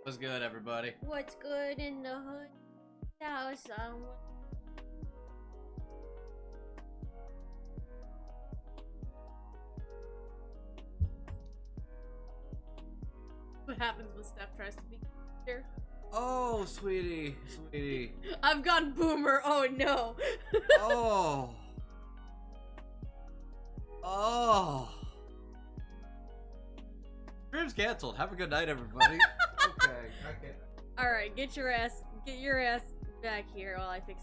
What's good, everybody? What's good in the hood? Tell someone. What happens when Steph tries to be here? Oh, sweetie, sweetie. I've gone boomer. Oh no. Oh. Oh. Stream's canceled. Have a good night, everybody. Okay. All right, get your ass back here while I fix.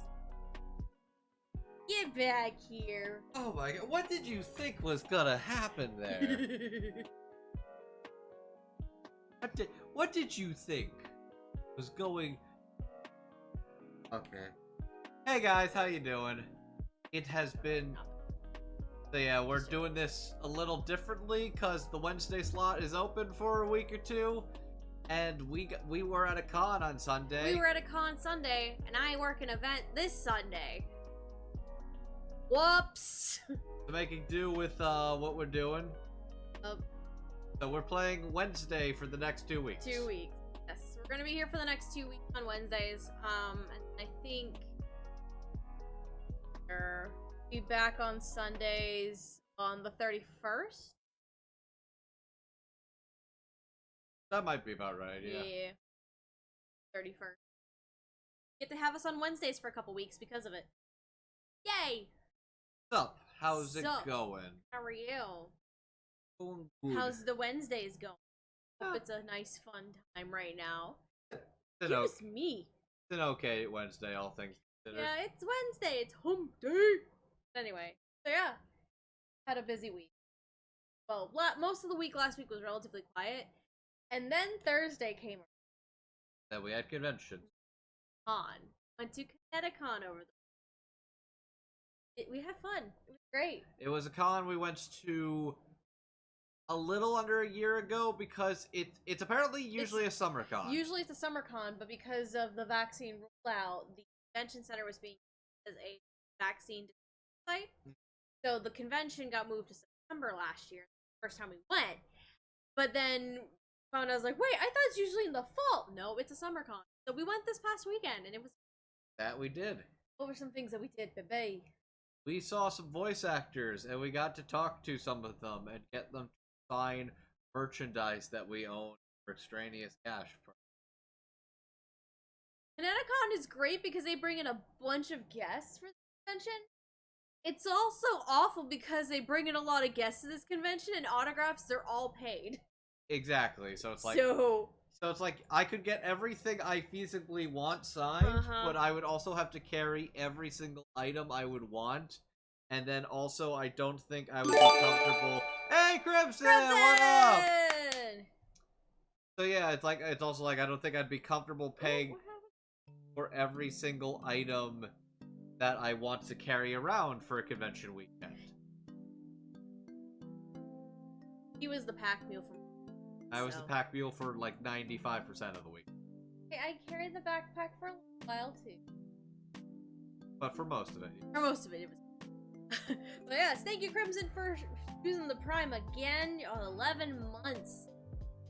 Get back here. Oh my god, what did you think was gonna happen there? What did you think was going? Okay. Hey guys, how you doing? It has been. So yeah, we're doing this a little differently because the Wednesday slot is open for a week or two, and we were at a con on Sunday. We were at a con Sunday, and I work an event this Sunday. Whoops. So making do with what we're doing. So we're playing Wednesday for the next 2 weeks. 2 weeks. Yes, we're gonna be here for the next 2 weeks on Wednesdays. And I think we'll be back on Sundays on the 31st. That might be about right. Yeah. 31st. Get to have us on Wednesdays for a couple weeks because of it. Yay! What's up? How's it Sup? going? How are you? Going good. How's the Wednesdays going? Hope it's a nice, fun time right now. It's Just me. an okay Wednesday, all things considered. Yeah, it's Wednesday. It's hump day. Anyway, so yeah, had a busy week. Well, most of the week last week was relatively quiet, and then Thursday came Then we had convention. on. Went to Connecticut over we had fun. It was great. It was a con we went to a little under a year ago because it's apparently usually a summer con. Usually it's a summer con, but because of the vaccine rollout, the convention center was being used as a vaccine site. So the convention got moved to September last year, the first time we went. But then found out, I was like, wait, I thought it's usually in the fall. No, it's a summer con. So we went this past weekend, and it was. That we did. What were some things that we did, baby? We saw some voice actors, and we got to talk to some of them and get them to sign merchandise that we own for extraneous cash. ConnectiCon is great because they bring in a bunch of guests for the convention. It's also awful because they bring in a lot of guests to this convention, and autographs, they're all paid. Exactly. So it's like it's like I could get everything I feasibly want signed, but I would also have to carry every single item I would want. And then also I don't think I would be comfortable. Hey Crimson, what up? So yeah, it's also like I don't think I'd be comfortable paying for every single item that I want to carry around for a convention weekend. He was the pack mule for I was the pack mule for like 95% of the week. Hey, I carried the backpack for a while too. But for most of it. For most of it, it was. But yes, thank you, Crimson, for using the Prime again on 11 months.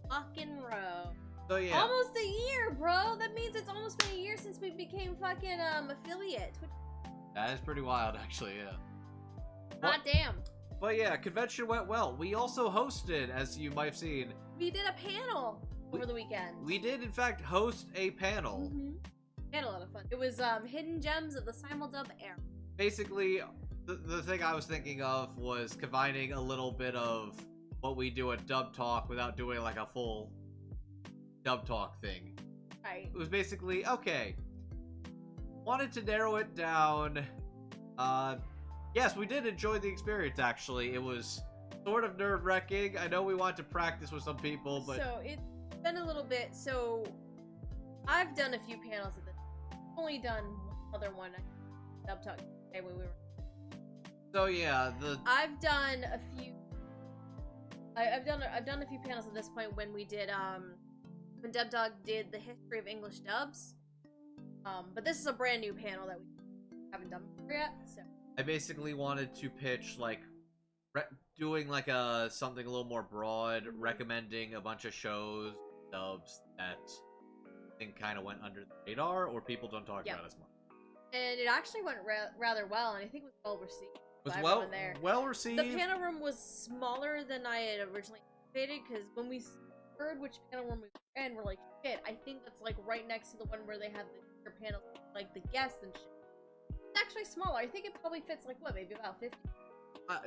Fucking row. So yeah. Almost a year, bro. That means it's almost been a year since we became fucking affiliate. That is pretty wild, actually. Yeah. God damn. But yeah, convention went well. We also hosted, as you might have seen. We did a panel over the weekend. We did, in fact, host a panel. We had a lot of fun. It was Hidden Gems of the Simuldub Era. Basically, the thing I was thinking of was combining a little bit of what we do at Dub Talk without doing like a full Dub Talk thing. Right. It was basically, okay, wanted to narrow it down. Yes, we did enjoy the experience, actually. It was sort of nerve-wracking. I know we wanted to practice with some people, but... So, it's been a little bit. So, I've done a few panels of this. I've only done one other one. Dub Talk when we were... So, yeah, I've done a few... I've done a few panels at this point when we did, when Dub Dog did the history of English dubs. But this is a brand new panel that we haven't done before yet, so... I basically wanted to pitch, like, doing, like, something a little more broad, recommending a bunch of shows, dubs, that thing kind of went under the radar, or people don't talk about it as much. And it actually went rather well, and I think it was well received. It was well received. The panel room was smaller than I had originally anticipated, because when we heard which panel room we were in, we're like, shit, I think that's like right next to the one where they have the panels, like the guests and shit. It's actually smaller. I think it probably fits like what, maybe about 50.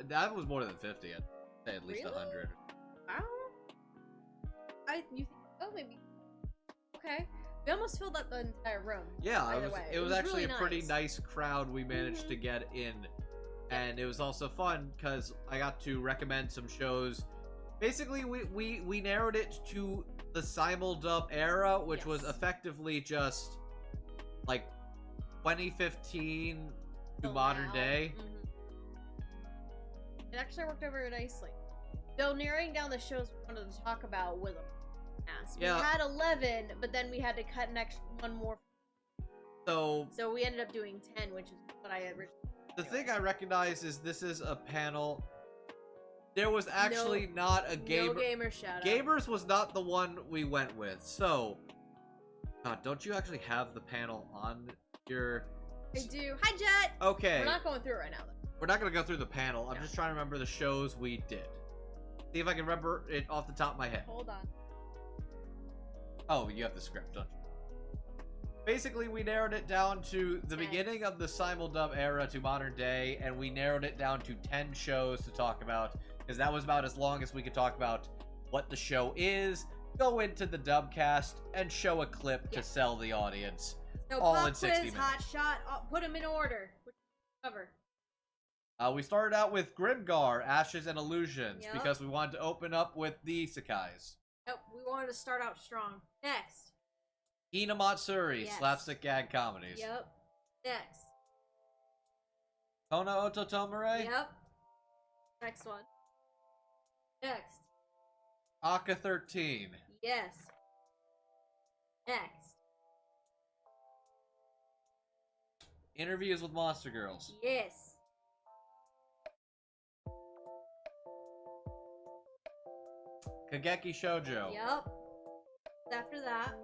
That was more than 50. I'd say at least Really? 100. Wow. You think? Oh, maybe. Okay. We almost filled up the entire room. Yeah, it was actually really a pretty nice. nice crowd we managed to get in. And it was also fun because I got to recommend some shows. Basically, we narrowed it to the simuldub era, which was effectively just like 2015 to modern day. It actually worked out very nicely. Though narrowing down the shows we wanted to talk about was a mess. We had 11, but then we had to cut an extra one more. So we ended up doing 10, which is what I originally. The thing I recognize is this is a panel. There was actually not a gamer. No gamer shout out. Gamers was not the one we went with. So, God, don't you actually have the panel on your? I do. Hi, Jet. Okay. We're not going through it right now, though. We're not gonna go through the panel. I'm just trying to remember the shows we did. See if I can remember it off the top of my head. Hold on. Oh, you have the script, don't you? Basically, we narrowed it down to the beginning of the simuldub era to modern day, and we narrowed it down to 10 shows to talk about, because that was about as long as we could talk about what the show is, go into the dubcast, and show a clip to sell the audience. So all pop in 60 quiz, minutes. hot shot, put them in order. Which cover? We started out with Grimgar, Ashes and Illusions, because we wanted to open up with the isekais. Yep, we wanted to start out strong. Next. Hinamatsuri, slapstick gag comedies. Yep. Next. Kono Ototomare? Yep. Next one. Next. Aka 13. Yes. Next. Interviews with Monster Girls. Yes. Kageki Shoujo. Yep. After that.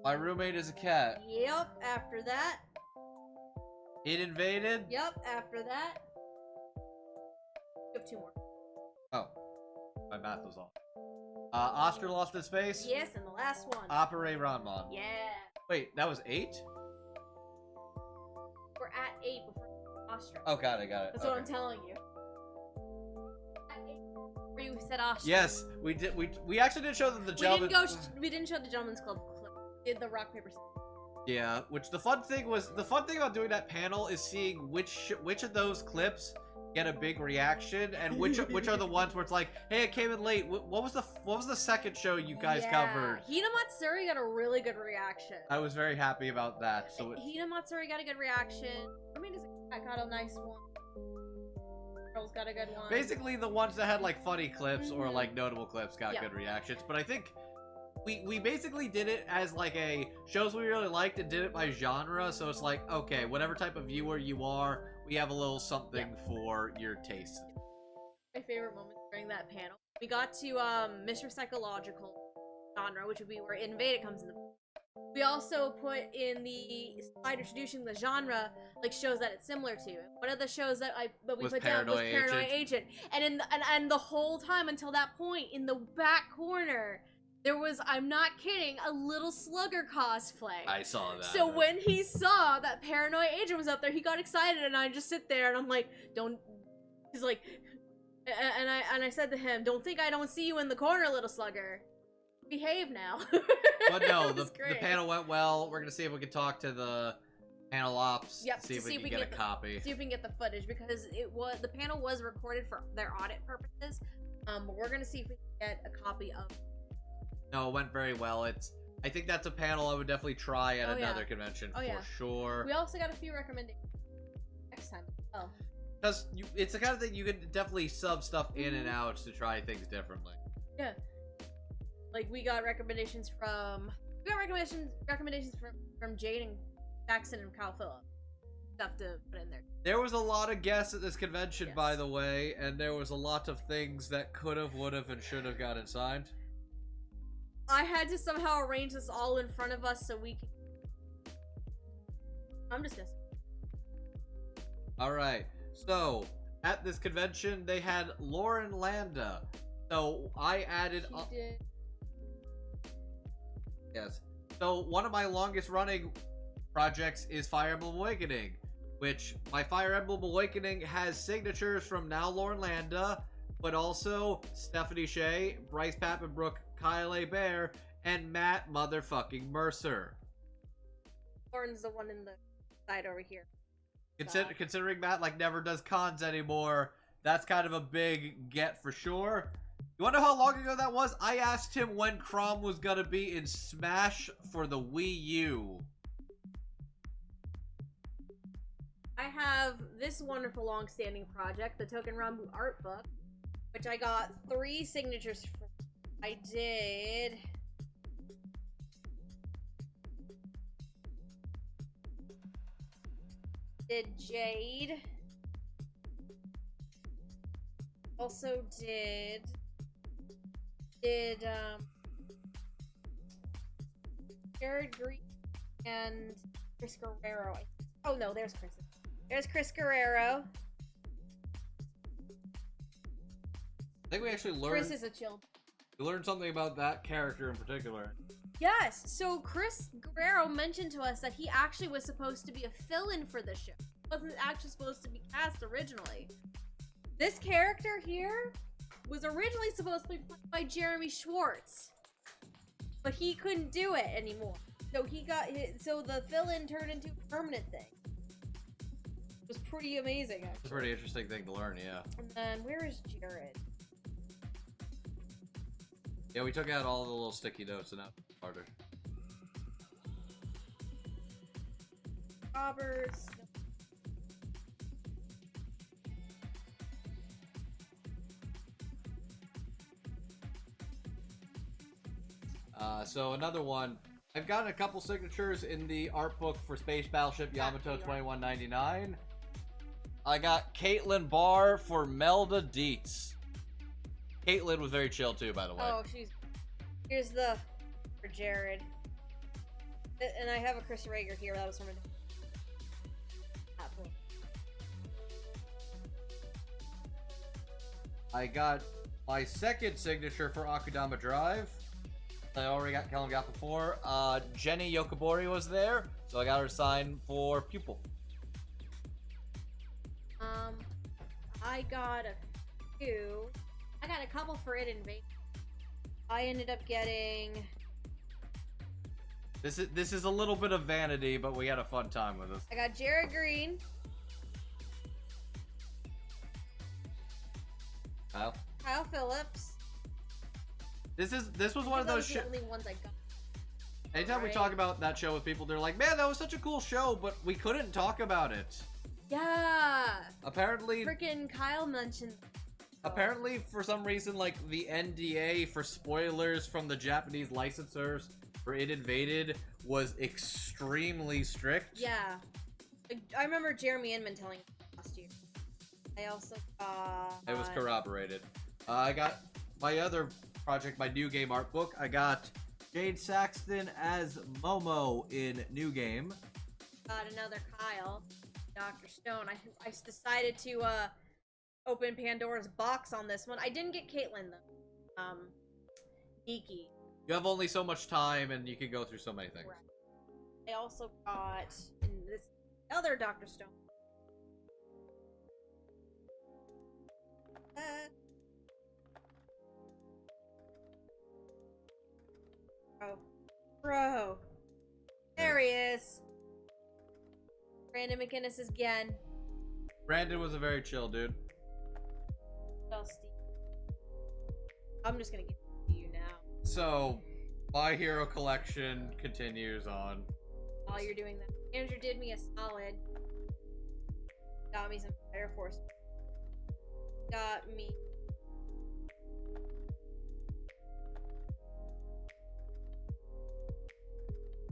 My Roommate is a Cat. Yep. After that. It Invaded. Yep. After that. We have 2 more. Oh. My math was off. Oscar Lost in Space. Yes, and the last one. Opere Ranmon. Yeah. Wait, that was 8? We're at 8 before Oscar. Oh, got it. That's what I'm telling you. At 8 before you said Oscar. Yes, we did. We actually did show them the gentleman. We didn't show the Gentleman's Club clip. We did the rock paper scissors. Yeah, which the fun thing about doing that panel is seeing which of those clips get a big reaction and which are the ones where it's like, hey, it came in late. What was the second show you guys covered? Hinamatsuri got a really good reaction. I was very happy about that. So Hinamatsuri got a good reaction. I mean, I got a nice one. Girls got a good one. Basically, the ones that had like funny clips or like notable clips got good reactions. But I think we basically did it as like a shows we really liked and did it by genre. So it's like, okay, whatever type of viewer you are, we have a little something for your taste. My favorite moment during that panel, we got to Mr. Psychological genre, which would be where Invaded comes in. We also put in the slide introducing the genre, like shows that it's similar to. One of the shows that we put down was Paranoia Agent, and the whole time until that point, in the back corner, there was, I'm not kidding, a little Slugger cosplay. I saw that. So when he saw that Paranoia Agent was up there, he got excited, and I just sit there and I'm like, don't. He's like, and I said to him, don't think I don't see you in the corner, little Slugger. Behave now. But no, the panel went well. We're gonna see if we can talk to the panel ops. Yep, see if we can get a copy. See if we can get the footage, because the panel was recorded for their audit purposes. But we're gonna see if we can get a copy of. No, it went very well. I think that's a panel I would definitely try at another convention for sure. We also got a few recommendations next time. Oh. Because it's the kind of thing you could definitely sub stuff in and out to try things differently. Yeah. Like we got recommendations from Jade and Jackson and Kyle Phillips. Stuff to put in there. There was a lot of guests at this convention, by the way, and there was a lot of things that could have, would have, and should have gotten signed. I had to somehow arrange this all in front of us so we can. I'm just gonna. Alright, so at this convention they had Lauren Landa. So I added. She did. Yes. So one of my longest running projects is Fire Emblem Awakening, which my Fire Emblem Awakening has signatures from now Lauren Landa, but also Stephanie Shea, Bryce Pappenbrook, Kyle A. Bear, and Matt motherfucking Mercer. Lauren's the one in the side over here. Considering Matt like never does cons anymore, that's kind of a big get for sure. You wanna know how long ago that was? I asked him when Chrom was gonna be in Smash for the Wii U. I have this wonderful long-standing project, the Token Rambu art book, which I got 3 signatures for. I did Jade. Also did Jared Green and Chris Guerrero. Oh no, there's Chris. There's Chris Guerrero. I think we actually learned. Chris is a chill. We learned something about that character in particular. Yes, so Chris Guerrero mentioned to us that he actually was supposed to be a fill-in for the show. He wasn't actually supposed to be cast originally. This character here was originally supposed to be played by Jeremy Schwartz, but he couldn't do it anymore. So the fill-in turned into a permanent thing. It was pretty amazing, actually. It's a pretty interesting thing to learn, yeah. And then where is Jared? Yeah, we took out all the little sticky notes and now it's harder. Roberts. So another one. I've gotten a couple signatures in the art book for Space Battleship Yamato 2199. I got Caitlin Barr for Melda Dietz. Caitlin was very chill too, by the way. Oh, here's the for Jared. And I have a Chris Rager here. That was from Apple. I got my second signature for Akudama Drive. I already got Kellen got before. Jenny Yokobori was there, so I got her signed for Pupil. I got a few. I got a couple for It Invade. I ended up getting. This is a little bit of vanity, but we had a fun time with this. I got Jared Green. Kyle Phillips. This was one of those shows. The only ones I got. Anytime we talk about that show with people, they're like, "Man, that was such a cool show," but we couldn't talk about it. Yeah. Apparently, freaking Kyle mentioned. Apparently, for some reason, like the NDA for spoilers from the Japanese licensors for It Invaded was extremely strict. Yeah, I remember Jeremy Inman telling me last year. I also got. It was corroborated. I got my other project, my new game art book. I got Jade Saxton as Momo in New Game. Got another Kyle, Dr. Stone. I decided to open Pandora's box on this one. I didn't get Caitlyn though. Nikki. You have only so much time, and you can go through so many things. Right. I also got this other Dr. Stone. Bro. There he is. Brandon McInnes again. Brandon was a very chill dude. Steve. I'm just gonna give it to you now. So, My Hero Collection continues on. While you're doing that, Andrew did me a solid. Got me some Air Force. Got me.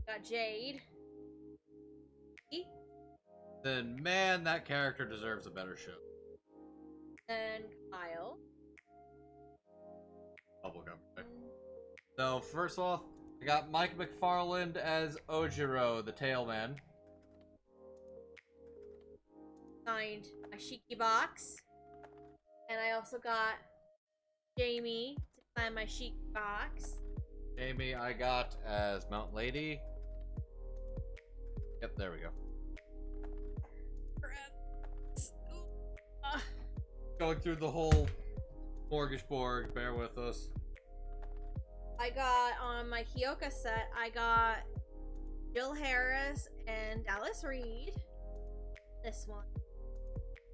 Got Jade. Then, man, that character deserves a better show. And Kyle. Bubblegum, right? So, first off, I got Mike McFarland as Ojiro, the Tailman. Signed my Shiki box. And I also got Jamie to sign my Shiki box. Jamie, I got as Mount Lady. Yep, there we go. Going through the whole smorgasbord, bear with us. I got on my Hyoka set, I got Jill Harris and Dallas Reed. This one.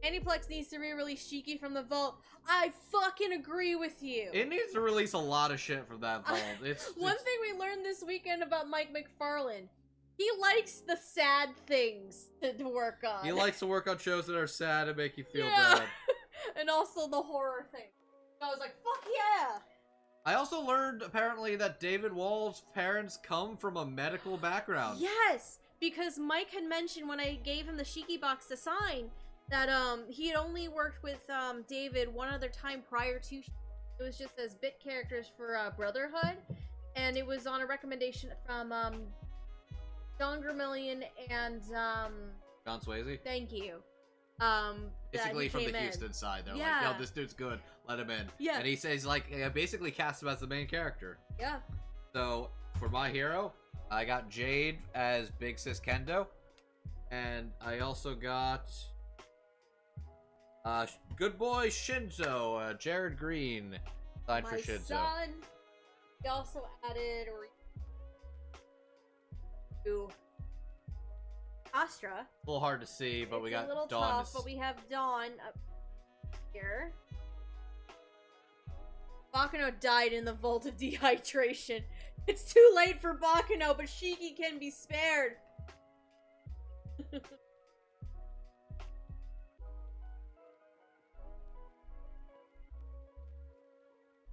Aniplex needs to re-release Shiki from the vault. I fucking agree with you. It needs to release a lot of shit from that vault. One thing we learned this weekend about Mike McFarland. He likes the sad things to work on. He likes to work on shows that are sad and make you feel bad. And also the horror thing. So I was like, fuck yeah! I also learned, apparently, that David Wall's parents come from a medical background. Yes! Because Mike had mentioned when I gave him the Shiki box to sign that he had only worked with David one other time prior to Shiki. It was just as bit characters for Brotherhood. And it was on a recommendation from John Gramillion and John Swayze? Thank you. Basically from the Houston side, they're like, yo, this dude's good, let him in. Yeah. And he says, like, basically cast him as the main character. Yeah. So, for my hero, I got Jade as Big Sis Kendo. And I also got good boy Shinzo, Jared Green, signed for Shinzo. Son, he also added Astra. A little hard to see, but we got Dawn. It's a little tough, but we have Dawn up here. Bakano died in the Vault of Dehydration. It's too late for Bakano, but Shiki can be spared.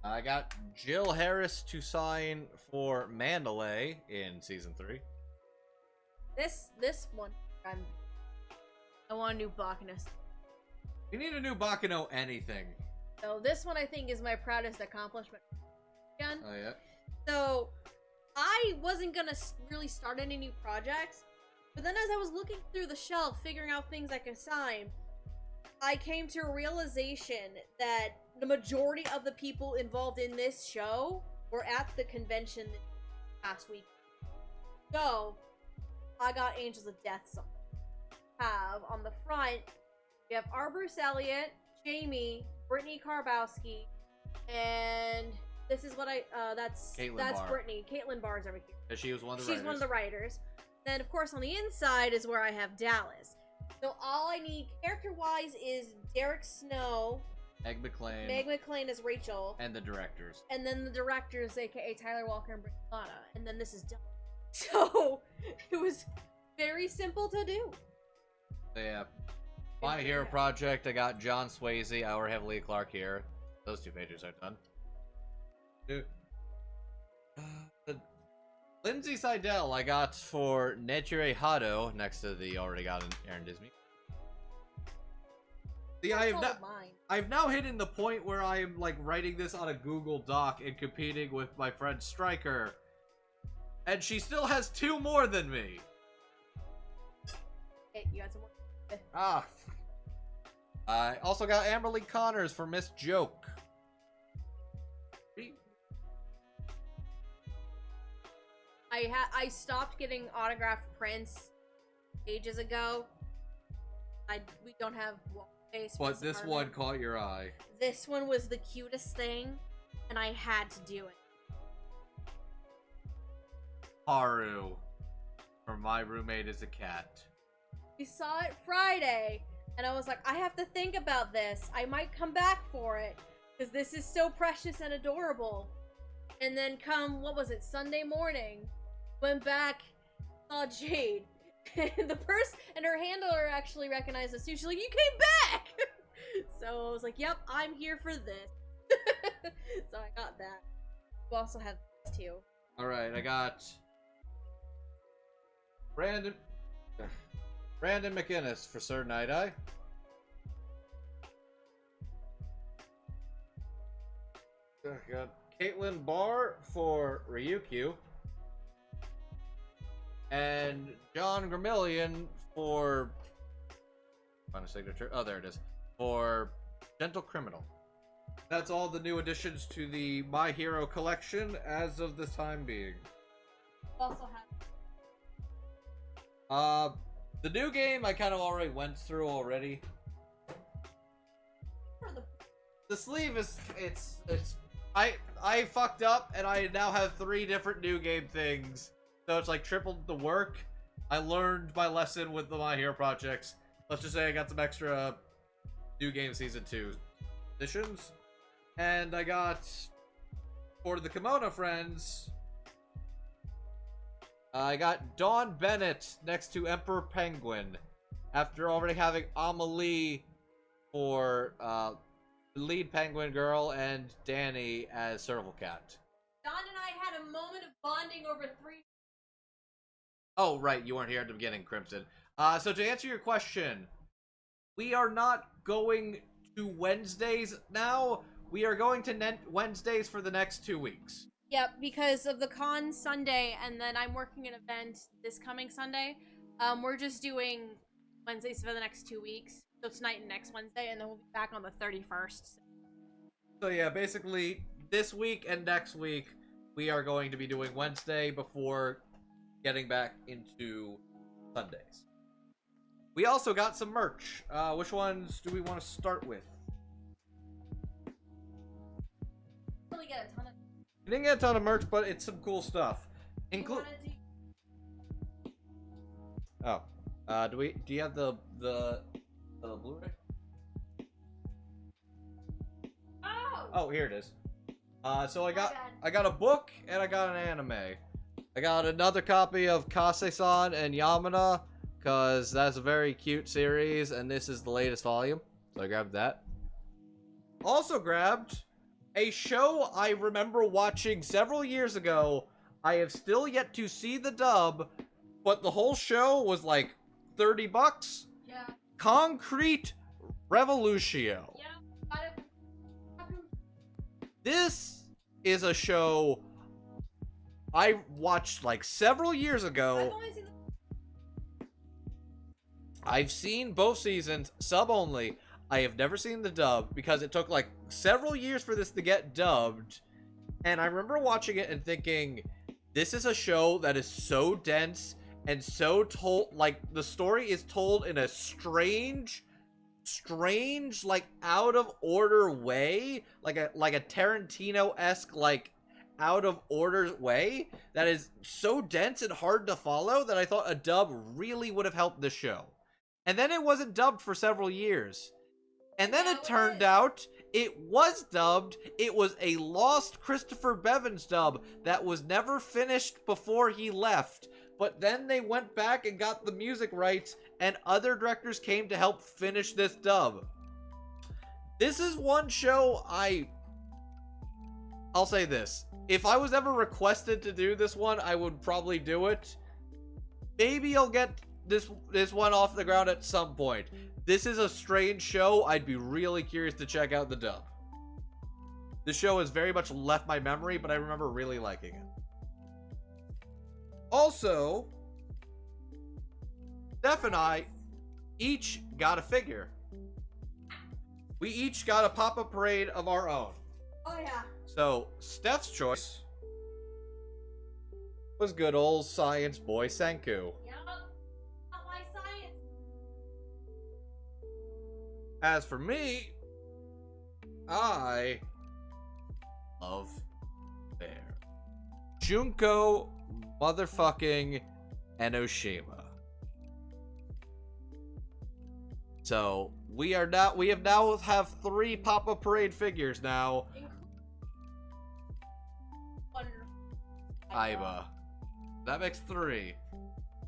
I got Jill Harris to sign for Mandalay in Season 3. This one, I want a new Bakano. We need a new Bakano anything. So this one I think is my proudest accomplishment. Again. Oh yeah. So I wasn't gonna really start any new projects, but then as I was looking through the shelf, figuring out things I could sign, I came to a realization that the majority of the people involved in this show were at the convention this past week. So I got Angels of Death song. Have on the front, we have R. Bruce Elliott, Jamie, Brittany Karbowski, and this is what that's Barr. Brittany. Caitlin Barr's over here. And she was one of the She's writers. one of the writers. Then, of course, on the inside is where I have Dallas. So all I need character-wise is Derek Snow, Meg McClain. Meg McClain as Rachel, and the directors. and then the directors, aka Tyler Walker and Brittany Lana, and then this is done. So it was very simple to do. So yeah, my hero project. I got John Swayze. I already have Lee Clark here. Those two pages are done. Dude. Lindsay Seidel I got for Nechire Hado next to the already got Aaron Disney. See, I've now hit the point where I am like writing this on a Google Doc and competing with my friend Stryker, and she still has 2 more than me. Hey, you got some more? Ah. I also got Amberly Connors for Miss Joke. I stopped getting autographed prints ages ago. We don't have wall space. But this one caught your eye. This one was the cutest thing, and I had to do it. Haru, or My Roommate is a Cat. We saw it Friday, and I was like, I have to think about this. I might come back for it, because this is so precious and adorable. And then what was it, Sunday morning, went back, saw Jade, and the person and her handler actually recognized us too. She's like, you came back! So I was like, yep, I'm here for this. So I got that. We also have this too. Alright, I got Brandon McInnes for Sir Night-Eye. I got Caitlin Barr for Ryukyu. And John Gramillion for... Find a signature. Oh, there it is. For Gentle Criminal. That's all the new additions to the My Hero collection as of this time being. Also have... The new game I kind of already went through already. The sleeve is... It's... I fucked up and I now have 3 different new game things. So it's like tripled the work. I learned my lesson with the My Hero projects. Let's just say I got some extra new game season 2 editions. And I got, for the Kimono friends, I got Dawn Bennett next to Emperor Penguin. After already having Amelie for the lead penguin girl and Danny as Serval Cat. Dawn and I had a moment of bonding over 3... Oh, right, you weren't here at the beginning, Crimson. So to answer your question, we are not going to Wednesdays now. We are going to Wednesdays for the next 2 weeks. Yep, because of the con Sunday, and then I'm working an event this coming Sunday. We're just doing Wednesdays for the next 2 weeks. So tonight and next Wednesday, and then we'll be back on the 31st. So yeah, basically, this week and next week, we are going to be doing Wednesday before getting back into Sundays. We also got some merch. Which ones do we want to start with? Really get a ton of... We didn't get a ton of merch, but it's some cool stuff. Oh, do you have the Blu-ray? Oh, here it is. So I got a book and I got an anime. I got another copy of Kase-san and Yamana, because that's a very cute series, and this is the latest volume. So I grabbed that. Also grabbed a show I remember watching several years ago. I have still yet to see the dub, but the whole show was like $30. Yeah. Concrete Revolutio. Yeah. This is a show I watched like several years ago. I've seen both seasons, sub only. I have never seen the dub because it took like several years for this to get dubbed. And I remember watching it and thinking, this is a show that is so dense and so told, like the story is told in a strange, like out of order way, like a Tarantino-esque, like out of order way that is so dense and hard to follow that I thought a dub really would have helped the show. And then it wasn't dubbed for several years. And then it turned out it was dubbed. It was a lost Christopher Bevins dub that was never finished before he left. But then they went back and got the music rights, and other directors came to help finish this dub. This is one show I'll say this. If I was ever requested to do this one, I would probably do it. Maybe I'll get this one off the ground at some point. This is a strange show. I'd be really curious to check out the dub. The show has very much left my memory, but I remember really liking it. Also, Steph and I each got a figure. We each got a pop-up parade of our own. Oh yeah. So, Steph's choice was good old Science Boy Senku. Yep. Not my science. As for me, I love Bear. Junko motherfucking Enoshima. So, we have now have 3 Papa Parade figures now. Wonderful. Aiba. That makes 3.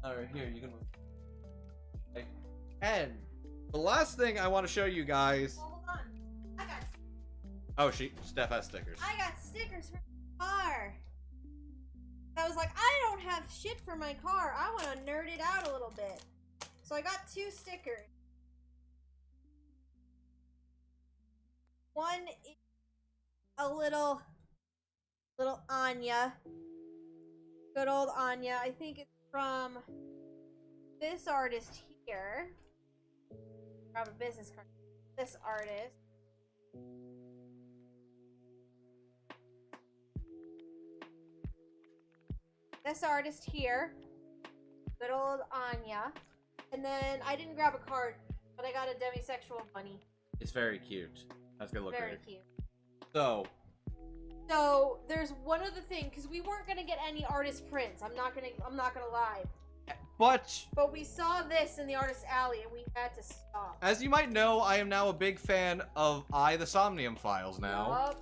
Alright, here, you can move. Okay. And the last thing I want to show you guys. Well, hold on. I got. Oh, Steph has stickers. I got stickers for my car. I was like, I don't have shit for my car. I want to nerd it out a little bit. So I got 2 stickers. One is a little Little Anya. Good old Anya. I think it's from this artist here. Grab a business card. This artist. This artist here. Good old Anya. And then I didn't grab a card, but I got a demisexual bunny. It's very cute. That's gonna look very great. Cute. So there's one other thing, because we weren't gonna get any artist prints. I'm not gonna lie. But we saw this in the artist alley and we had to stop. As you might know, I am now a big fan of the Somnium files now. Yep.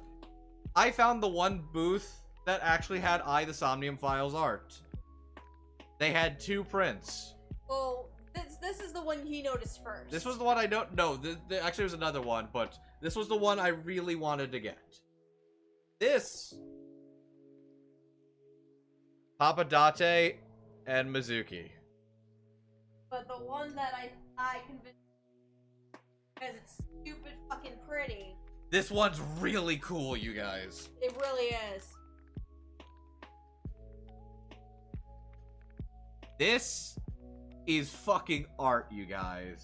I found the one booth that actually had the Somnium files art. They had 2 prints. Well, this is the one he noticed first. This was the one I don't know. Actually, was another one, but this was the one I really wanted to get. This Papadate and Mizuki. But the one that I convinced because it's stupid fucking pretty. This one's really cool, you guys. It really is. This is fucking art, you guys.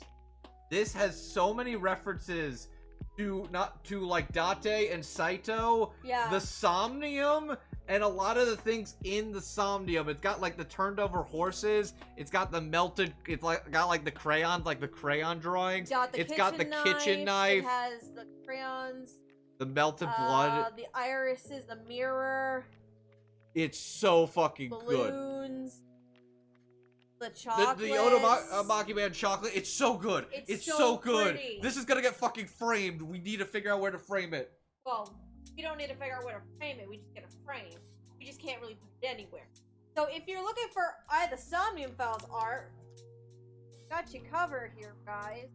This has so many references to like Date and Saito, the Somnium, and a lot of the things in the Somnium. It's got like the turned over horses. It's got the melted. It's got like the crayons, like the crayon drawings. It's got the kitchen knife. It has the crayons. The melted blood. The irises, the mirror. It's so fucking good. Balloons. The chocolate. The Otomaki Man chocolate. It's so good. It's so good. Pretty. This is gonna get fucking framed. We need to figure out where to frame it. Well, we don't need to figure out where to frame it. We just get a frame. We just can't really put it anywhere. So if you're looking for the Somnium Files art, got you covered here, guys.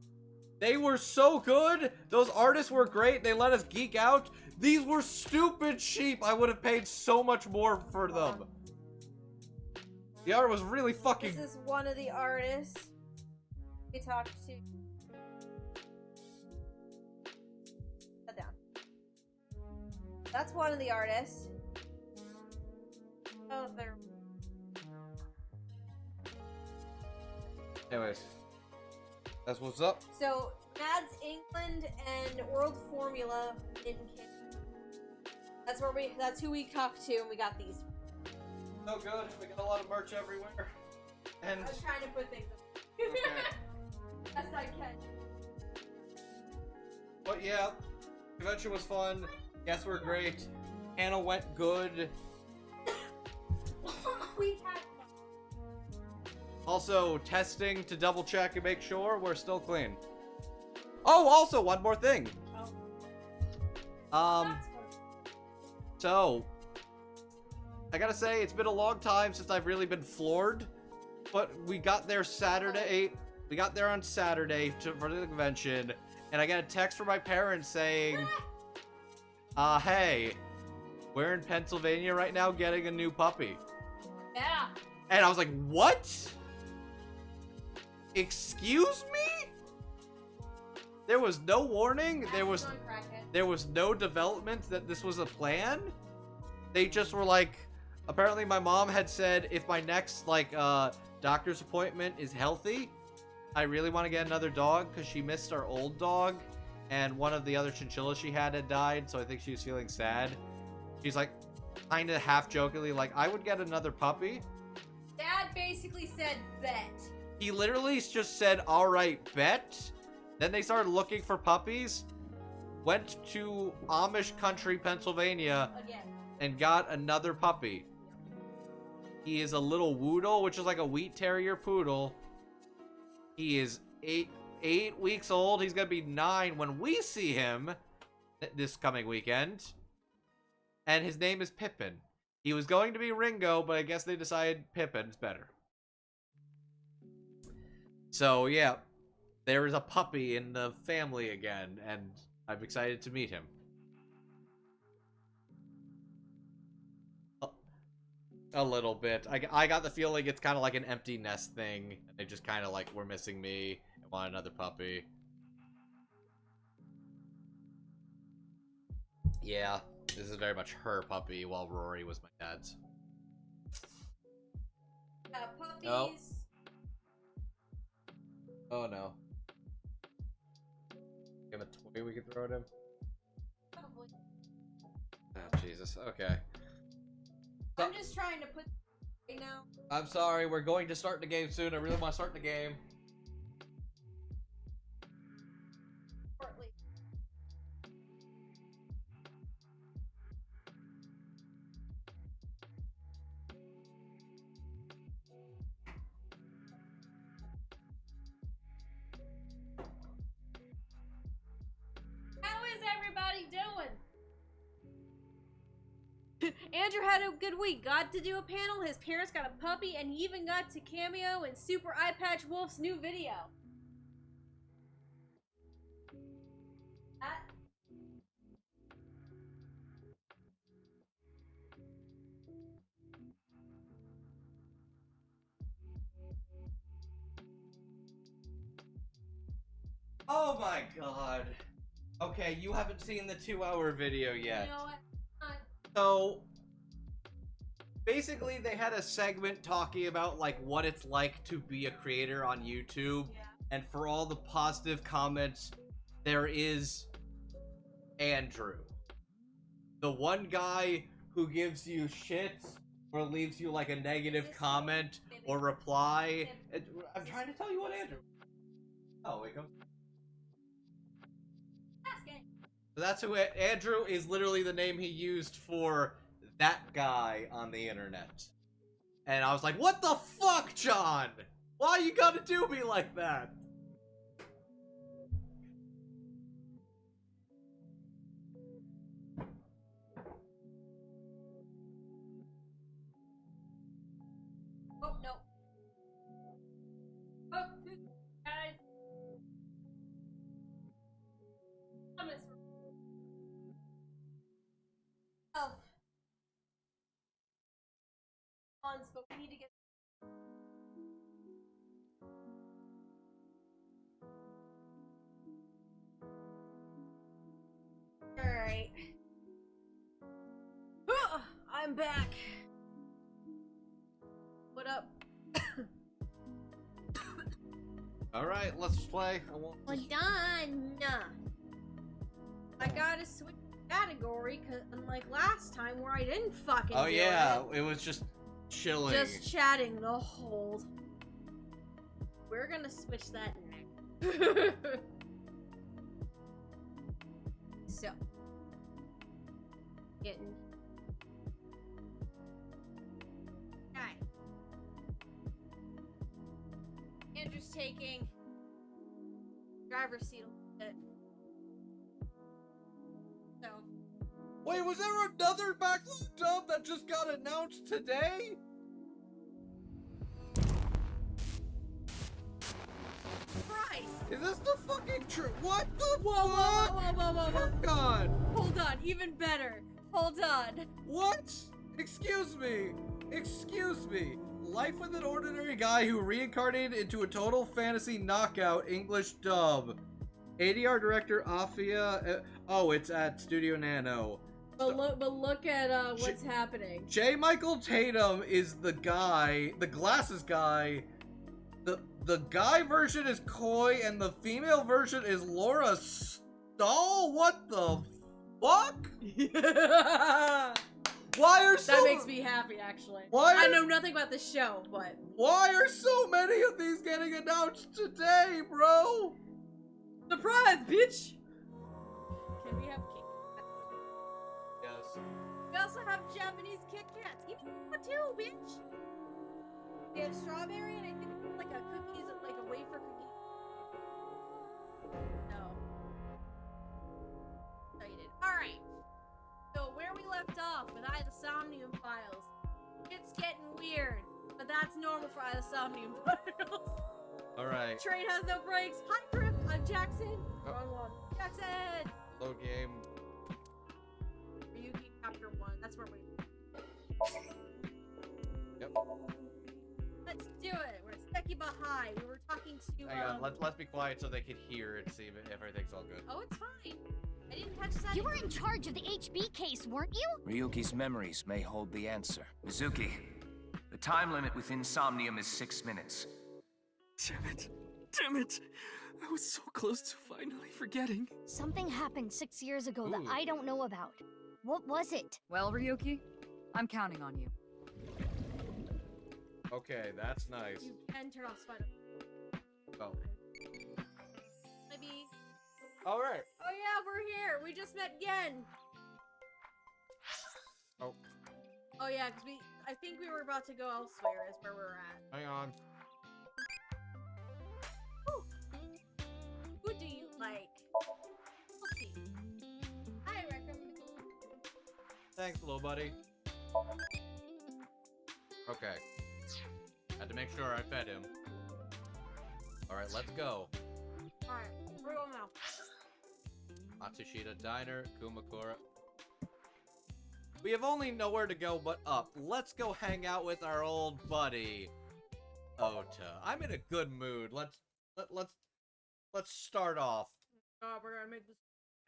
They were so good. Those artists were great. They let us geek out. These were stupid cheap. I would have paid so much more for them. The art was really fucking... This is one of the artists we talked to. Sit down. That's one of the artists. Oh, they're... Anyways. That's what's up. So, Mads England and World Formula in King. That's who we talked to, and we got these. So good. We got a lot of merch everywhere. And I was trying to put things up. Okay. Best I can. But yeah, convention was fun. Guests were great. Anna went good. We had fun. Also, testing to double check and make sure we're still clean. Oh, also, one more thing. So, I gotta say, it's been a long time since I've really been floored, but we got there Saturday. We got there on Saturday for the convention, and I got a text from my parents saying, hey, we're in Pennsylvania right now getting a new puppy. Yeah. And I was like, what? Excuse me? There was no warning. There was no development that this was a plan. They just were like, apparently my mom had said if my next doctor's appointment is healthy, I really want to get another dog because she missed our old dog and one of the other chinchillas she had died, so I think she was feeling sad. She's like kind of half jokingly like, I would get another puppy. Dad basically said bet. He literally just said, all right, bet. Then they started looking for puppies, went to Amish country, Pennsylvania, Again. and got another puppy. He is a little Woodle, which is like a wheat terrier poodle. He is eight weeks old. He's gonna be 9 when we see him this coming weekend. And his name is Pippin. He was going to be Ringo, but I guess they decided Pippin's better. So yeah, there is a puppy in the family again, and I'm excited to meet him. A little bit. I got the feeling it's kind of like an empty nest thing. They just kind of like, we're missing me and want another puppy. Yeah, This is very much her puppy, while Rory was my dad's. Puppies. Oh no. We have a toy we could throw at him? Probably. Oh, Jesus. Okay. I'm just trying to put right now. I'm sorry, we're going to start the game soon. I really want to start the game. Shortly. How is everybody doing? Andrew had a good week. Got to do a panel, his parents got a puppy, and he even got to cameo in Super Eye Patch Wolf's new video. Oh my god. Okay, you haven't seen the 2-hour video yet. You know what? So, basically they had a segment talking about like what it's like to be a creator on YouTube. Yeah. And for all the positive comments, there is Andrew. The one guy who gives you shit or leaves you like a negative comment or reply. I'm trying to tell you what Andrew. Oh, it comes. So that's who Andrew is. Literally the name he used for that guy on the internet. And I was like, what the fuck, John? Why you gotta do me like that? Oh, no. Oh, guys. Oh. But we need to get. Alright. I'm back. What up? Alright, let's play. We're done. I gotta switch category, cause unlike last time where I didn't fucking do it was just chilling. Just chatting the whole. We're gonna switch that next. So. Getting. Okay. Andrew's taking driver's seat a little bit. So. Wait, was there another backlog dub that just got announced today? Christ! Is this the fucking truth? What the Whoa, fuck? whoa. God. Hold on, even better. Hold on. What? Excuse me. Life with an Ordinary Guy Who Reincarnated into a Total Fantasy Knockout English Dub. ADR director Afia. Oh, it's at Studio Nano. But look at what's happening. J. Michael Tatum is the guy, the glasses guy. The guy version is Koi, and the female version is Laura Stahl. What the fuck? Why are so? That makes me happy, actually. I know nothing about the show, but why are so many of these getting announced today, bro? Surprise, bitch! Can we have Kit Kats? Yes. We also have Japanese Kit Kats. Give me one too, bitch! They have strawberry and I think like a cookies, like a wafer cookie. No. Excited. Alright. So where we left off with the Somnium files. It's getting weird, but that's normal for the Somnium files. Alright. Train has no brakes. Hi, Grip. I'm Jackson. Wrong one. Jackson! Low game. Ryuki chapter 1. That's where we. Yep. Let's do it. We're Sekiba High. We were talking to. Hang on. Let's be quiet so they can hear and see if everything's all good. Oh, it's fine. I didn't catch that. You were in charge of the HB case, weren't you? Ryuki's memories may hold the answer. Mizuki, the time limit within Somnium is 6 minutes. Damn it. Damn it. I was so close to finally forgetting. Something happened 6 years ago that I don't know about. What was it? Well, Ryuki, I'm counting on you. Okay, that's nice. You can turn off spider. Oh. Maybe. All right. Oh yeah, we're here. We just met Yen. Oh. Oh yeah, because I think we were about to go elsewhere. Is where we're at. Hang on. Who do you like? We'll see. Hi, Reckham. Thanks, little buddy. Okay. Had to make sure I fed him. Alright, let's go. Alright, we're going now. Matsushita Diner, Kumakura. We have only nowhere to go but up. Let's go hang out with our old buddy, Ota. I'm in a good mood. Let's start off. Oh, we're gonna make this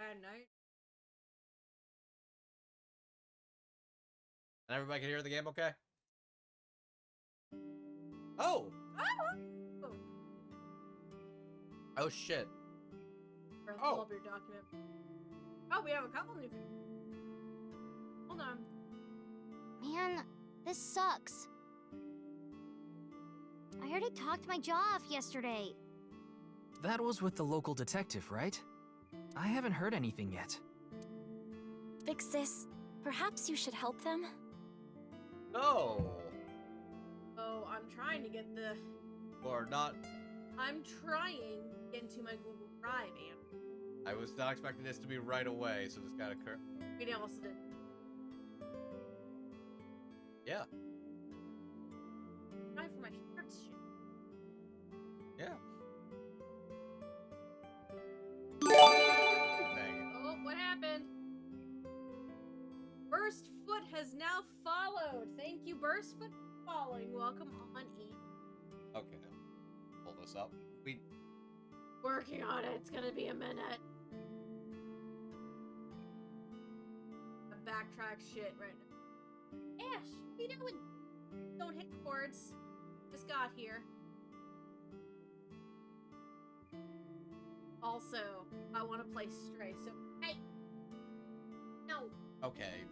a bad night. And everybody can hear the game okay? Oh! Oh! Oh shit. Pull up your document. Oh, we have a couple new. Hold on. Man, this sucks. I already talked my jaw off yesterday. That was with the local detective, right? I haven't heard anything yet. Big sis, perhaps you should help them? No! Oh, I'm trying to get the... Or not. I'm trying to get into my Google Drive, Am. I was not expecting this to be right away, so this gotta occur. We almost did. Yeah. Try for my shirts shit. Yeah. Oh, what happened? Burstfoot has now followed. Thank you, Burstfoot, for following. Welcome on E. Okay. Pull this up. Working on it. It's gonna be a minute. I backtrack shit right now. Ash, what are you doing? Don't hit chords. Just got here. Also, I want to play Stray, so hey, no. Okay.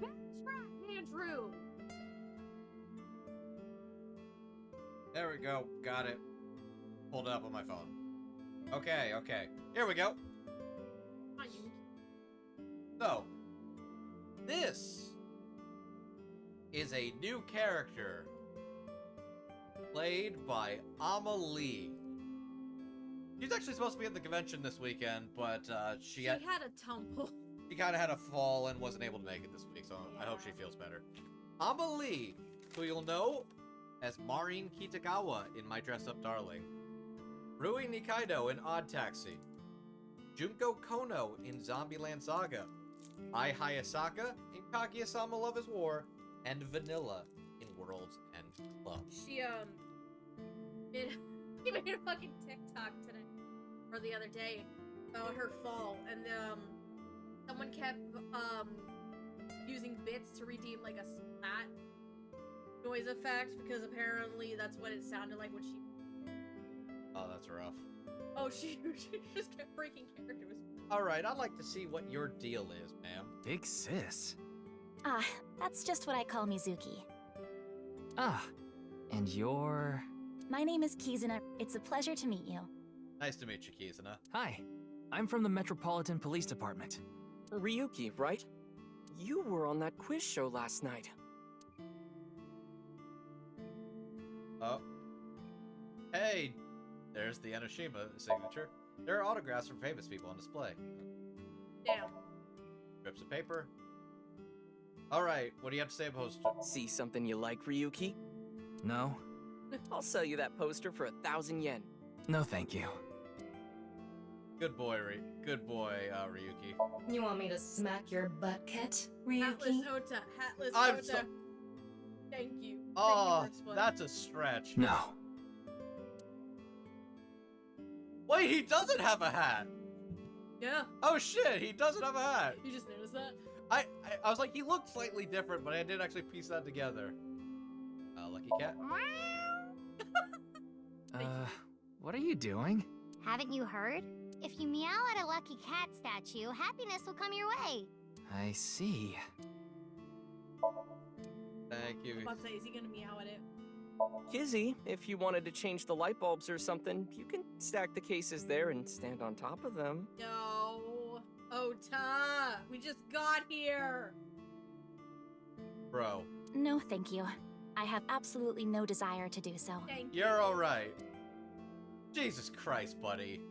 Backtrack, Andrew. There we go. Got it. Pulled it up on my phone. Okay, okay. Here we go. So, this is a new character played by Amelie. She's actually supposed to be at the convention this weekend, but she had a tumble. She kind of had a fall and wasn't able to make it this week, so yeah. I hope she feels better. Amelie, who you'll know as Marin Kitagawa in My Dress Up Darling, Rui Nikaido in Odd Taxi, Junko Kono in Zombieland Saga, Ai Hayasaka in Kaguya-sama Love is War, and Vanilla in World's End Club. She made a fucking TikTok today, or the other day, about her fall, and someone kept using bits to redeem like a splat noise effect, because apparently that's what it sounded like when she... Oh, that's rough. Oh, she just kept breaking characters. Alright, I'd like to see what your deal is, ma'am. Big sis. Ah, that's just what I call Mizuki. Ah, and you're... My name is Kizuna. It's a pleasure to meet you. Nice to meet you, Kizuna. Hi, I'm from the Metropolitan Police Department. Ryuki, right? You were on that quiz show last night. Oh. Hey! There's the Enoshima signature. There are autographs from famous people on display. Damn. Strips of paper. Alright, what do you have to say about poster? See something you like, Ryuki? No? I'll sell you that poster for 1,000 yen. No, thank you. Good boy, Ryuki. You want me to smack your butt, Ket, Hatless Ryuki? Ota. Hatless I'm Ota. so... Thank you. Oh, Thank you, that's a stretch. No. Wait, he doesn't have a hat! Yeah. Oh shit, he doesn't have a hat! You just noticed that? I was like, he looked slightly different, but I did actually piece that together. Lucky cat. What are you doing? Haven't you heard? If you meow at a lucky cat statue, happiness will come your way. I see. Thank you. I was about to say, is he gonna meow at it? Kizzy, if you wanted to change the light bulbs or something, you can stack the cases there and stand on top of them. No. Ota, we just got here. Bro. No, thank you. I have absolutely no desire to do so. Thank you. You're alright. Jesus Christ, buddy.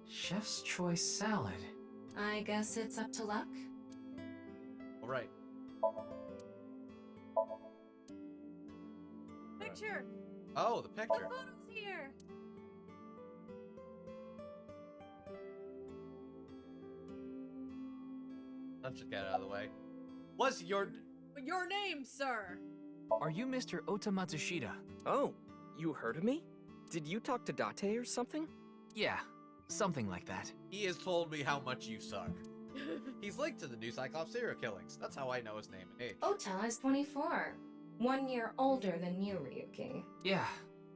Chef's choice salad. I guess it's up to luck. Alright. Picture. Oh, the The picture. photo's here. Let's just get out of the way. What's your... Your name, sir? Are you Mr. Ota Matsushita? Oh, you heard of me? Did you talk to Date or something? Yeah, something like that. He has told me how much you suck. He's linked to the new Cyclops serial killings. That's how I know his name and age. Ota is 24. 1 year older than you, Ryuki. Yeah,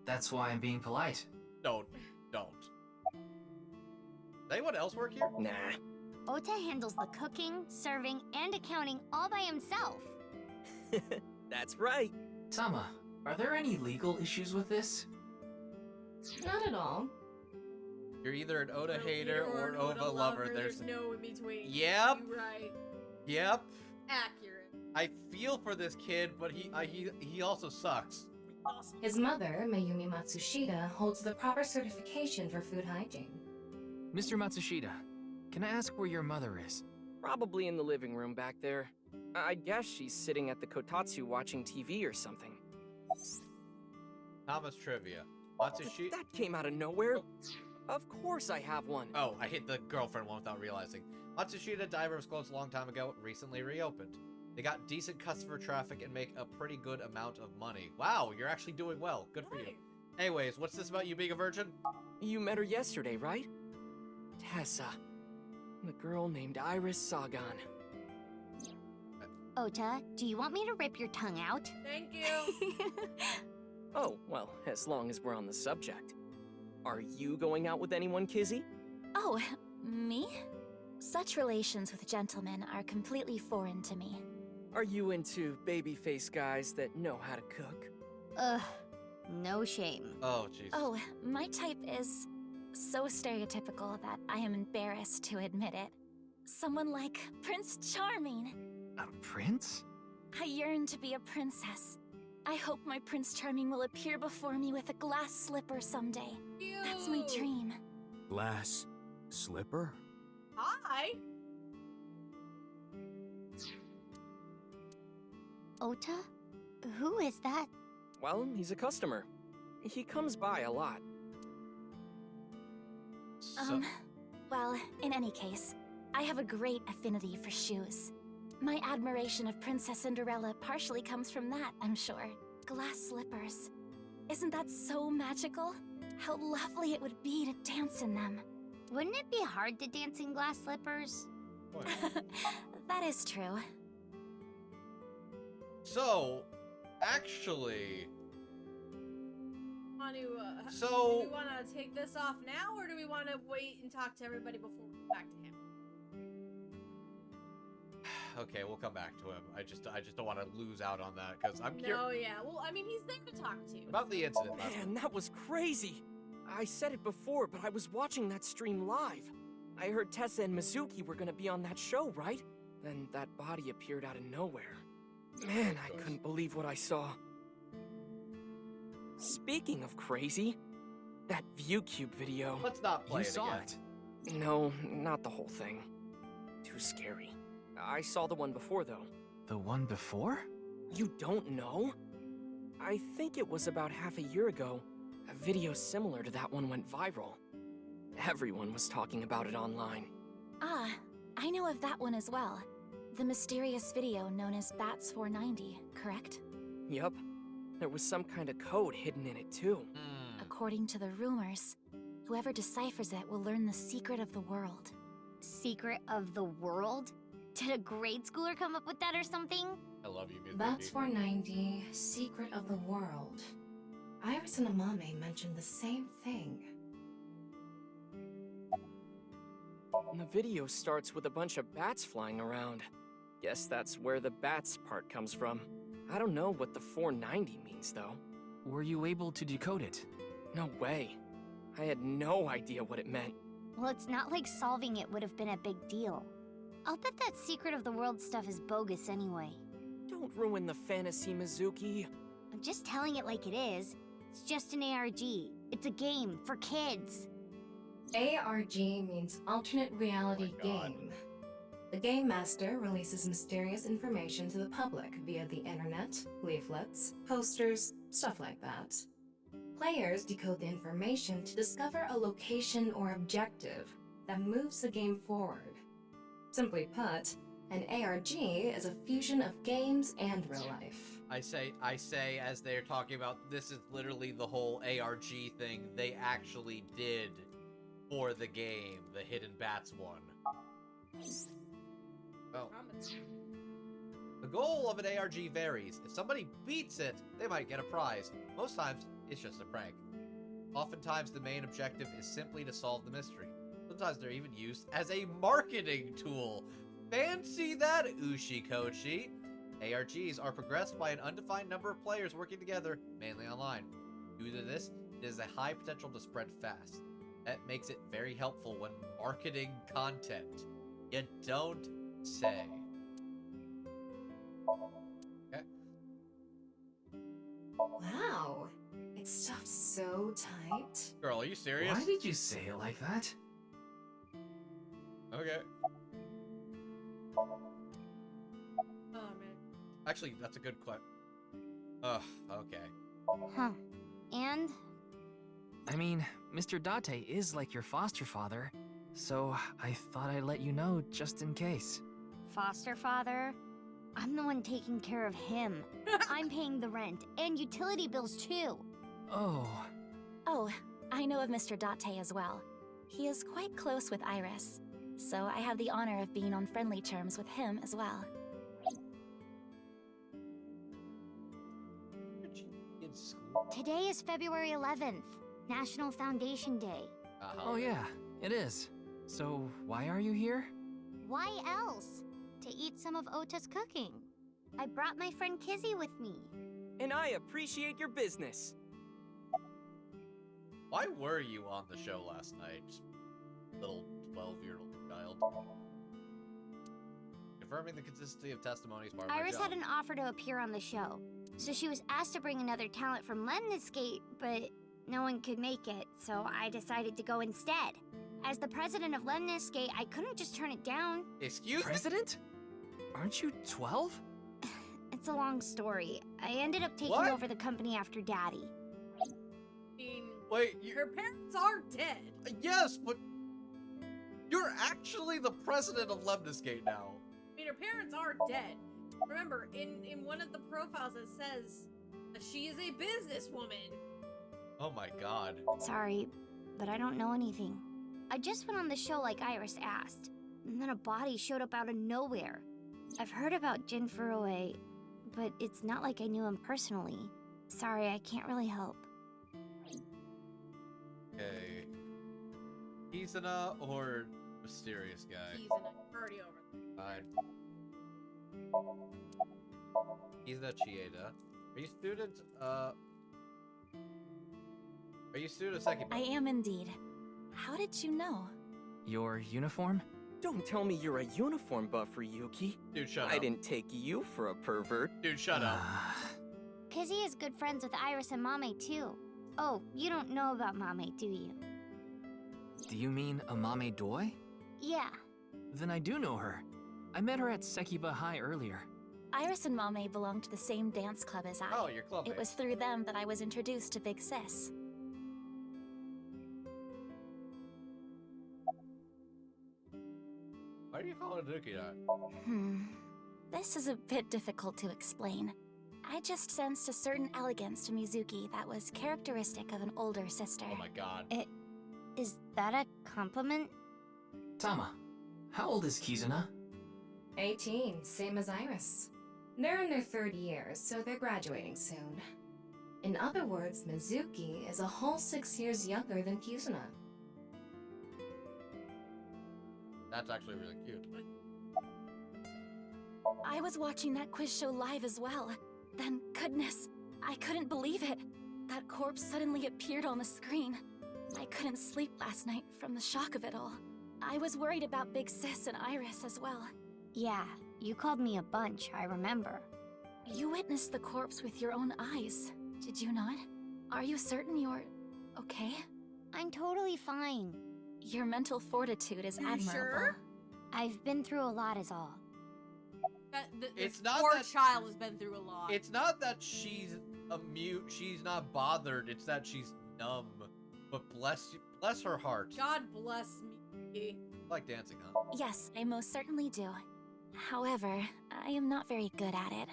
that's why I'm being polite. Don't. Does anyone else work here? Nah. Ota handles the cooking, serving, and accounting all by himself. That's right. Tama, are there any legal issues with this? Not at all. You're either an Oda No hater or an Oda lover. There's no in between. Yep. You're right. Yep. Accurate. I feel for this kid, but he also sucks. Awesome. His mother, Mayumi Matsushita, holds the proper certification for food hygiene. Mr. Matsushita, can I ask where your mother is? Probably in the living room back there. I guess she's sitting at the kotatsu watching TV or something. Thomas trivia. Matsushita. That came out of nowhere. Of course I have one. Oh, I hit the girlfriend one without realizing. Matsushita Diver was closed a long time ago, recently reopened. They got decent customer traffic and make a pretty good amount of money. Wow, you're actually doing well. Good for you. Anyways, what's this about you being a virgin? You met her yesterday, right? Tessa. The girl named Iris Sagan. Ota, do you want me to rip your tongue out? Thank you. Oh, well, as long as we're on the subject. Are you going out with anyone, Kizzy? Oh, me? Such relations with gentlemen are completely foreign to me. Are you into babyface guys that know how to cook? Ugh, no shame. Oh, jeez. Oh, my type is so stereotypical that I am embarrassed to admit it. Someone like Prince Charming. A prince? I yearn to be a princess. I hope my Prince Charming will appear before me with a glass slipper someday. That's my dream. Glass slipper? Hi. Ota? Who is that? Well, he's a customer. He comes by a lot. Well, in any case, I have a great affinity for shoes. My admiration of Princess Cinderella partially comes from that, I'm sure. Glass slippers. Isn't that so magical? How lovely it would be to dance in them. Wouldn't it be hard to dance in glass slippers? That is true. So, actually... Want to, So- do we want to take this off now, or do we want to wait and talk to everybody before we go back to him? Okay, we'll come back to him. I just don't want to lose out on that, because I'm curious No, yeah. Well, I mean, he's there to talk to. about the incident last Man, that was crazy. I said it before, but I was watching that stream live. I heard Tessa and Mizuki were gonna be on that show, right? Then that body appeared out of nowhere. Man, I couldn't believe what I saw. Speaking of crazy, that ViewCube video. Let's not play You it saw again. it. No, not the whole thing. Too scary. I saw the one before, though. The one before? You don't know? I think it was about half a year ago. A video similar to that one went viral. Everyone was talking about it online. Ah, I know of that one as well. The mysterious video known as Bats 490, correct? Yup. There was some kind of code hidden in it, too. According to the rumors, whoever deciphers it will learn the secret of the world. Secret of the world? Did a grade schooler come up with that or something? I love you, Mizuki. That's 490, Secret of the World. Iris and Amame mentioned the same thing. The video starts with a bunch of bats flying around. Guess that's where the bats part comes from. I don't know what the 490 means, though. Were you able to decode it? No way. I had no idea what it meant. Well, it's not like solving it would have been a big deal. I'll bet that Secret of the World stuff is bogus anyway. Don't ruin the fantasy, Mizuki. I'm just telling it like it is. It's just an ARG. It's a game for kids. ARG means Alternate Reality Game. The Game Master releases mysterious information to the public via the internet, leaflets, posters, stuff like that. Players decode the information to discover a location or objective that moves the game forward. Simply put, an ARG is a fusion of games and real life. I say, as they're talking about, this is literally the whole ARG thing they actually did for the game, the Hidden Bats one. Oh. The goal of an ARG varies. If somebody beats it, they might get a prize. Most times, it's just a prank. Oftentimes, the main objective is simply to solve the mystery. Sometimes they're even used as a marketing tool. Fancy that, Ushikoshi! ARGs are progressed by an undefined number of players working together, mainly online. Due to this, it is a high potential to spread fast. That makes it very helpful when marketing content. You don't say. Okay. Wow, it's stuffed so tight. Girl, are you serious? Why did you say it like that? Okay. Oh, man. Actually, that's a good question. Ugh, okay. Huh. And? I mean, Mr. Date is like your foster father, so I thought I'd let you know just in case. Foster father? I'm the one taking care of him. I'm paying the rent and utility bills too. Oh. Oh, I know of Mr. Date as well. He is quite close with Iris, so I have the honor of being on friendly terms with him as well. In school? Today is February 11th, National Foundation Day. Oh yeah, it is. So why are you here? Why else? To eat some of Ota's cooking. I brought my friend Kizzy with me. And I appreciate your business. Why were you on the show last night, little 12-year-old child? Confirming the consistency of testimonies part of my Iris job. had an offer to appear on the show, so she was asked to bring another talent from Lemniscate, but no one could make it, so I decided to go instead. As the president of Lemniscate, I couldn't just turn it down. Excuse me? President? Aren't you 12? It's a long story. I ended up taking over the company after Daddy. Wait, her parents are dead. Yes, but you're actually the president of Lemniscate now. I mean, her parents are dead. Remember, in one of the profiles it says that she is a businesswoman. Oh my god. Sorry, but I don't know anything. I just went on the show like Iris asked, and then a body showed up out of nowhere. I've heard about Jin Furue, but it's not like I knew him personally. Sorry, I can't really help. Okay. Kizuna or mysterious guy? Kizuna, already over there. Fine. Kizuna Chieda. Are you student, Are you student Sekiba? I am indeed. How did you know? Your uniform? Don't tell me you're a uniform buff, Ryuki. Dude, shut up. I didn't take you for a pervert. Dude, shut up. Kizzy is good friends with Iris and Mame too. Oh, you don't know about Mame, do you? Do you mean Amame Doi? Yeah. Then I do know her. I met her at Sekiba High earlier. Iris and Mame belong to the same dance club as I. Oh, your club It was through them that I was introduced to Big Sis. Why do you call it Nuki that? This is a bit difficult to explain. I just sensed a certain elegance to Mizuki that was characteristic of an older sister. Oh my god. Is that a compliment? Tama, how old is Kizuna? 18, same as Iris. They're in their third year, so they're graduating soon. In other words, Mizuki is a whole 6 years younger than Kizuna. That's actually really cute. I was watching that quiz show live as well. Then, goodness, I couldn't believe it. That corpse suddenly appeared on the screen. I couldn't sleep last night from the shock of it all. I was worried about Big Sis and Iris as well. Yeah, you called me a bunch, I remember. You witnessed the corpse with your own eyes, did you not? Are you certain you're okay? I'm totally fine. Your mental fortitude is admirable. Sure? I've been through a lot is all. This poor child has been through a lot. It's not that she's she's not bothered, it's that she's numb. But bless her heart. God bless me. You like dancing, huh? Yes, I most certainly do. However, I am not very good at it.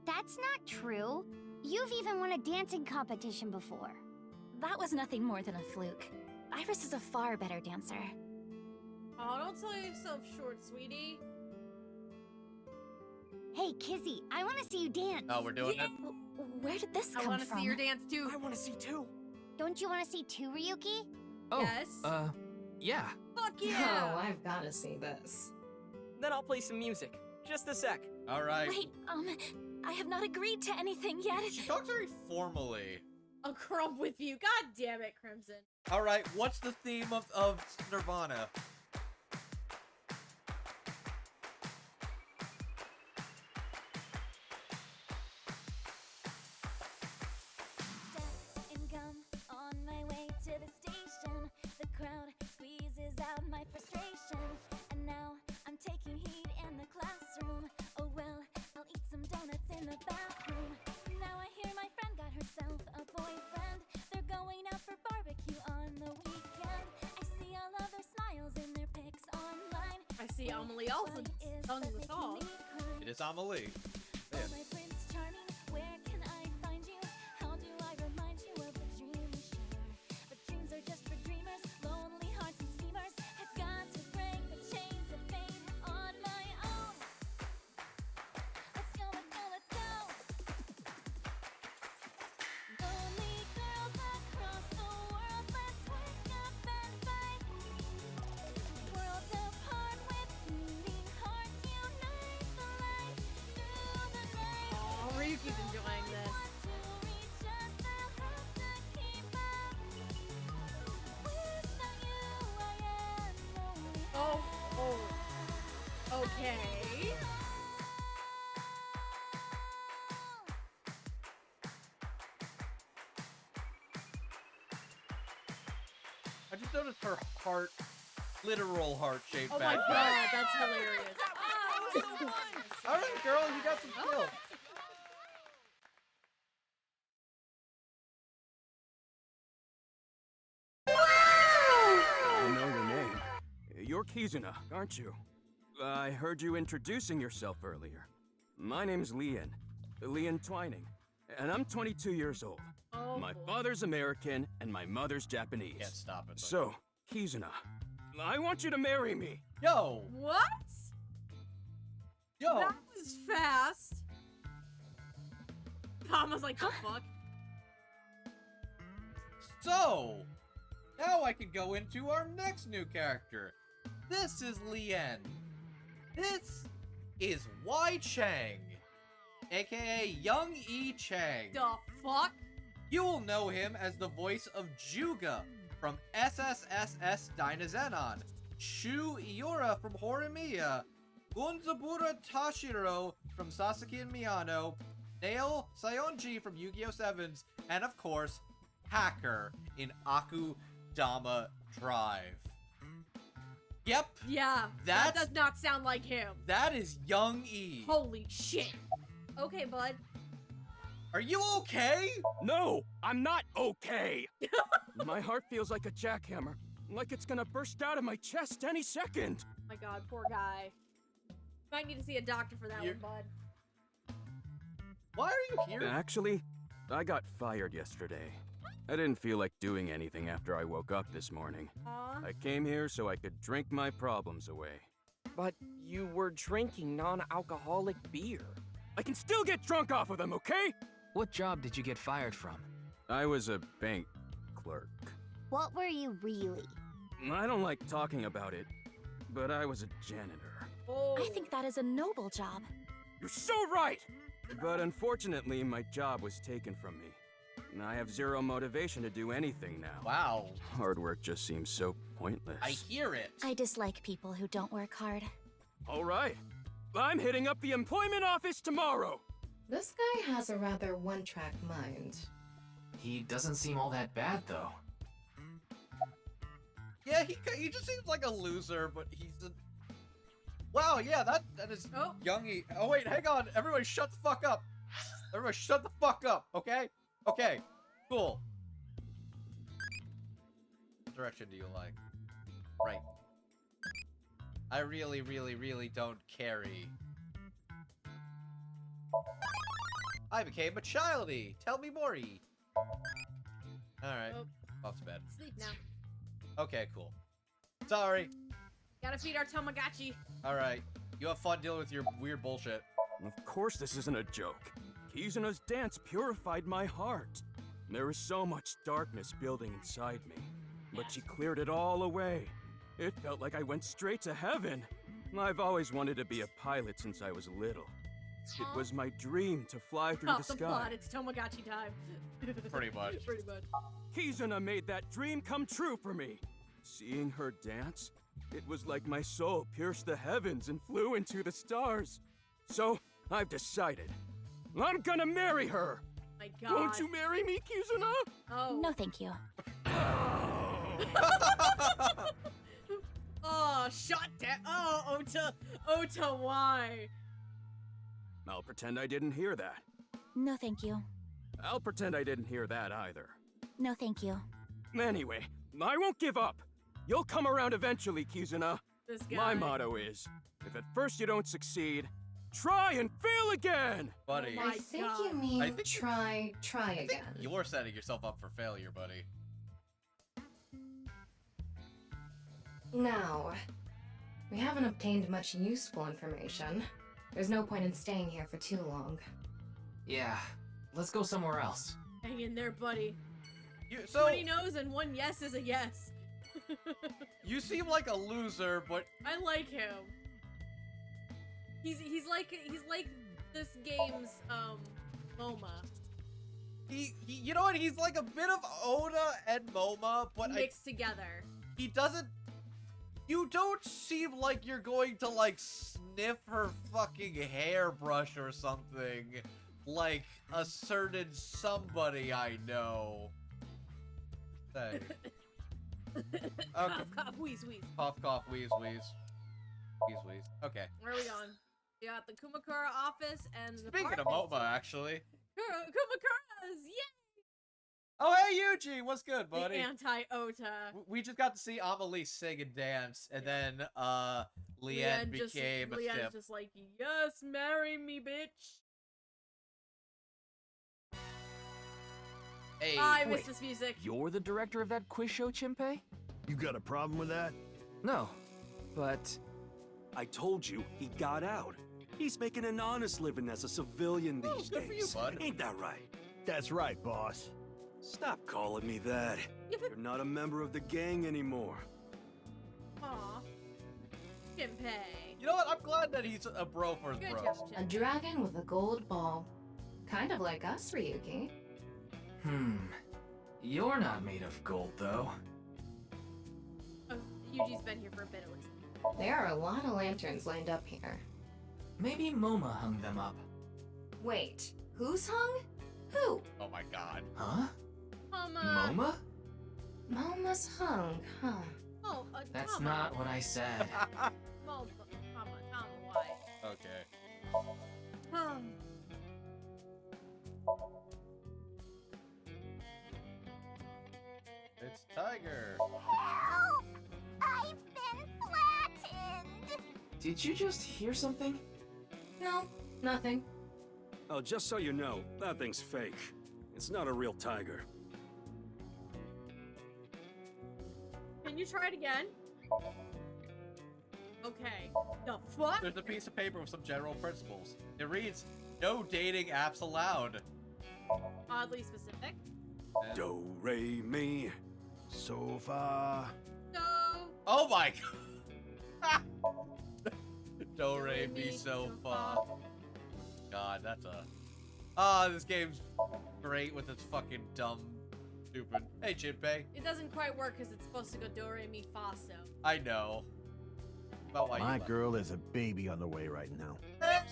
That's not true. You've even won a dancing competition before. That was nothing more than a fluke. Iris is a far better dancer. Oh, don't sell yourself short, sweetie. Hey, Kizzy, I want to see you dance. Oh, we're doing it? Where did this come from? I want to see your dance too. I want to see too. Don't you want to see too, Ryuki? Oh, Yes? Yeah. Fuck yeah! Oh, I've gotta see this. Then I'll play some music. Just a sec. Alright. Wait, I have not agreed to anything yet. She talks very formally. A crump with you. God damn it, Crimson. Alright, what's the theme of Nirvana? And gum on my way to the station. The crowd squeezes out my frustration. And now I'm taking heat in the classroom. Oh well, I'll eat some donuts in the bathroom. Now I hear my friend got herself a boyfriend. They're going out for barbecue on the weekend. I see all of their smiles in their pics online. I see Amelie also sung the song. It is Amelie. Oh, my Prince Charming, where can I find you? How do I remind you of the dream we share? But dreams are just for dreamers, lonely hearts and schemers. I've got to break the chains of fate on my own. Let's go, let's go, let's go. Lonely girls across the world, let's wake up and fight. Worlds apart with beating hearts, unite the light through the night. Oh, Ryuki's enjoying this. Oh, okay. I just noticed her heart, literal heart-shaped Oh my backpack. god, that's hilarious. Alright, girl, you got some skill. I know your name. You're Kizuna, aren't you? I heard you introducing yourself earlier. My name's Lian Twining, and I'm 22 years old. Oh, My boy. father's American, and my mother's Japanese. Can't stop it. But... So, Kizuna, I want you to marry me. Yo! What? Yo! That was fast. Tama's like, the fuck? So, now I can go into our next new character. This is Lien. This is Y Chang, aka Young E Chang. The fuck? You will know him as the voice of Juga from SSSS Dynazenon, Shu Iora from Horimiya, Gunzabura Tashiro from Sasaki and Miyano, Nail Sayonji from Yu-Gi-Oh! 7s, and of course, Hacker in Aku Dama Drive. Yep, Yeah, that does not sound like him. that is Young E. Holy shit. Okay, bud. Are you okay? No, I'm not okay. My heart feels like a jackhammer, like it's gonna burst out of my chest any second. My god, poor guy. Might need to see a doctor for that You're- one, bud. Why are you here? Actually, I got fired yesterday. I didn't feel like doing anything after I woke up this morning. I came here so I could drink my problems away. But you were drinking non-alcoholic beer. I can still get drunk off of them, okay? What job did you get fired from? I was a bank clerk. What were you really? I don't like talking about it, but I was a janitor. I think that is a noble job. You're so right! But unfortunately, my job was taken from me. And I have zero motivation to do anything now. Wow. Hard work just seems so pointless. I hear it. I dislike people who don't work hard. All right. I'm hitting up the employment office tomorrow. This guy has a rather one-track mind. He doesn't seem all that bad, though. Yeah, he just seems like a loser, but he's a... Wow, yeah, that is youngy. Oh, wait, hang on. Everybody shut the fuck up. Everybody shut the fuck up, okay? Okay, cool. What direction do you like? Right. I really, really, really don't carry. I became a childie. Tell me more-y. Alright. Off to bed. Sleep now. Okay, cool. Sorry. Gotta feed our Tamagotchi. Alright. You have fun dealing with your weird bullshit. Of course this isn't a joke. Kizuna's dance purified my heart. There was so much darkness building inside me, but she cleared it all away. It felt like I went straight to heaven. I've always wanted to be a pilot since I was little. It was my dream to fly through the Stop sky. the plot, it's Tamagotchi time. Pretty much. Pretty much. Kizuna made that dream come true for me. Seeing her dance, it was like my soul pierced the heavens and flew into the stars. So, I've decided. I'm gonna marry her! My God. Won't you marry me, Kizuna? Oh. No, thank you. Oh, shut down. Oh, Ota, why? I'll pretend I didn't hear that. No, thank you. I'll pretend I didn't hear that either. No, thank you. Anyway, I won't give up. You'll come around eventually, Kizuna. This guy. My motto is, if at first you don't succeed, try and fail again! Buddy. Oh I think you mean try again. You're setting yourself up for failure, buddy. Now, we haven't obtained much useful information. There's no point in staying here for too long. Yeah, let's go somewhere else. Hang in there, buddy. 20 So, no's and 1 yes is a yes. you seem like a loser, but I like him. He's like this game's MoMA. he you know what? He's like a bit of Oda and Moma, but Mixed together. he doesn't. You don't seem like you're going to like sniff her fucking hairbrush or something, like a certain somebody I know. Hey. Okay. Cough, cough, wheeze, wheeze. Cough, cough, wheeze, wheeze. Wheeze, wheeze. Okay. Where are we going? We got the Kumakura office and the Speaking of apartment. MoMA, actually. Kumakuras, yay! Oh, hey, Yuji! What's good, buddy? The anti-Ota. We just got to see Amelie sing and dance, and then, Leanne became a Leanne's ship. just like, yes, marry me, bitch. Hey. I Wait, miss this music. You're the director of that quiz show, Chimpe? You got a problem with that? No, but... I told you, he got out. He's making an honest living as a civilian these good for you, days. bud. Ain't that right? That's right, boss. Stop calling me that. You're not a member of the gang anymore. Aw. Shinpei. You know what? I'm glad that he's a bro for his Good bros. job, A dragon with a gold ball. Kind of like us, Ryuki. You're not made of gold, though. Oh, Yuji's been here for a bit at least. There are a lot of lanterns lined up here. Maybe MoMA hung them up. Wait, who's hung? Who? Oh my god. Huh? Mama. MoMA? Moma's hung, huh? Oh, That's Tama. not what I said. Well, Tama, why? Okay. It's Tiger. Help! I've been flattened! Did you just hear something? No, nothing. Oh, just so you know, that thing's fake. It's not a real tiger. Can you try it again? Okay. The fuck? There's a piece of paper with some general principles. It reads, "No dating apps allowed." Oddly specific. Do, re, mi. So far. No. Oh my god. Do, re, mi, so fa. God, that's a... this game's great with its fucking dumb, stupid... Hey, Jinpei. It doesn't quite work because it's supposed to go do, re, mi, fa, so. I know. About why My you girl has a baby on the way right now.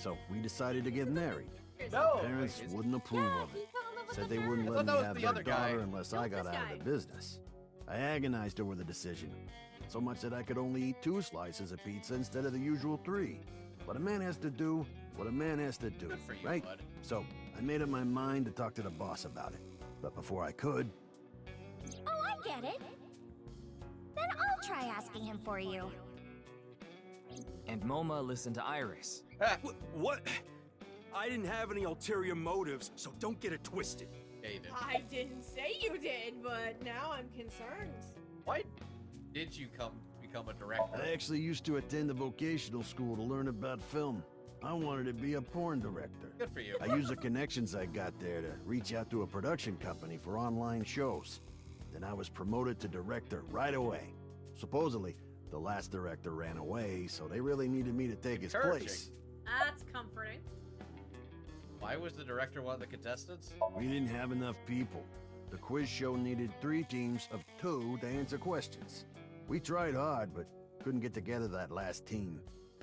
So we decided to get married. No! Parents wouldn't approve of it. Said they wouldn't let me have their daughter unless I got out of the business. I agonized over the decision. So much that I could only eat 2 slices of pizza instead of the usual 3. But a man has to do what a man has to do, Good for you, right? bud. So I made up my mind to talk to the boss about it. But before I could... Oh, I get it. Then I'll try asking him for you. And Moma listened to Iris. What? I didn't have any ulterior motives, so don't get it twisted. Yeah, you did. I didn't say you did, but now I'm concerned. Why did you become a director? I actually used to attend a vocational school to learn about film. I wanted to be a porn director. Good for you. I used the connections I got there to reach out to a production company for online shows. Then I was promoted to director right away. Supposedly, the last director ran away, so they really needed me to take his place. That's comforting. Why was the director one of the contestants? We didn't have enough people. The quiz show needed 3 teams of 2 to answer questions. We tried hard, but couldn't get together that last team.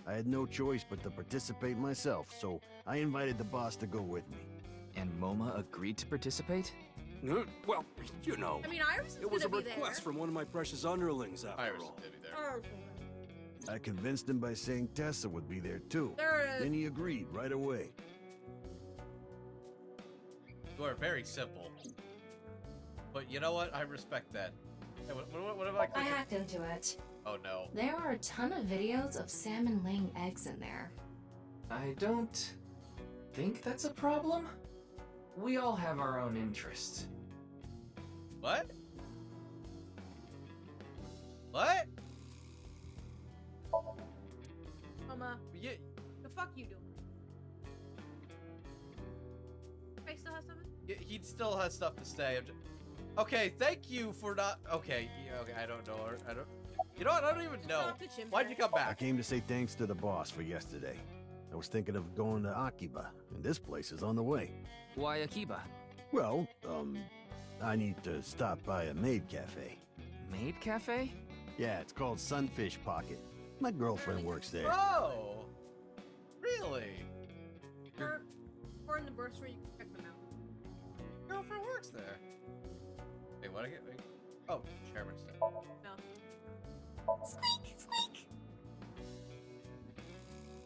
I had no choice but to participate myself, so I invited the boss to go with me. And Moma agreed to participate? Well, you know. I mean, Iris is It was a gonna be request there. from one of my precious underlings, after Iris all. did be there. I convinced him by saying Tessa would be there too. Then he agreed right away. You are very simple. But you know what? I respect that. Hey, what have I I clicked? hacked into it. Oh no. There are a ton of videos of salmon laying eggs in there. I don't think that's a problem. We all have our own interests. What? What? Mama, Yeah. the fuck you doing? I still have something? He still has stuff to say. Okay, thank you for not. Okay, yeah, okay. I don't know. I don't. You know what? I don't even know. Talk to Chimp. Why'd you come I back? came to say thanks to the boss for yesterday. I was thinking of going to Akiba, and this place is on the way. Why Akiba? Well, I need to stop by a maid cafe. Maid cafe? Yeah, it's called Sunfish Pocket. My girlfriend works there. Bro! Really? Or in the bursary, you can check them out. Girlfriend works there. Wait, what? Wait. Oh, Chairman Steph. No. Squeak, squeak.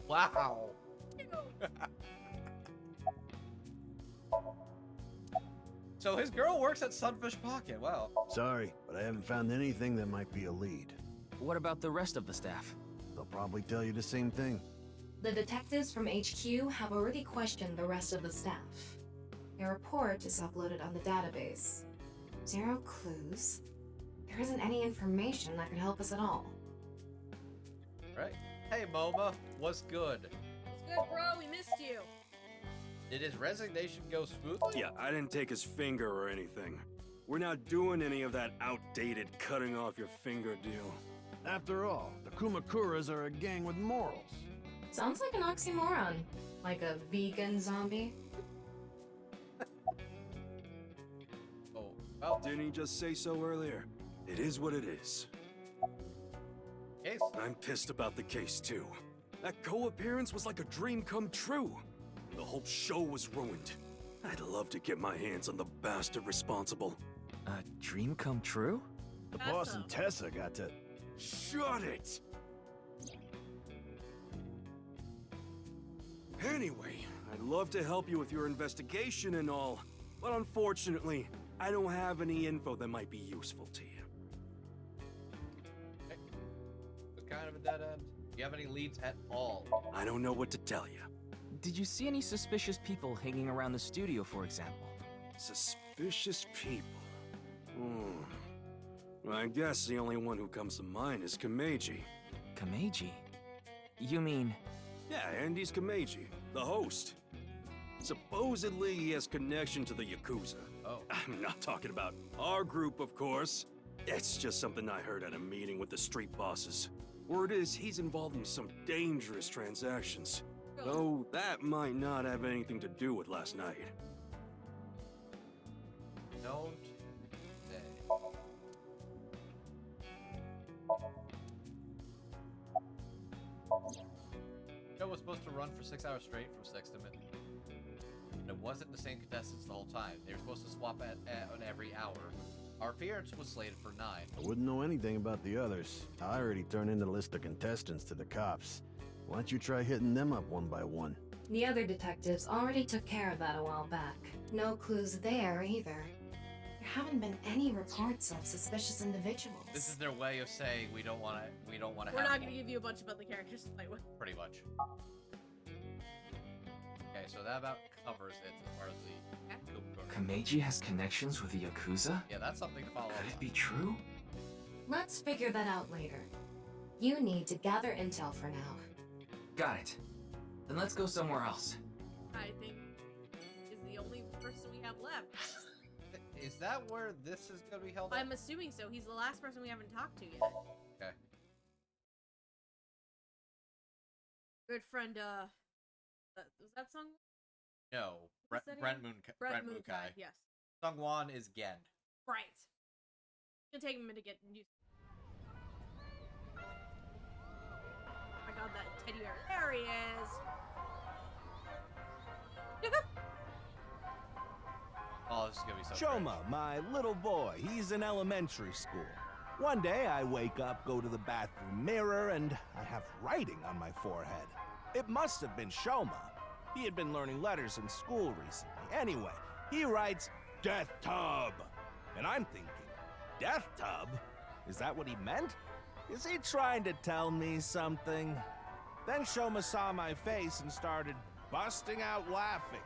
Wow. So his girl works at Sunfish Pocket. Wow. Sorry, but I haven't found anything that might be a lead. What about the rest of the staff? They'll probably tell you the same thing. The detectives from HQ have already questioned the rest of the staff. Their report is uploaded on the database. 0 clues. There isn't any information that could help us at all. Right. Hey, Moma. What's good? It's good, bro. We missed you. Did his resignation go smoothly? Yeah, I didn't take his finger or anything. We're not doing any of that outdated cutting off your finger deal. After all, the Kumakuras are a gang with morals. Sounds like an oxymoron. Like a vegan zombie. Oh, well. Didn't he just say so earlier? It is what it is. Case. I'm pissed about the case, too. That co-appearance was like a dream come true. The whole show was ruined. I'd love to get my hands on the bastard responsible. A dream come true? The boss and Tessa got to... Shut it! Anyway, I'd love to help you with your investigation and all, but unfortunately, I don't have any info that might be useful to you. It's kind of a dead end. Do you have any leads at all? I don't know what to tell you. Did you see any suspicious people hanging around the studio, for example? Suspicious people? Well, I guess the only one who comes to mind is Kameji. Kameji? You mean... Yeah, Andy's Kameji, the host. Supposedly he has connection to the Yakuza. Oh. I'm not talking about our group, of course. It's just something I heard at a meeting with the street bosses. Word is he's involved in some dangerous transactions. Though that might not have anything to do with last night. Don't say. The show was supposed to run for 6 hours straight from 6 to midnight. And it wasn't the same contestants the whole time. They were supposed to swap at every hour. Our appearance was slated for 9. I wouldn't know anything about the others. I already turned in the list of contestants to the cops. Why don't you try hitting them up one by one? The other detectives already took care of that a while back. No clues there either. There haven't been any reports of suspicious individuals. This is their way of saying we don't want to. We're not gonna give you a bunch of other characters to play with. Pretty much. Okay, so that about covers it as far as the. Kameji has connections with the Yakuza? Yeah, that's something to follow up on. Could it be true? Let's figure that out later. You need to gather intel for now. Got it. Then let's go somewhere else. I think is the only person we have left. Is that where this is gonna be held up? I'm assuming so. He's the last person we haven't talked to yet. Okay. Good friend, was that song? No. What's that Brent name? Moonkai. Brent Moonkai, yes. Sungwon is Gen. Right. It's gonna take a minute to get used. I got that teddy bear. There he is. Oh, this is gonna be so Shoma, my little boy, he's in elementary school. One day I wake up, go to the bathroom mirror, and I have writing on my forehead. It must have been Shoma. He had been learning letters in school recently. Anyway, he writes, Death Tub. And I'm thinking, Death Tub? Is that what he meant? Is he trying to tell me something? Then Shoma saw my face and started busting out laughing.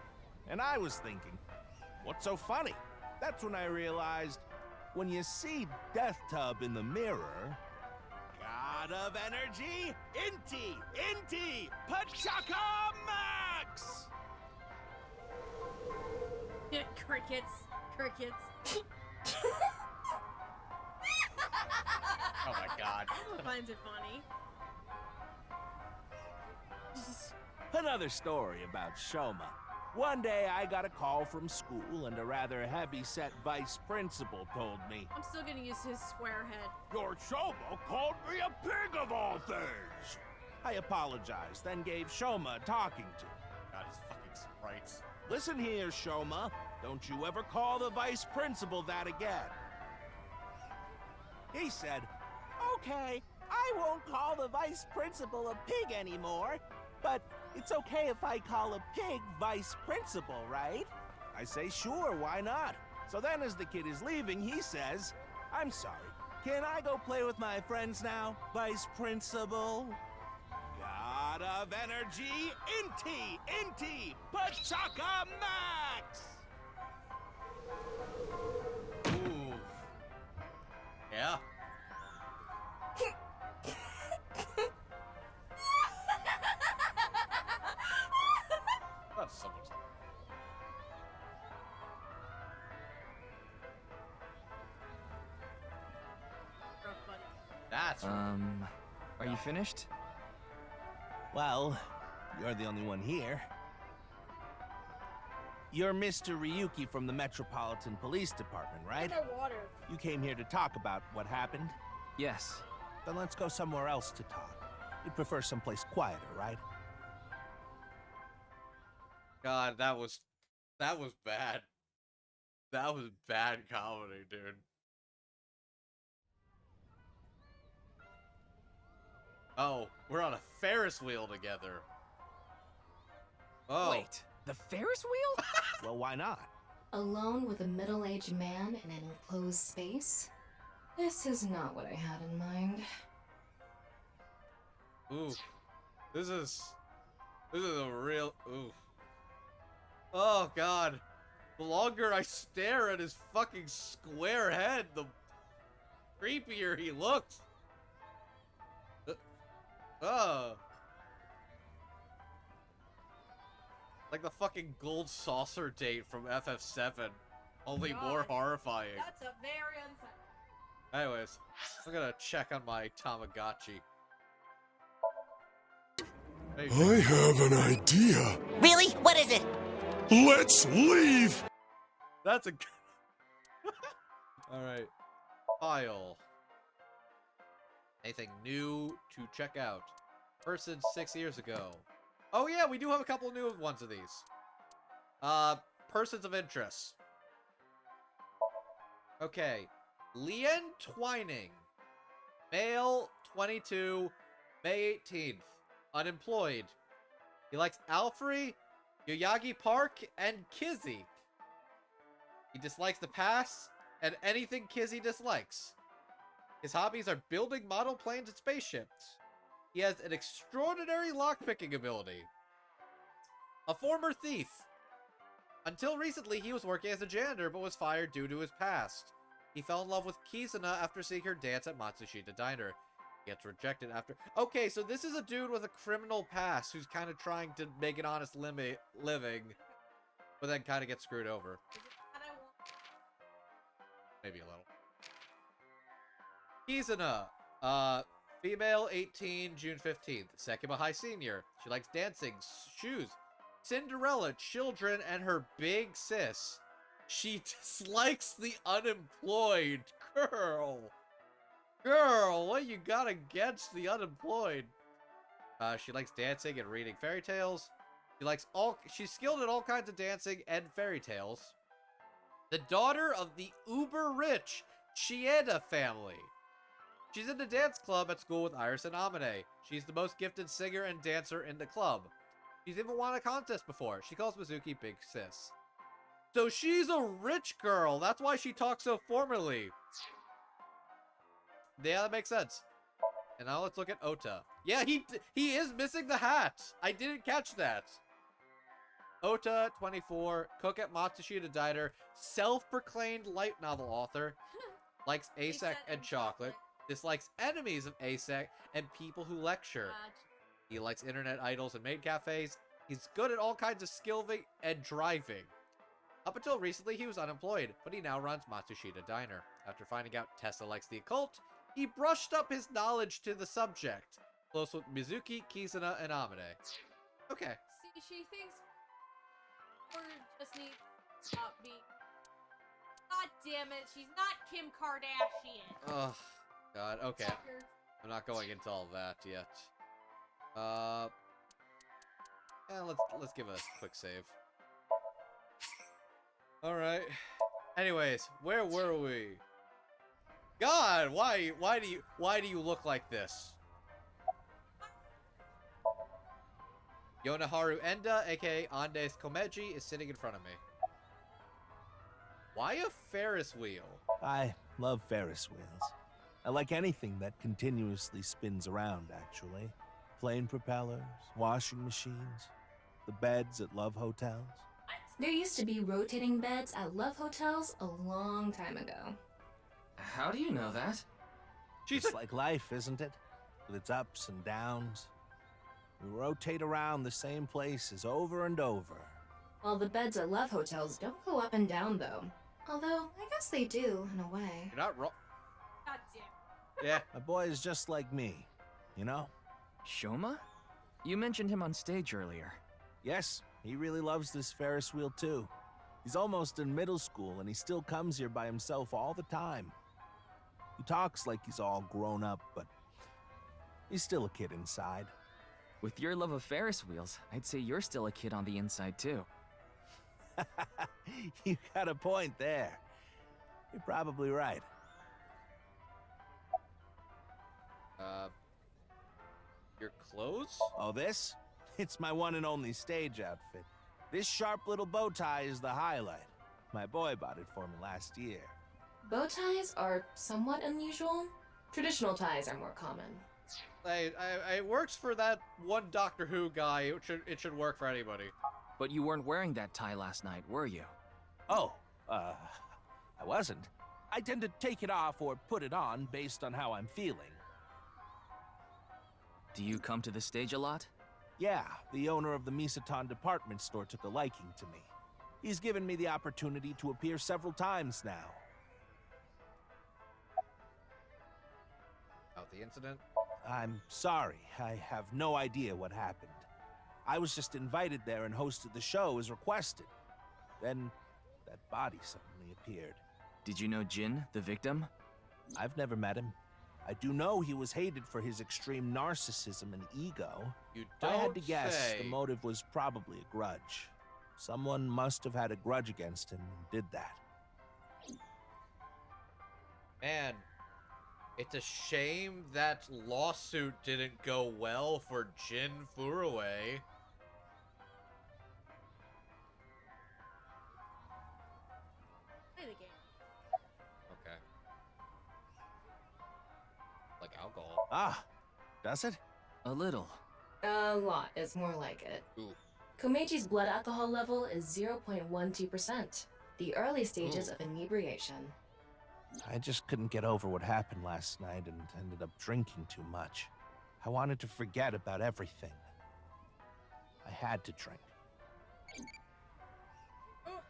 And I was thinking, what's so funny? That's when I realized, when you see Death Tub in the mirror, God of Energy, Inti, Pachaka Max! Crickets. Oh my god. Finds it funny. Another story about Shoma. One day I got a call from school and a rather heavy-set vice principal told me, I'm still getting used to his square head. Your Shoma called me a pig of all things! I apologized, then gave Shoma a talking to. God, his fucking sprites. Listen here, Shoma. Don't you ever call the vice principal that again. He said, okay, I won't call the vice principal a pig anymore, but it's okay if I call a pig vice principal, right? I say, sure, why not? So then as the kid is leaving, he says, I'm sorry, can I go play with my friends now, vice principal? God of Energy, Inti, Pachaka Max! Ooh. Yeah. That's so much. That's are you finished? Well, you're the only one here. You're Mr. Ryuki from the Metropolitan Police Department, right? Water. You came here to talk about what happened? Yes. Then let's go somewhere else to talk. You'd prefer someplace quieter, right? God, that was bad. That was bad comedy, dude. Oh, we're on a Ferris wheel together. Oh. Wait, the Ferris wheel? Well, why not? Alone with a middle-aged man in an enclosed space? This is not what I had in mind. Ooh. This This is a real... Oof. Oh, God. The longer I stare at his fucking square head, the creepier he looks. Like the fucking gold saucer date from FF7. Only more horrifying. That's a very unsettling. Anyways, I'm gonna check on my Tamagotchi. I have an idea. Really? What is it? Let's leave! That's a good... Alright. File. Anything new to check out? Person 6 years ago. Oh yeah, we do have a couple new ones of these. Persons of interest. Okay. Lien Twining. Male, 22, May 18th. Unemployed. He likes Alfrey, Yoyagi Park, and Kizzy. He dislikes the past and anything Kizzy dislikes. His hobbies are building model planes and spaceships. He has an extraordinary lockpicking ability. A former thief. Until recently, he was working as a janitor, but was fired due to his past. He fell in love with Kizuna after seeing her dance at Matsushita Diner. He gets rejected after... Okay, so this is a dude with a criminal past who's kind of trying to make an honest living, but then kind of gets screwed over. Maybe a little. Kizuna. Female, 18, June 15th. Sekima High Senior. She likes dancing, shoes, Cinderella, children, and her big sis. She dislikes the unemployed. Girl, what you got against the unemployed? She likes dancing and reading fairy tales. She's skilled in all kinds of dancing and fairy tales. The daughter of the uber-rich Chieda family. She's in the dance club at school with Iris and Amine. She's the most gifted singer and dancer in the club. She's even won a contest before. She calls Mizuki Big Sis. So she's a rich girl. That's why she talks so formally. Yeah, that makes sense. And now let's look at Ota. Yeah, he is missing the hat. I didn't catch that. Ota, 24, cook at Matsushita Diner, self-proclaimed light novel author, likes ASEC and chocolate, dislikes enemies of ASEC and people who lecture. He likes internet idols and maid cafes. He's good at all kinds of skillving and driving. Up until recently, he was unemployed, but he now runs Matsushita Diner. After finding out Tessa likes the occult, he brushed up his knowledge to the subject. Close with Mizuki, Kizuna, and Amine. Okay. See, she thinks we're just need to stop being... God damn it, she's not Kim Kardashian. Oh, God, okay. I'm not going into all that yet. Yeah, let's give it a quick save. Alright. Anyways, where were we? God, why do you look like this? Yonaharu Enda, aka Andes Komeji, is sitting in front of me. Why a Ferris wheel? I love Ferris wheels. I like anything that continuously spins around, actually. Plane propellers, washing machines, the beds at love hotels. There used to be rotating beds at love hotels a long time ago. How do you know that? It's like life, isn't it? With its ups and downs. We rotate around the same places over and over. Well, the beds at love hotels don't go up and down, though. Although, I guess they do, in a way. You're not wrong. God damn. Yeah. My boy is just like me, you know? Shoma? You mentioned him on stage earlier. Yes, he really loves this Ferris wheel too. He's almost in middle school and he still comes here by himself all the time. He talks like he's all grown up, but he's still a kid inside. With your love of Ferris wheels, I'd say you're still a kid on the inside too. You got a point there. You're probably right. Your clothes? Oh, this? It's my one and only stage outfit. This sharp little bow tie is the highlight. My boy bought it for me last year. Bow ties are somewhat unusual. Traditional ties are more common. Hey, it works for that one Doctor Who guy. It should work for anybody. But you weren't wearing that tie last night, were you? Oh, I wasn't. I tend to take it off or put it on based on how I'm feeling. Do you come to the stage a lot? Yeah, the owner of the Misaton department store took a liking to me. He's given me the opportunity to appear several times now. About the incident? I'm sorry, I have no idea what happened. I was just invited there and hosted the show as requested. Then, that body suddenly appeared. Did you know Jin, the victim? I've never met him. I do know he was hated for his extreme narcissism and ego. You If I don't had to guess, say. the motive was probably a grudge. Someone must have had a grudge against him and did that. Man, it's a shame that lawsuit didn't go well for Jin Furue. Play the game. Okay. Like alcohol. Ah, does it? A little. A lot is more like it. Ooh. Komeji's blood alcohol level is 0.12%, the early stages of inebriation. I just couldn't get over what happened last night and ended up drinking too much. I wanted to forget about everything. I had to drink. Oh,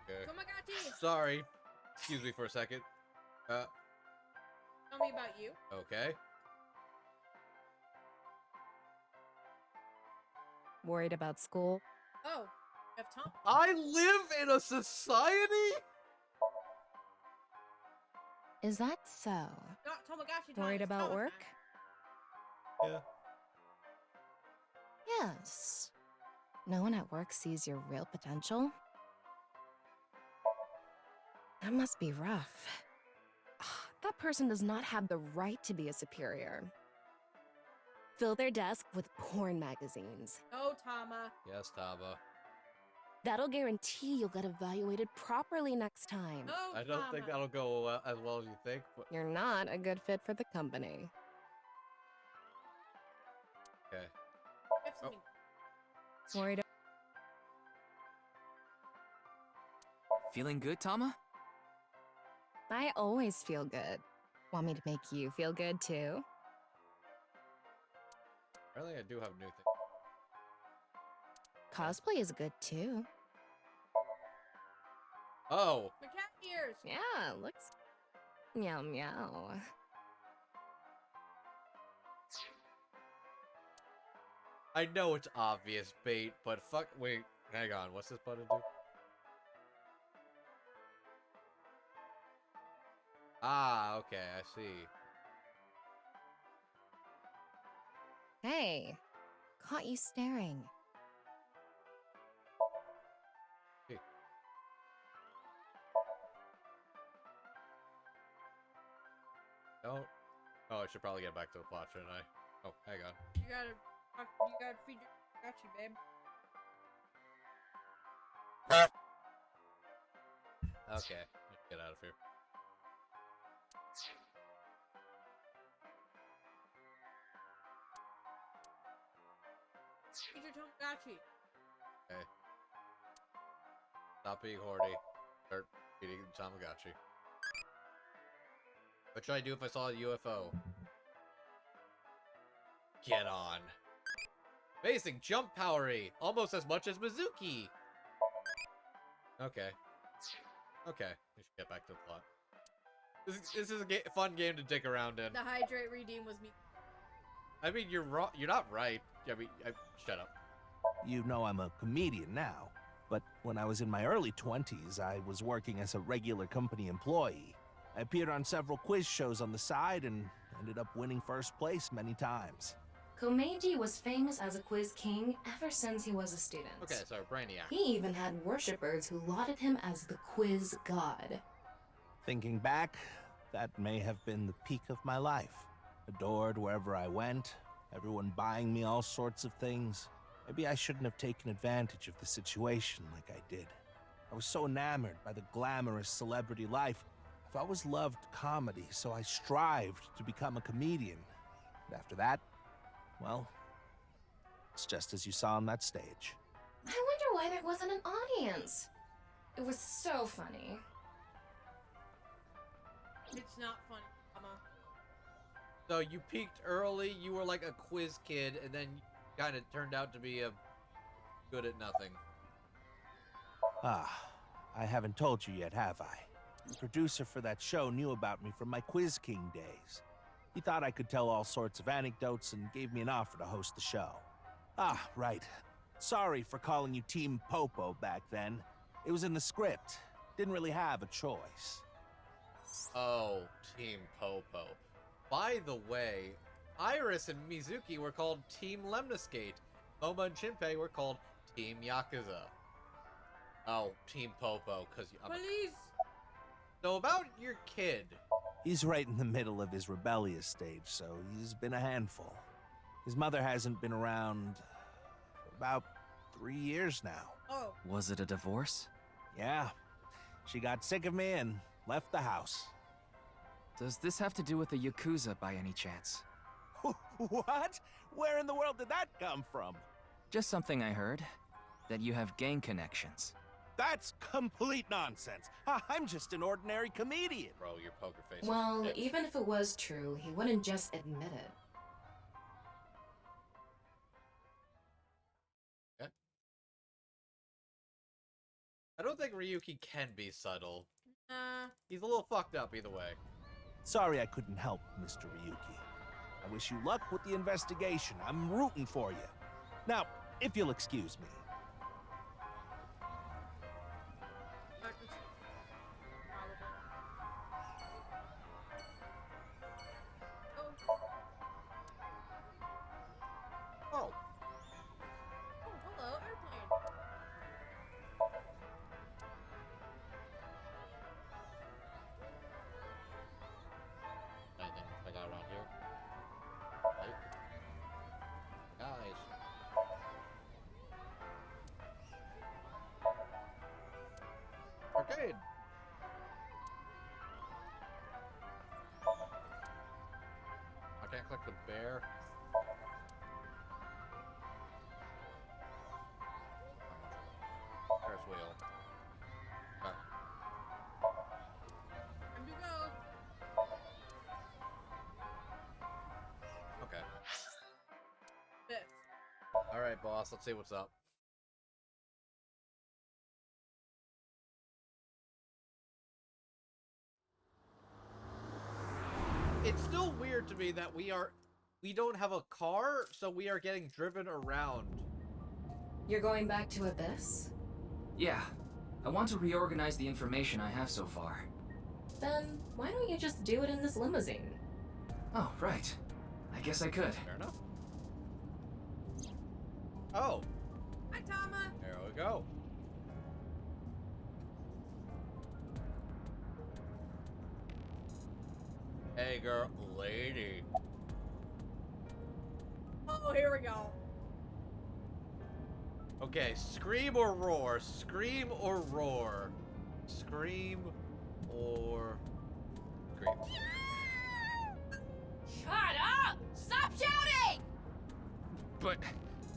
Okay. Tomagati! Sorry. Excuse me for a second. Tell me about you. Okay. Worried about school? Oh, you have Tom. I live in a society? Is that so? Not Tomagotchi time, Worried it's about Tama work? time. Yeah. Yes. No one at work sees your real potential? That must be rough. That person does not have the right to be a superior. Fill their desk with porn magazines. Oh, Tama. Yes, Taba. That'll guarantee you'll get evaluated properly next time. Oh, I don't think that'll go as well as you think, but You're not a good fit for the company. okay. Have Oh. something. Worried. Feeling good, Tama? I always feel good. Want me to make you feel good too? Apparently I do have new things. Cosplay is good too. Oh! My cat ears! Yeah, looks. Meow meow. I know it's obvious bait, but fuck. Wait, hang on. What's this button do? Ah, okay, I see. Hey, caught you staring. Hey. Don't. Oh, I should probably get back to the plot, shouldn't I? Oh, hang on. You gotta feed your Tomagotchi, babe. Okay, let's get out of here. Feed your Tomagotchi. Okay. Stop being horny. Start feeding Tamagotchi. What should I do if I saw a UFO? Get on. Basic jump powery! Almost as much as Mizuki! Okay. Okay, we should get back to the plot. This is a fun game to dick around in. The hydrate redeem was me. I mean, you're wrong. You're not right. I mean, shut up. You know I'm a comedian now, but when I was in my early 20s, I was working as a regular company employee. I appeared on several quiz shows on the side and ended up winning first place many times. Komeiji was famous as a quiz king ever since he was a student. Okay, so Brainiac. He even had worshippers who lauded him as the quiz god. Thinking back, that may have been the peak of my life. Adored wherever I went, everyone buying me all sorts of things. Maybe I shouldn't have taken advantage of the situation like I did. I was so enamored by the glamorous celebrity life. I've always loved comedy, so I strived to become a comedian. And after that, well, it's just as you saw on that stage. I wonder why there wasn't an audience. It was so funny. It's not funny, Mama. So you peaked early, you were like a quiz kid, and then you kind of turned out to be a good at nothing. Ah, I haven't told you yet, have I? The producer for that show knew about me from my Quiz King days. He thought I could tell all sorts of anecdotes and gave me an offer to host the show. Ah, right. Sorry for calling you Team Popo back then. It was in the script. Didn't really have a choice. Oh, Team Popo. By the way, Iris and Mizuki were called Team Lemniscate. Momo and Shinpei were called Team Yakuza. Oh, Team Popo, because Please. So about your kid. He's right in the middle of his rebellious stage, so he's been a handful. His mother hasn't been around for about 3 years now. Oh. Was it a divorce? Yeah. She got sick of me and left the house. Does this have to do with the Yakuza by any chance? What? Where in the world did that come from? Just something I heard. That you have gang connections. That's complete nonsense. I'm just an ordinary comedian. Bro, your poker face. Well, even if it was true, he wouldn't just admit it. Okay. I don't think Ryuki can be subtle. He's a little fucked up either way. Sorry I couldn't help, Mr. Ryuki. I wish you luck with the investigation. I'm rooting for you. Now, if you'll excuse me. Oh. Oh, hello, airplane. Anything I got around here? Right. Guys. Arcade. I can't click the bear. Ferris wheel. Okay. Time to go. Okay. Fifth. All right, boss. Let's see what's up. It's still weird to me that we don't have a car, so we are getting driven around. You're going back to Abyss? Yeah. I want to reorganize the information I have so far. Then why don't you just do it in this limousine? Oh, right. I guess I could. Fair enough. Oh. Hi, Tama. There we go. Hey, girl. Lady. Oh, here we go. Okay, scream or roar. Scream or roar. Scream or... Scream. Shut up! Stop shouting! But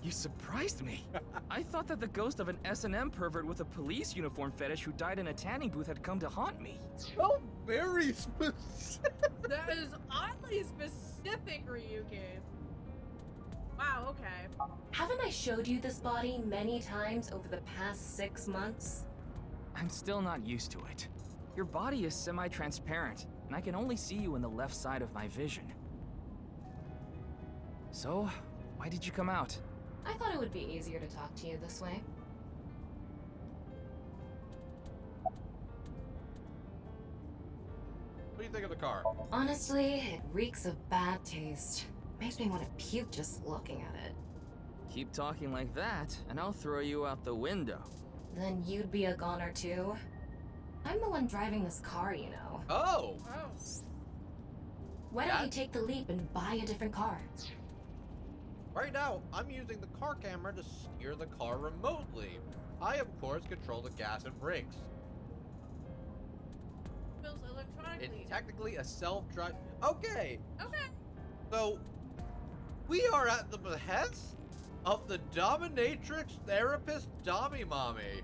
you surprised me. I thought that the ghost of an S&M pervert with a police uniform fetish who died in a tanning booth had come to haunt me. Oh, very specific. That is oddly specific, Ryuki. Wow, okay. Haven't I showed you this body many times over the past 6 months? I'm still not used to it. Your body is semi-transparent, and I can only see you in the left side of my vision. So, why did you come out? I thought it would be easier to talk to you this way. What do you think of the car? Honestly, it reeks of bad taste. Makes me want to puke just looking at it. Keep talking like that, and I'll throw you out the window. Then you'd be a goner too. I'm the one driving this car, you know. Oh! Why don't you take the leap and buy a different car? Right now, I'm using the car camera to steer the car remotely. I, of course, control the gas and brakes. Feels electronically. It's technically a self-drive... Okay! Okay. So, We are at the behest of the dominatrix therapist Dami Mommy.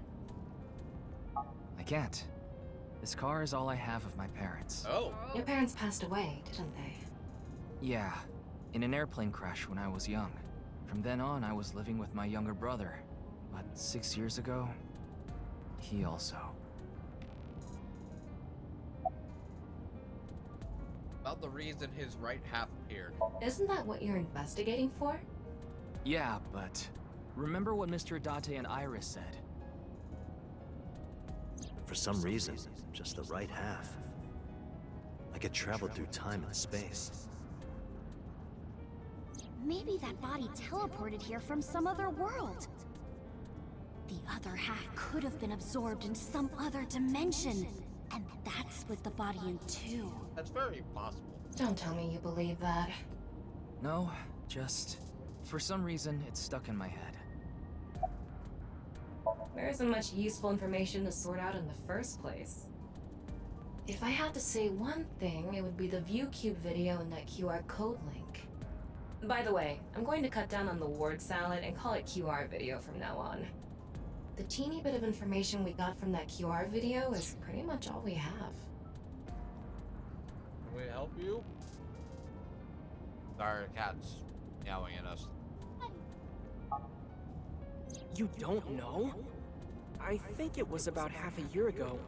I can't. This car is all I have of my parents. Oh. Your parents passed away, didn't they? Yeah, in an airplane crash when I was young. From then on, I was living with my younger brother. But 6 years ago, he also. About the reason his right half appeared. Isn't that what you're investigating for? Yeah, but remember what Mr. Date and Iris said? For some reason, just the right half. I could travel through time and space. Maybe that body teleported here from some other world. The other half could have been absorbed into some other dimension. And that split the body in two. That's very possible. Don't tell me you believe that. No, just... for some reason, it's stuck in my head. There isn't much useful information to sort out in the first place. If I had to say one thing, it would be the ViewCube video and that QR code link. By the way, I'm going to cut down on the word salad and call it QR video from now on. The teeny bit of information we got from that QR video is pretty much all we have. Can we help you? Sorry, cat's meowing at us. You don't know? I think it was about half a year ago.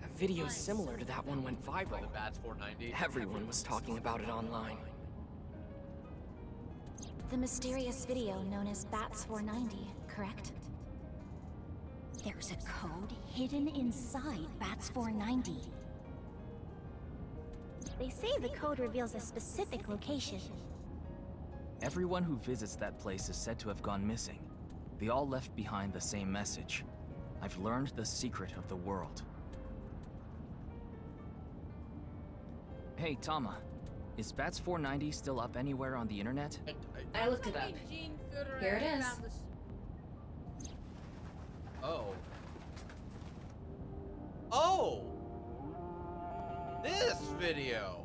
A video similar to that one went viral. The Bats 490. Everyone was talking about it online. The mysterious video known as Bats 490, correct? There's a code hidden inside Bats 490. They say the code reveals a specific location. Everyone who visits that place is said to have gone missing. They all left behind the same message. I've learned the secret of the world. Hey, Tama. Is Bats 490 still up anywhere on the internet? I looked it up. Here it is. Oh. Oh! This video!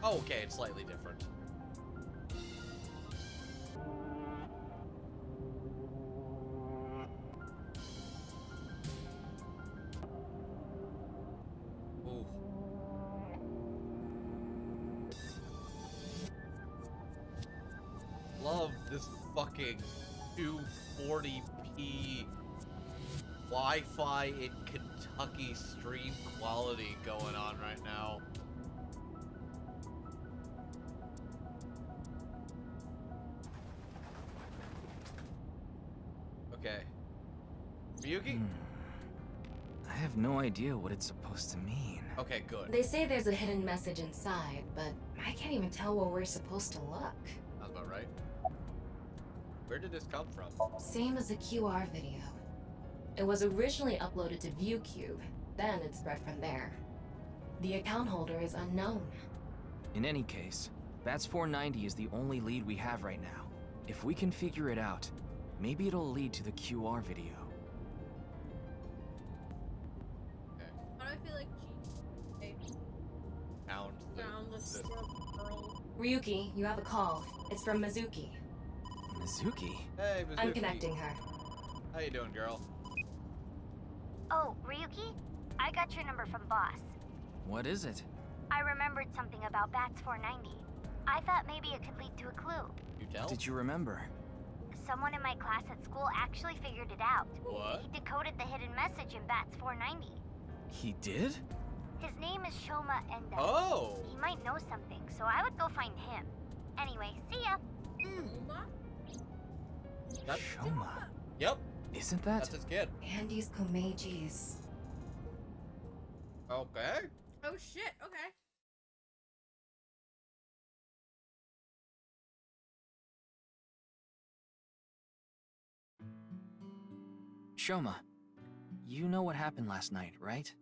Oh, okay, it's slightly different. Ooh. Love this fucking 240p Wi-Fi in Kentucky stream quality going on right now. Okay. Ryuki? I have no idea what it's supposed to mean. Okay, good. They say there's a hidden message inside, but I can't even tell where we're supposed to look. That's about right. Where did this come from? Same as the QR video. It was originally uploaded to ViewCube, then it spread from there. The account holder is unknown. In any case, Bats 490 is the only lead we have right now. If we can figure it out, maybe it'll lead to the QR video. How do I feel like Found the girl? Ryuki, you have a call. It's from Mizuki. Mizuki? Hey, Mizuki. I'm connecting her. How you doing, girl? Oh, Ryuki? I got your number from Boss. What is it? I remembered something about Bats 490. I thought maybe it could lead to a clue. You tell? What did you remember? Someone in my class at school actually figured it out. What? He decoded the hidden message in Bats 490. He did? His name is Shoma, and Oh! he might know something, so I would go find him. Anyway, see ya. That's Shoma. Yep. Isn't that? That's his kid. Andy's Komeji's. Okay. Oh shit, okay. Shoma, you know what happened last night, right?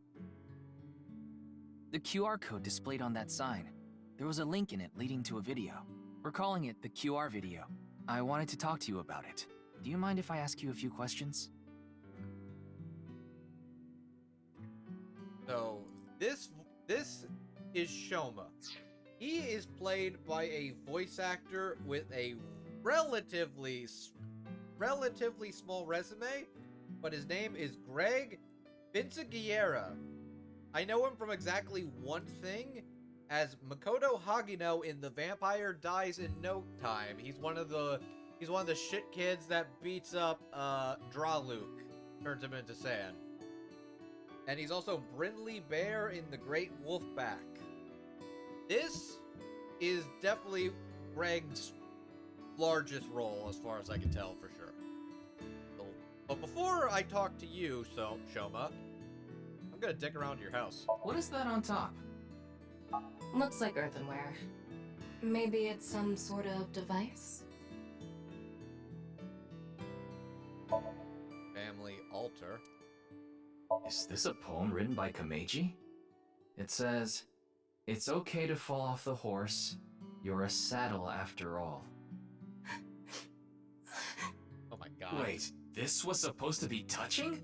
The QR code displayed on that sign. There was a link in it leading to a video. We're calling it the QR video. I wanted to talk to you about it. Do you mind if I ask you a few questions? So this is Shoma. He is played by a voice actor with a relatively small resume, but his name is Greg Vinciguerra. I know him from exactly one thing, as Makoto Hagino in The Vampire Dies in No Time. He's one of the shit kids that beats up Luke, turns him into sand. And he's also Brindley Bear in The Great Wolfpack. This is definitely Greg's largest role, as far as I can tell for sure. So, but before I talk to you, Shoma, I'm gonna dick around your house. What is that on top? Looks like earthenware. Maybe it's some sort of device? Family altar. Is this a poem written by Komeiji? It says, "It's okay to fall off the horse. You're a saddle after all." Oh my god. Wait, this was supposed to be touching?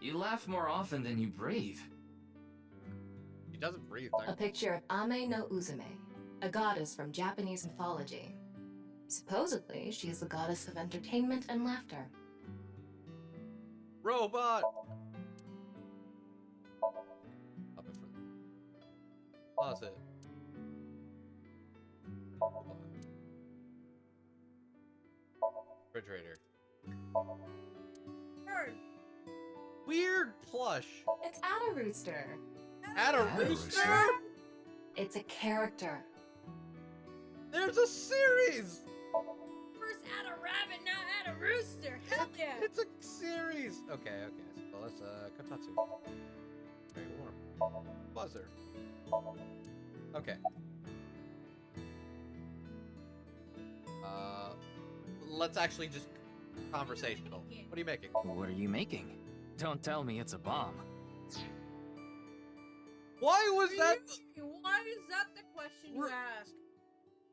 You laugh more often than you breathe. He doesn't breathe. A picture of Ame no Uzume, a goddess from Japanese mythology. Supposedly, she is the goddess of entertainment and laughter. Robot! Pause it. Refrigerator. Bird. Weird plush. It's Ada Rooster. Ada Rooster? It's a character. There's a series! First Ada Rabbit, now Ada Rooster. Hell yeah! It's a series! Okay. So let's, Kotatsu. Very warm. Buzzer. Okay. Let's actually just conversational. What are you making? What are you making? Don't tell me it's a bomb. Why was that? Why is that the question you ask?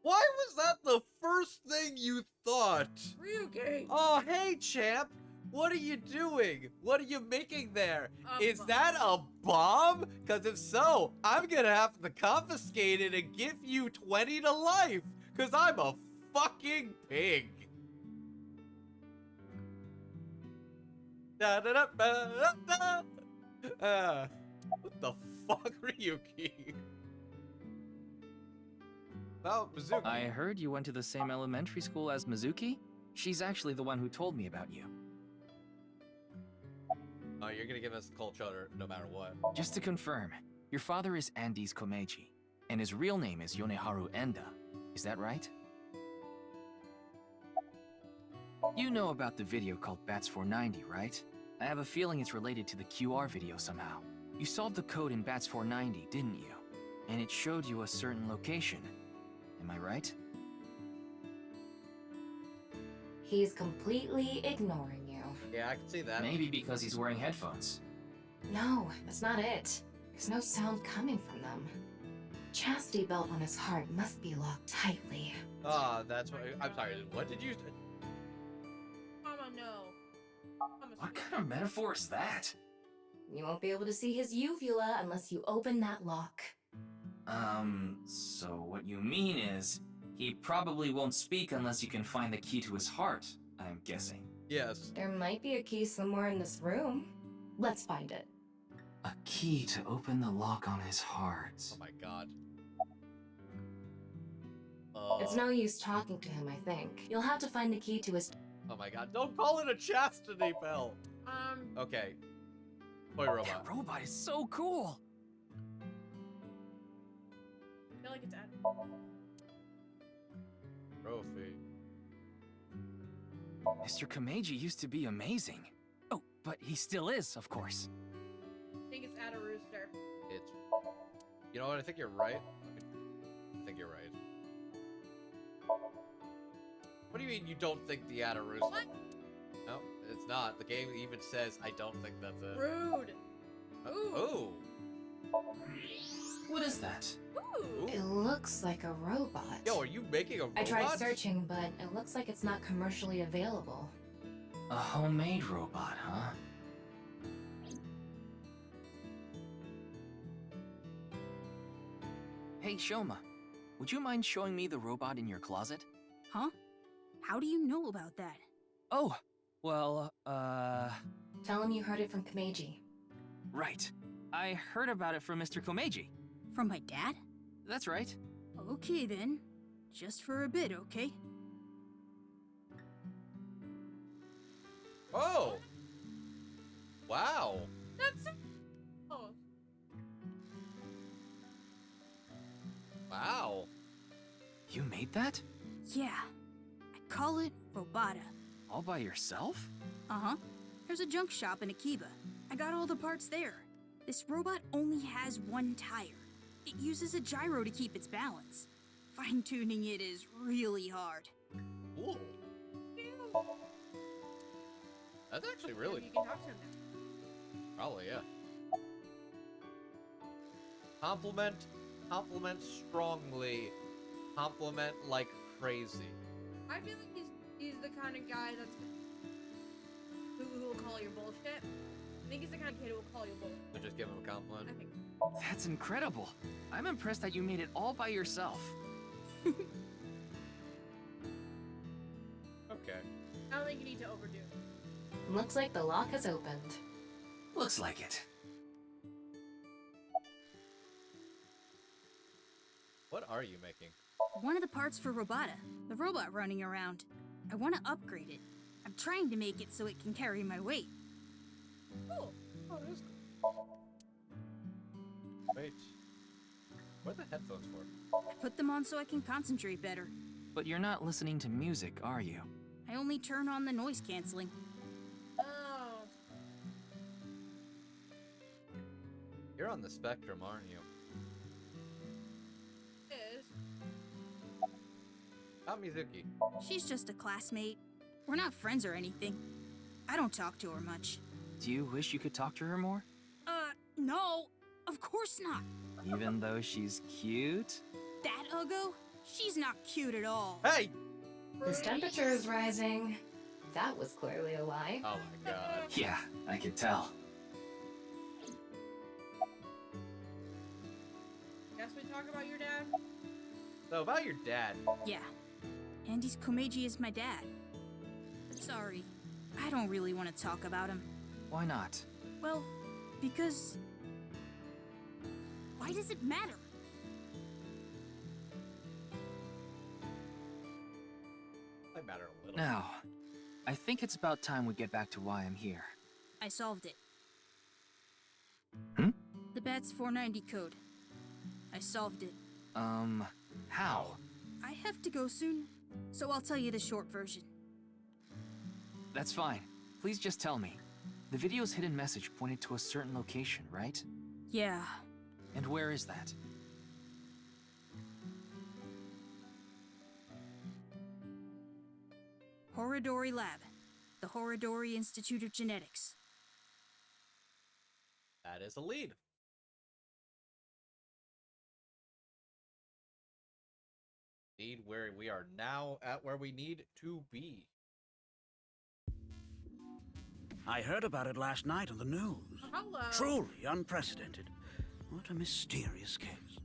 Why was that the first thing you thought? Ryuki! Oh, hey, champ! What are you doing? What are you making there? Is that a bomb? Because if so, I'm gonna have to confiscate it and give you 20 to life. Because I'm a fucking pig. Da da da da da. What the fuck, Ryuki? Oh, Mizuki. I heard you went to the same elementary school as Mizuki? She's actually the one who told me about you. Oh, you're gonna give us the cold shoulder no matter what. Just to confirm, your father is Andes Komeiji, and his real name is Yoneharu Enda. Is that right? You know about the video called Bats 490, right? I have a feeling it's related to the QR video somehow. You solved the code in Bats 490, didn't you? And it showed you a certain location. Am I right? He's completely ignoring you. Yeah, I can see that. Maybe because he's wearing headphones. No, that's not it. There's no sound coming from them. Chastity belt on his heart must be locked tightly. Ah, that's what. I'm sorry. What did you? Mama, no. What kind of metaphor is that? You won't be able to see his uvula unless you open that lock. So what you mean is, he probably won't speak unless you can find the key to his heart, I'm guessing. Yes. There might be a key somewhere in this room. Let's find it. A key to open the lock on his heart. Oh my god. It's no use talking to him, I think. You'll have to find the key to his... Oh my god, don't call it a chastity belt! Okay. Toy robot. That robot is so cool! I feel like it's Adam. Trophy. Mr. Komeiji used to be amazing. Oh, but he still is, of course. I think it's Ada Rooster. It's... You know what, I think you're right. I think you're right. What do you mean you don't think the Ada Rooster? What? No, it's not. The game even says I don't think that's it. Rude. Ooh. What is that? Ooh. It looks like a robot. Yo, are you making a robot? I tried searching, but it looks like it's not commercially available. A homemade robot, huh? Hey, Shoma, would you mind showing me the robot in your closet? Huh? How do you know about that? Oh, well, Tell him you heard it from Komeiji. right. I heard about it from Mr. Komeiji. From my dad? That's right. Okay then. Just for a bit, okay? Oh! Wow! That's oh. Wow. You made that? Yeah. I call it Robata. All by yourself? Uh-huh. There's a junk shop in Akiba. I got all the parts there. This robot only has one tire. It uses a gyro to keep its balance. Fine-tuning it is really hard. Cool. That's actually really You can talk to him now. Probably, yeah. Compliment strongly. Compliment like crazy. I feel like he's the kind of guy that's who will call your bullshit. I think he's the kind of kid who will call you bullshit. So just give him a compliment. I think. That's incredible. I'm impressed that you made it all by yourself. Okay. I don't think you need to overdo it. Looks like the lock has opened. Looks like it. What are you making? One of the parts for Robata, the robot running around. I want to upgrade it. I'm trying to make it so it can carry my weight. Cool. Oh, that is cool. Wait. What are the headphones for? I put them on so I can concentrate better. But you're not listening to music, are you? I only turn on the noise canceling. Oh. You're on the spectrum, aren't you? Is. Not Mizuki. She's just a classmate. We're not friends or anything. I don't talk to her much. Do you wish you could talk to her more? No. Of course not. Even though she's cute? That Uggo? She's not cute at all. Hey! His temperature is rising. That was clearly a lie. Oh my god. Yeah, I could tell. Guess we talk about your dad? So about your dad. Yeah. Andy's Komeiji is my dad. But sorry, I don't really want to talk about him. Why not? Well, because... Why does it matter? Might matter a little. Now, I think it's about time we get back to why I'm here. I solved it. Hmm? The BATS 490 code. I solved it. How? I have to go soon, so I'll tell you the short version. That's fine. Please just tell me. The video's hidden message pointed to a certain location, right? Yeah. And where is that? Horodori Lab. The Horodori Institute of Genetics. That is a lead. Indeed, where we are now at where we need to be. I heard about it last night on the news. Hello. Truly unprecedented. What a mysterious case.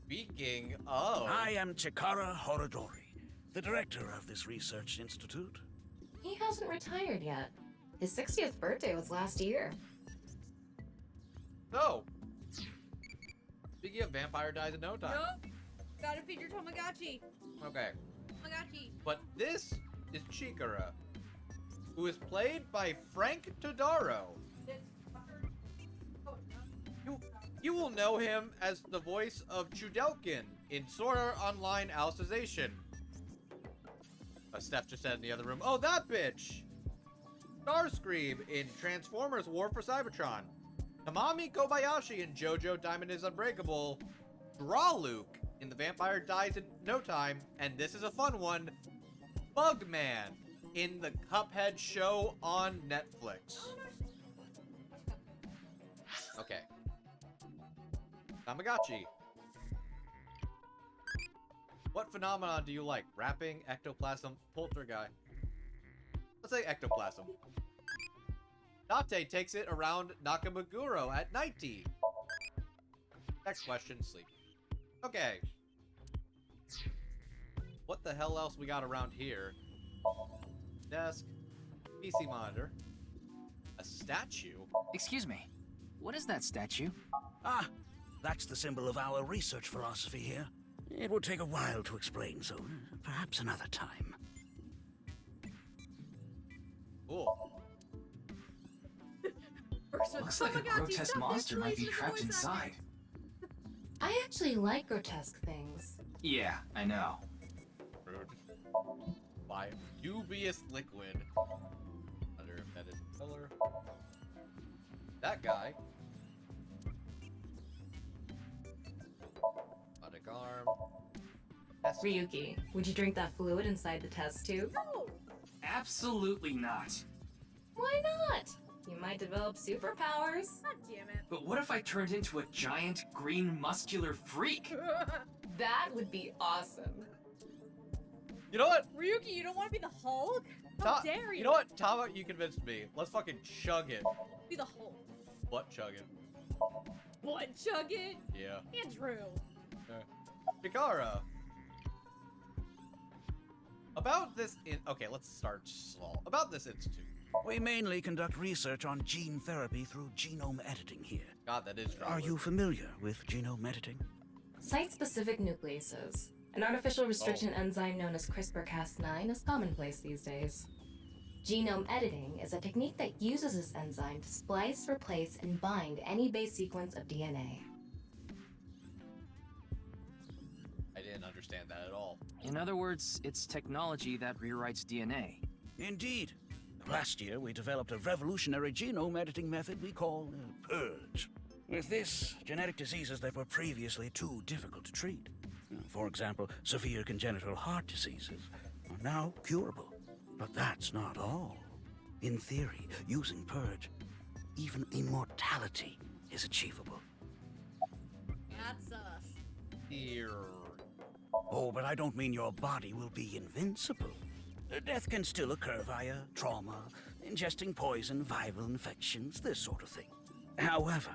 Speaking of... I am Chikara Horodori, the director of this research institute. He hasn't retired yet. His 60th birthday was last year. So, speaking of Vampire Dies in No Time. Nope. Gotta feed your Tamagotchi. Okay. Tamagotchi. But this is Chikara, who is played by Frank Todaro. You will know him as the voice of Chudelkin in Sword Art Online Alicization. Steph just said in the other room, oh, that bitch! Starscream in Transformers War for Cybertron. Tamami Kobayashi in JoJo Diamond is Unbreakable. Luke in The Vampire Dies in No Time. And this is a fun one. Bugman in the Cuphead show on Netflix. Okay. Tamagotchi. What phenomenon do you like? Rapping, ectoplasm, poltergeist? say ectoplasm. Nate takes it around Nakamaguro at 90. Next question, sleep. Okay. What the hell else we got around here? Desk, PC monitor, a statue. Excuse me, what is that statue? Ah, that's the symbol of our research philosophy here. It would take a while to explain, so perhaps another time. Cool. Looks like a grotesque monster might be trapped inside. I actually like grotesque things. Yeah, I know. Rude. By dubious liquid. Under embedded filler. That guy. Robotic arm. Ryuki, would you drink that fluid inside the test tube? No! Absolutely not. Why not? You might develop superpowers. God damn it. But what if I turned into a giant, green, muscular freak? That would be awesome. You know what? Ryuki, you don't want to be the Hulk? How dare you? You know what? Tama, you convinced me. Let's fucking chug it. Be the Hulk. What chug it? What, chug it? Yeah. Andrew. Chikara. About this okay, let's start small. About this institute. We mainly conduct research on gene therapy through genome editing here. God, that is Are you familiar with genome editing? Site-specific nucleases. An artificial restriction enzyme known as CRISPR-Cas9 is commonplace these days. Genome editing is a technique that uses this enzyme to splice, replace, and bind any base sequence of DNA. I didn't understand that at all. In other words, it's technology that rewrites DNA. Indeed. Last year, we developed a revolutionary genome editing method we call Purge. With this, genetic diseases that were previously too difficult to treat, for example, severe congenital heart diseases, are now curable. But that's not all. In theory, using Purge, even immortality is achievable. That's us. Here. Oh, but I don't mean your body will be invincible. Death can still occur via trauma, ingesting poison, viral infections, this sort of thing. However,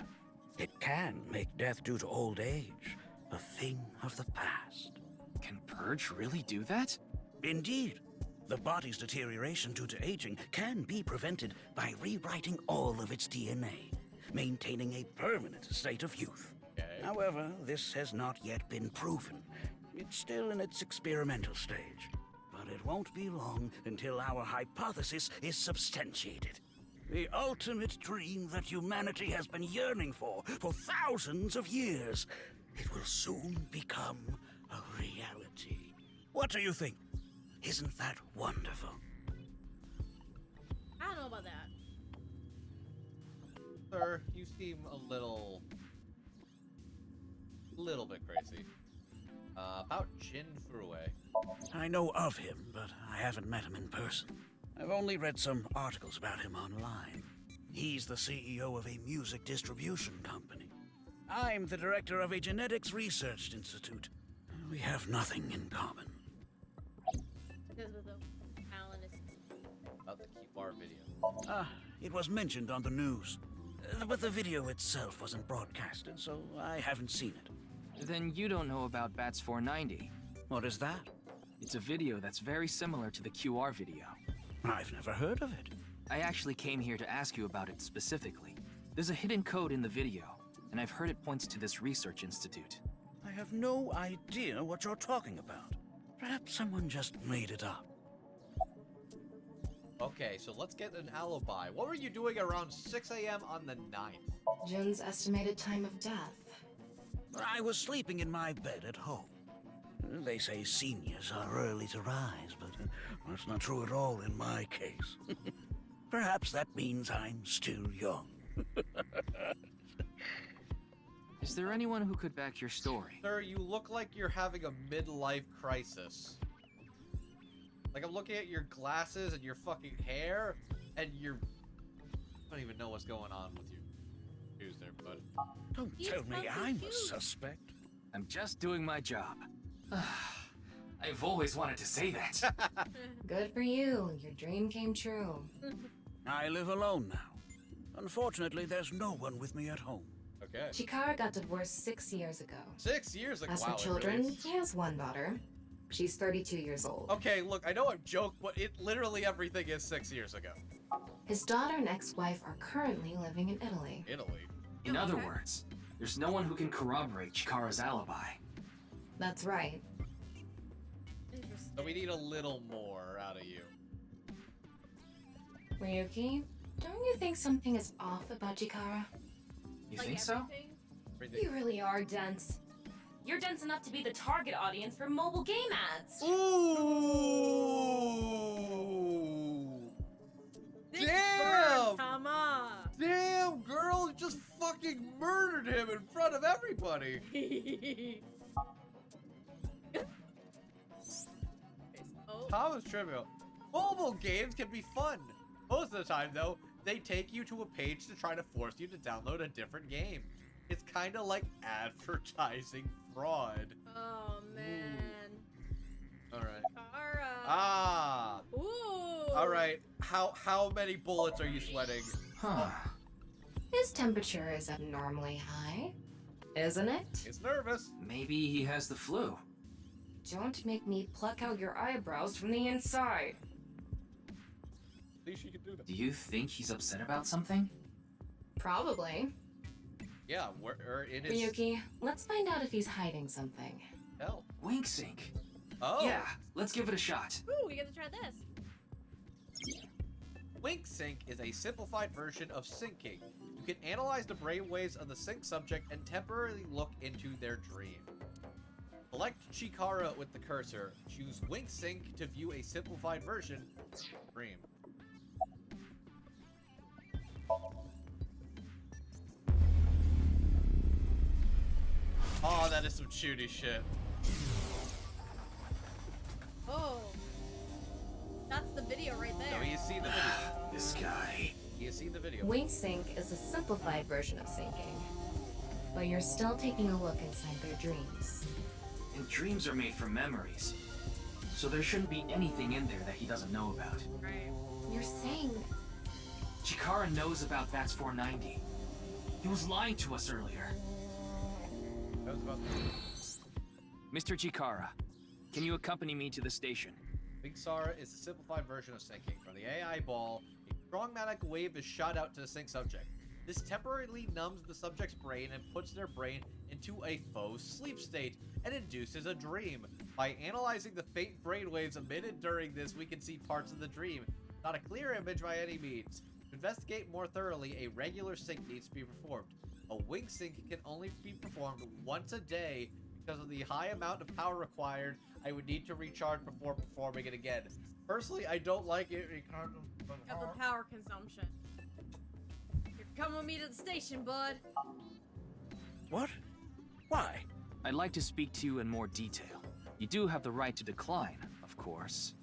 it can make death due to old age a thing of the past. Can Purge really do that? Indeed. The body's deterioration due to aging can be prevented by rewriting all of its DNA, maintaining a permanent state of youth. Okay. However, this has not yet been proven. It's still in its experimental stage. But it won't be long until our hypothesis is substantiated. The ultimate dream that humanity has been yearning for thousands of years. It will soon become a reality. What do you think? Isn't that wonderful? I don't know about that. Sir, you seem a little bit crazy. About Jin Furue. I know of him, but I haven't met him in person. I've only read some articles about him online. He's the CEO of a music distribution company. I'm the director of a genetics research institute. We have nothing in common. Because with the Alan is... About the QR video. It was mentioned on the news. But the video itself wasn't broadcasted, so I haven't seen it. Then you don't know about Bats 490. What is that? It's a video that's very similar to the QR video. I've never heard of it. I actually came here to ask you about it specifically. There's a hidden code in the video, and I've heard it points to this research institute. I have no idea what you're talking about. Perhaps someone just made it up. Okay, so let's get an alibi. What were you doing around 6 a.m. on the 9th? Jin's estimated time of death. I was sleeping in my bed at home. They say seniors are early to rise, but that's not true at all in my case. Perhaps that means I'm still young. Is there anyone who could back your story? Sir, you look like you're having a midlife crisis. Like, I'm looking at your glasses and your fucking hair, and I don't even know what's going on with you. Who's there, bud? Don't tell me I'm a suspect. I'm just doing my job. I've always wanted to say that. Good for you. Your dream came true. I live alone now. Unfortunately, there's no one with me at home. Okay. Chikara got divorced 6 years ago. 6 years ago. As Wow, for children, really is. he has one daughter. She's 32 years old. Okay, look, I know I'm joking, but it literally everything is 6 years ago. His daughter and ex-wife are currently living in Italy. Italy? In other words, there's no one who can corroborate Chikara's alibi. That's right. So we need a little more out of you. Ryuki, don't you think something is off about Chikara? You think so? You really are dense. You're dense enough to be the target audience for mobile game ads. Ooh! Damn! Damn, girl, you just fucking murdered him in front of everybody. Thomas Trivial. Mobile games can be fun. Most of the time, though, they take you to a page to try to force you to download a different game. It's kind of like advertising fraud. Oh, man. Alright. Chikara. Ah! Ooh! Alright, how many bullets are you sweating? Huh. His temperature is abnormally high, isn't it? He's nervous. Maybe he has the flu. Don't make me pluck out your eyebrows from the inside. At least you can do that. Do you think he's upset about something? Probably. Yeah, it is. Ryuki, let's find out if he's hiding something. Hell. Wink sync. Oh. Yeah, let's give it a shot. Ooh, we get to try this. Wink sync is a simplified version of syncing. You can analyze the brainwaves of the sync subject and temporarily look into their dream. Select Chikara with the cursor. Choose Wink Sync to view a simplified version of the dream. Oh, that is some shooty shit. Oh. That's the video right there. No, you see the video. This guy. You see the video. Wink Sync is a simplified version of syncing, but you're still taking a look inside their dreams. And dreams are made from memories. So there shouldn't be anything in there that he doesn't know about. Right. You're saying... Chikara knows about Bats 490. He was lying to us earlier. That was about Mr. Chikara, can you accompany me to the station? Big Sara is a simplified version of syncing. From the AI ball, a strong magnetic wave is shot out to the sync subject. This temporarily numbs the subject's brain and puts their brain into a faux sleep state and induces a dream. By analyzing the faint brainwaves emitted during this, we can see parts of the dream. Not a clear image by any means. To investigate more thoroughly, a regular sync needs to be performed. A wink sync can only be performed once a day. Because of the high amount of power required, I would need to recharge before performing it again. Personally, I don't like it because of the power consumption. You're coming with me to the station, bud. What? Why? I'd like to speak to you in more detail. You do have the right to decline, of course.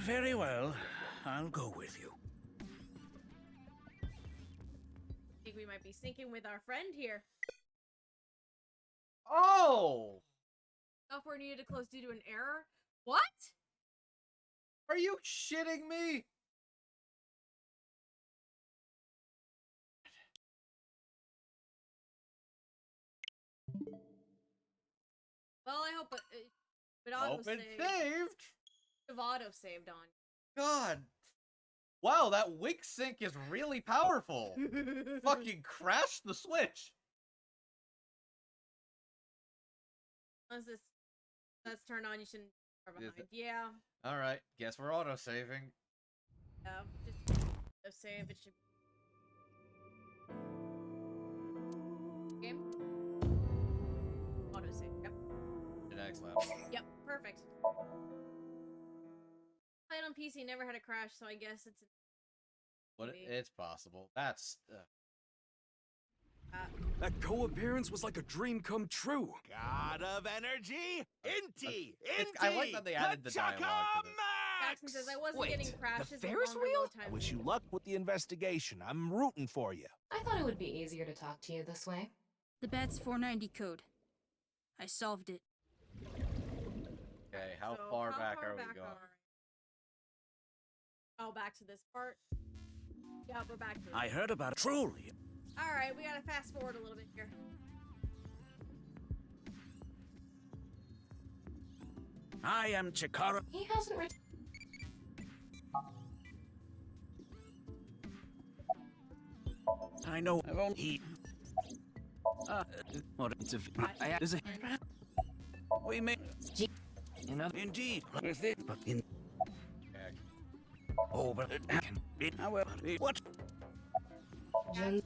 Very well. I'll go with you. I think we might be syncing with our friend here. Oh! Software needed to close due to an error? What? Are you shitting me? Well, I hope it Hope it saved. Have auto-saved on. God. Wow, that wink sync is really powerful. Fucking crashed the Switch. Once that's turned on, you shouldn't be far behind. it? Yeah. Alright, guess we're auto-saving. Yeah, just auto-save. It should game. Auto-save. Yep. Genetics lab. Yep. Perfect. Played on PC, never had a crash, so I guess it's. It's possible. That's. That co-appearance was like a dream come true. God of energy, Inti! I like that they added the dialogue to this. Jackson says I wasn't getting crashes. The Ferris wheel? I wish you luck with the investigation. I'm rooting for you. I thought it would be easier to talk to you this way. The Bats 490 code. I solved it. Okay, how far back are we going? Oh, back to this part? Yeah, we're back to this. I heard about it. Truly. Alright, we gotta fast forward a little bit here. I am Chikara. He hasn't returned. I know. I won't eat. What? It's a. There's a. We may. You know. Indeed. With it, but in. Oh, but it can be. However, what? I'm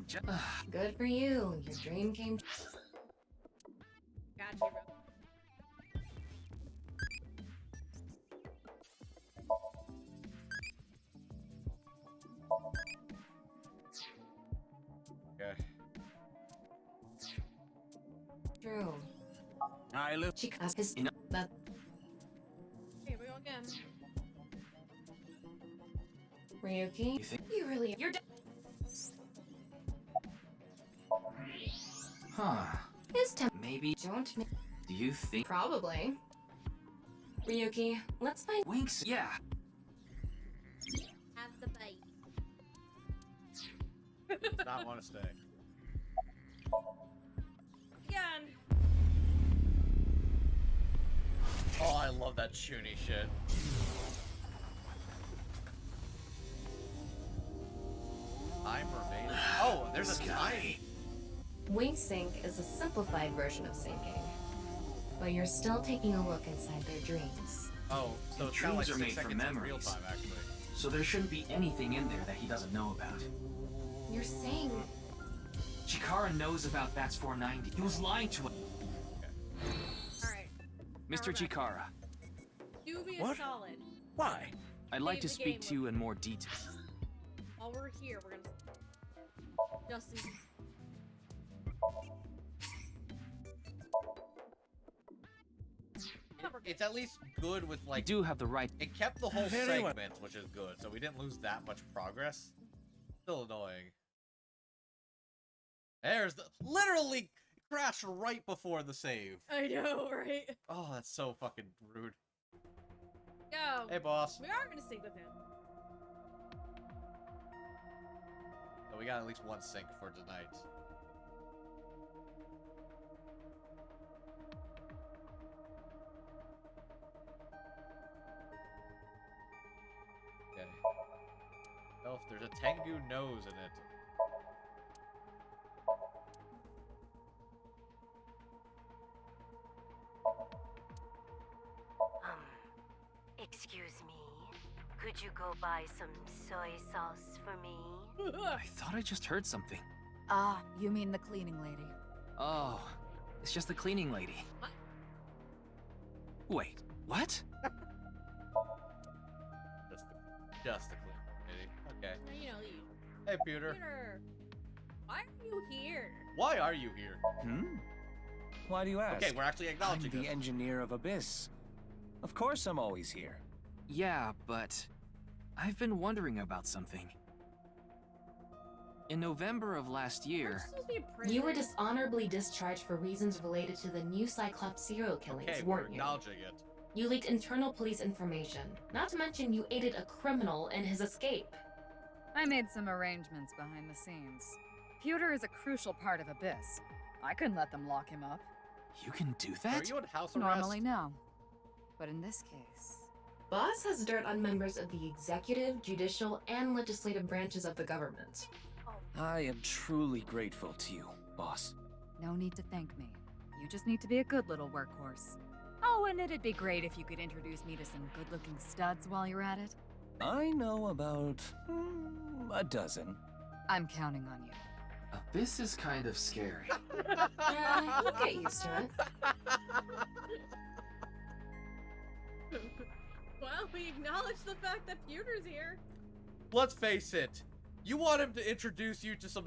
just. Good for you. Your dream came. Got you, bro. Okay. True. I look. She asked his. You know. That. Here we go again. Ryuki, you really. You're. Huh. His temp. Maybe. Don't. Do you think? Probably. Ryuki, let's find. Winks. Yeah. Have the bite. Does not want to stay. Again. Oh, I love that Shuni shit. I'm remaining. Oh, there's a tiny. Wing Sync is a simplified version of syncing, but you're still taking a look inside their dreams. Oh, so it's kind of like dreams are made from memories. Real time, actually. So there shouldn't be anything in there that he doesn't know about. You're saying. Chikara knows about Bats 490. He was lying to us. Okay. Alright. Mr. Chikara. Do be What? solid. Why? I'd like to Save the speak game to you in more detail. While we're here, we're gonna. Justin. It's at least good with like. You do have the right. It kept the whole segment, which is good, so we didn't lose that much progress. Still annoying. There's the literally crashed right before the save. I know, right? Oh, that's so fucking rude. Go. Hey, boss. We are gonna sync with him. So we got at least one sync for tonight. Okay. Oh, there's a Tengu nose in it. Excuse me. Could you go buy some soy sauce for me? I thought I just heard something. Ah, you mean the cleaning lady. Oh, it's just the cleaning lady. What? Wait, what? Just the cleaning lady. Okay. You know, Hey, Pewter. Peter, why are you here? Why are you here? Why do you ask? Okay, we're actually acknowledging I'm the engineer of Abyss. Of course I'm always here. Yeah, but I've been wondering about something. In November of last year... You were dishonorably discharged for reasons related to the new Cyclops serial killings, Okay, weren't we're you? acknowledging it. You leaked internal police information, not to mention you aided a criminal in his escape. I made some arrangements behind the scenes. Pewter is a crucial part of Abyss. I couldn't let them lock him up. You can do Are that? you in house arrest? Normally, no. But in this case... Boss has dirt on members of the executive, judicial, and legislative branches of the government. I am truly grateful to you, boss. No need to thank me. You just need to be a good little workhorse. Oh, and it'd be great if you could introduce me to some good-looking studs while you're at it. I know about a dozen. I'm counting on you. This is kind of scary. You'll get used to it. Well, we acknowledge the fact that Pewter's here. Let's face it. You want him to introduce you to some...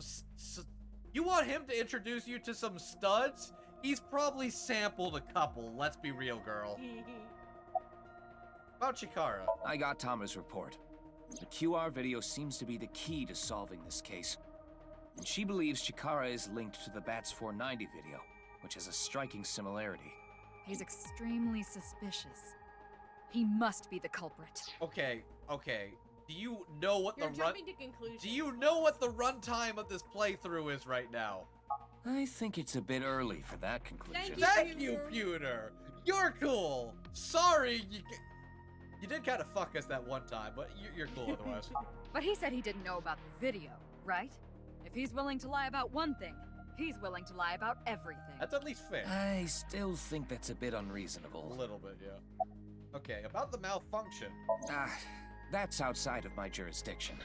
You want him to introduce you to some studs? He's probably sampled a couple, let's be real, girl. About Chikara. I got Tama's report. The QR video seems to be the key to solving this case. And she believes Chikara is linked to the Bats 490 video, which has a striking similarity. He's extremely suspicious. He must be the culprit. Okay. Do you know what You're jumping to conclusions. Do you know what the runtime of this playthrough is right now? I think it's a bit early for that conclusion. Thank you, Pewter. You're cool. Sorry, you did kind of fuck us that one time, but you're cool otherwise. But he said he didn't know about the video, right? If he's willing to lie about one thing, he's willing to lie about everything. That's at least fair. I still think that's a bit unreasonable. A little bit, yeah. Okay, about the malfunction. That's outside of my jurisdiction.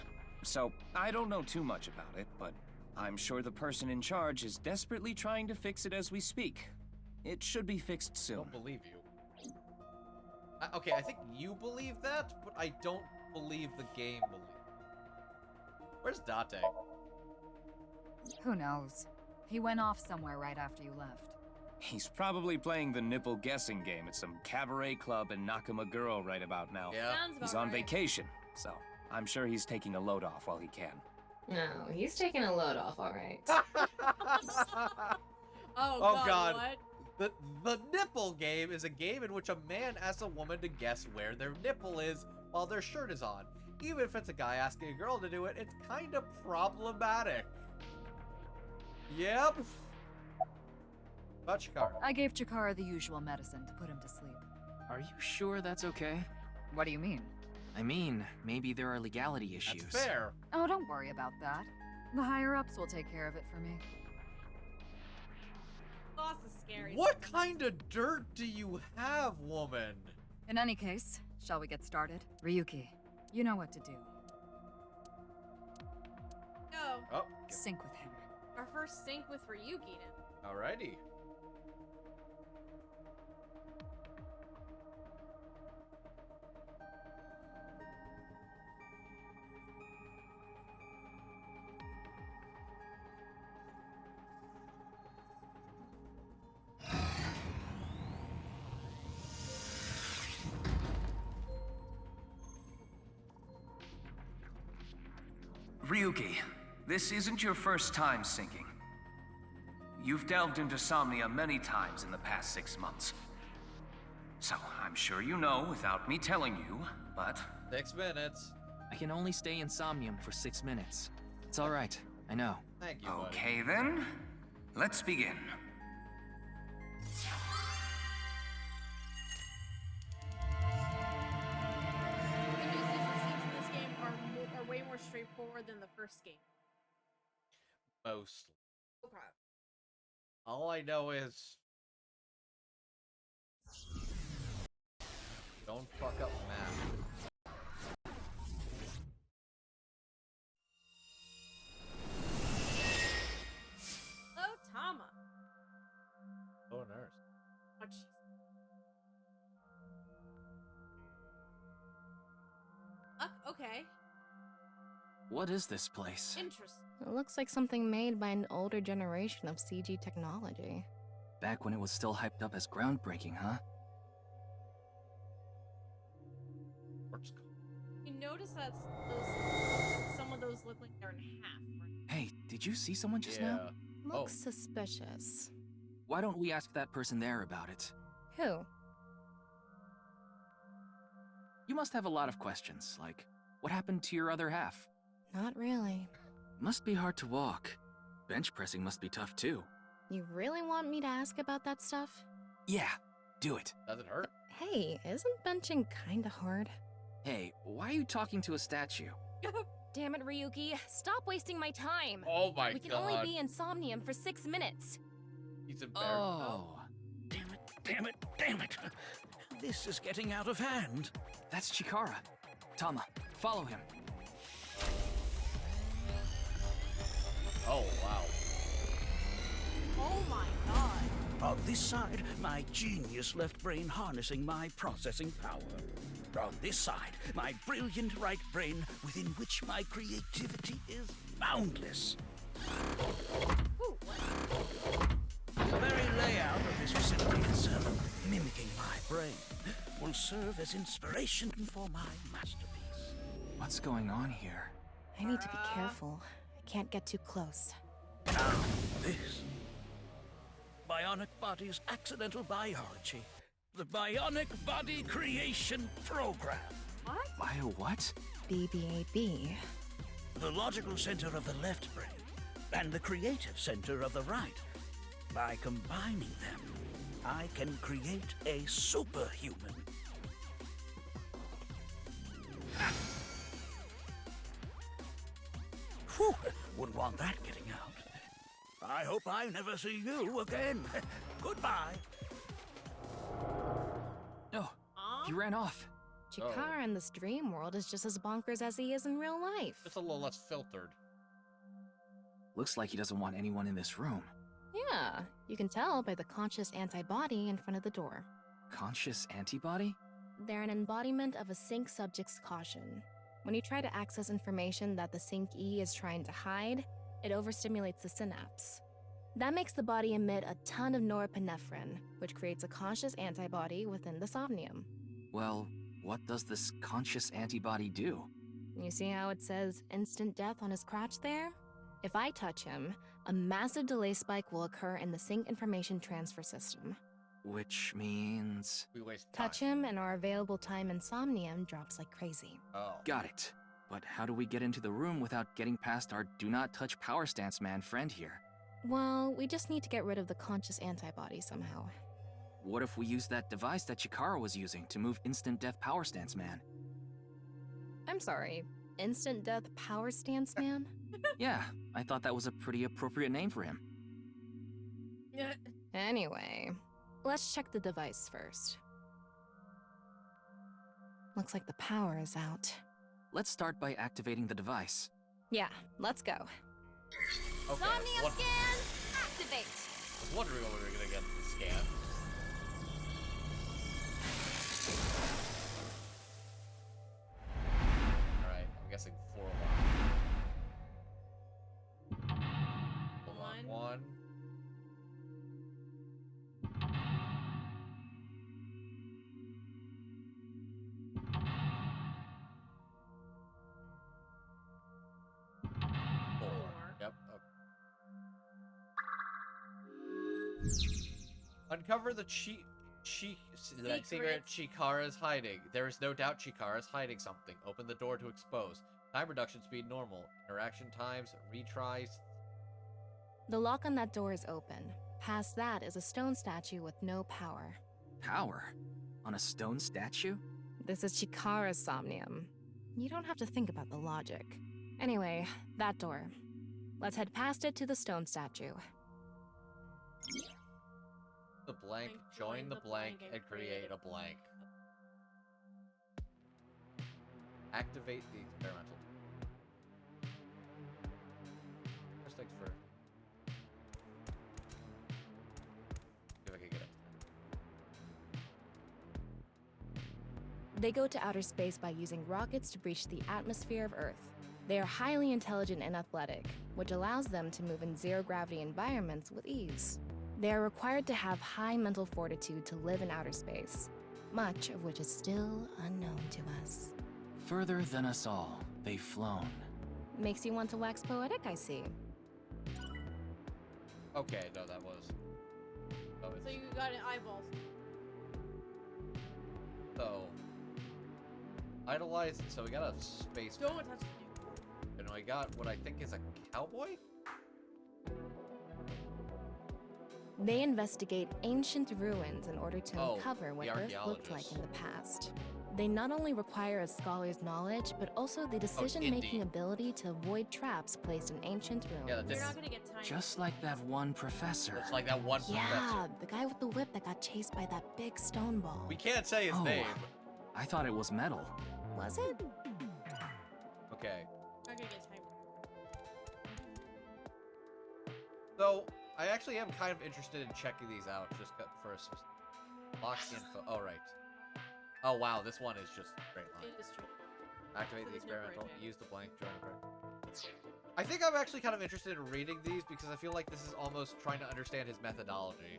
So, I don't know too much about it, but I'm sure the person in charge is desperately trying to fix it as we speak. It should be fixed soon. I don't believe you. Okay, I think you believe that, but I don't believe the game believes. Where's Date? Who knows? He went off somewhere right after you left. He's probably playing the nipple guessing game at some cabaret club in Nakamaguro right about now. Yeah. He's on vacation, so I'm sure he's taking a load off while he can. No, he's taking a load off, alright. Oh god, what? The nipple game is a game in which a man asks a woman to guess where their nipple is while their shirt is on. Even if it's a guy asking a girl to do it, it's kind of problematic. Yep. About Chikara. I gave Chikara the usual medicine to put him to sleep. Are you sure that's okay? What do you mean? I mean, maybe there are legality issues. That's fair. Oh, don't worry about that. The higher-ups will take care of it for me. Boss is scary. What kind of dirt do you have, woman? In any case, shall we get started? Ryuki, you know what to do. Go. Oh. Sync with him. Our first sync with Ryuki now. Alrighty. Ryuki, this isn't your first time syncing. You've delved into Somnium many times in the past 6 months. So, I'm sure you know without me telling you, but... 6 minutes. I can only stay in Somnium for 6 minutes. It's alright, I know. Thank you, buddy. Okay then, let's begin. This game are way more straightforward than the first game. Mostly. Okay. All I know is... don't fuck up math. Hello, Tama. Oh, nurse. Oh, jeez. Okay. What is this place? Interesting. It looks like something made by an older generation of CG technology. Back when it was still hyped up as groundbreaking, huh? You notice that some of those look like they're in half. Right? Hey, did you see someone just now? Looks suspicious. Why don't we ask that person there about it? Who? You must have a lot of questions, like, what happened to your other half? Not really. Must be hard to walk. Bench pressing must be tough too. You really want me to ask about that stuff? Yeah, do it. Does it hurt? Hey, isn't benching kinda hard? Hey, why are you talking to a statue? Damn it, Ryuki. Stop wasting my time. Oh my god. We can only be in Somnium for 6 minutes. He's embarrassed. Oh. Damn it, damn it, damn it. This is getting out of hand. That's Chikara. Tama, follow him. Oh, wow. Oh my god. On this side, my genius left brain harnessing my processing power. On this side, my brilliant right brain within which my creativity is boundless. Ooh, The very layout of this facility itself, mimicking my brain, will serve as inspiration for my masterpiece. What's going on here? I need to be careful. I can't get too close. Now, this. bionic body's accidental biology. The Bionic Body Creation Program. What? Bio what? BBAB. The logical center of the left brain and the creative center of the right. By combining them, I can create a superhuman. Whew, wouldn't want that getting out. I hope I never see you again. Goodbye. No, he ran off. Chikara in this dream world is just as bonkers as he is in real life. Just a little less filtered. Looks like he doesn't want anyone in this room. Yeah, you can tell by the conscious antibody in front of the door. Conscious antibody? They're an embodiment of a sync subject's caution. When you try to access information that the sync E is trying to hide, it overstimulates the synapse. That makes the body emit a ton of norepinephrine, which creates a conscious antibody within the Somnium. Well, what does this conscious antibody do? You see how it says instant death on his crotch there? If I touch him, a massive delay spike will occur in the sync information transfer system. Which means... we waste time. Touch him and our available time in Somnium drops like crazy. Oh. Got it. But how do we get into the room without getting past our do not touch power stance man friend here? Well, we just need to get rid of the conscious antibody somehow. What if we use that device that Chikara was using to move instant death power stance man? I'm sorry, instant death power stance man? Yeah, I thought that was a pretty appropriate name for him. Anyway, let's check the device first. Looks like the power is out. Let's start by activating the device. Yeah, let's go. Okay, Somnium scan, activate. I was wondering when we were gonna get the scan. Alright, I'm guessing 4 Hold on, 1. Yep. Okay. Uncover the secret Chikara is hiding. There is no doubt Chikara is hiding something. Open the door to expose. Time reduction speed normal. Interaction times, retries. The lock on that door is open. Past that is a stone statue with no power. Power? On a stone statue? This is Chikara's Somnium. You don't have to think about the logic. Anyway, that door. Let's head past it to the stone statue. The blank, join the blank, and create a blank. Activate the experimental. First things first. See if I can get it. They go to outer space by using rockets to breach the atmosphere of Earth. They are highly intelligent and athletic, which allows them to move in zero-gravity environments with ease. They are required to have high mental fortitude to live in outer space, much of which is still unknown to us. Further than us all, they've flown. Makes you want to wax poetic, I see. Okay, no, that was... So you got an eyeballs. So... idolize, so we got a space... Don't touch it. And I got what I think is a cowboy? They investigate ancient ruins in order to uncover what the Earth looked like in the past. They not only require a scholar's knowledge, but also the decision-making ability to avoid traps placed in ancient ruins. Yeah, You're not gonna get time. Just like that one professor. It's like that one professor. Yeah, the guy with the whip that got chased by that big stone ball. We can't say his name. I thought it was metal. Was it? Okay. Not gonna get time. So, I actually am kind of interested in checking these out, just for a lock info. Oh, right. Oh, wow, this one is just straight line. It is true. Activate So the there's no experimental, break. use the blank, join the break. I think I'm actually kind of interested in reading these because I feel like this is almost trying to understand his methodology.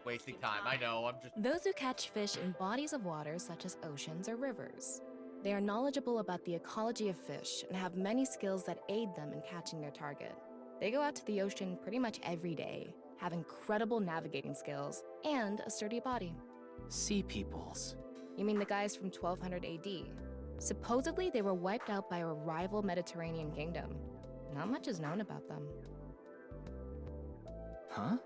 Wasting time, I know, I'm just... Those who catch fish in bodies of water such as oceans or rivers. They are knowledgeable about the ecology of fish and have many skills that aid them in catching their target. They go out to the ocean pretty much every day, have incredible navigating skills, and a sturdy body. Sea peoples. You mean the guys from 1200 AD? Supposedly, they were wiped out by a rival Mediterranean kingdom. Not much is known about them. Huh?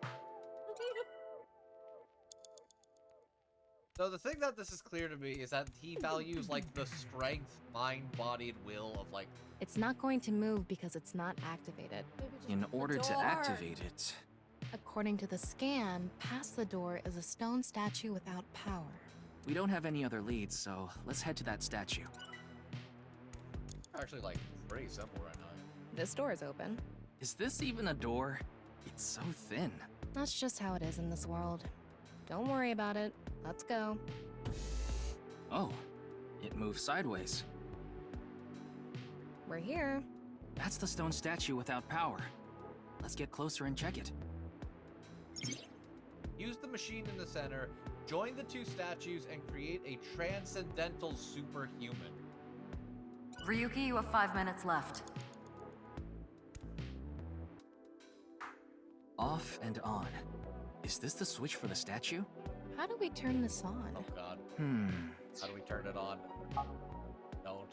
So the thing that this is clear to me is that he values, like, the strength, mind, body, and will of, like... It's not going to move because it's not activated. In order to activate it... According to the scan, past the door is a stone statue without power. We don't have any other leads, so let's head to that statue. Actually, like, pretty simple right now. This door is open. Is this even a door? It's so thin. That's just how it is in this world. Don't worry about it. Let's go. Oh, it moves sideways. We're here. That's the stone statue without power. Let's get closer and check it. Use the machine in the center, join the two statues, and create a transcendental superhuman. Ryuki, you have 5 minutes left. Off and on. Is this the switch for the statue? How do we turn this on? Oh god. How do we turn it on? Don't.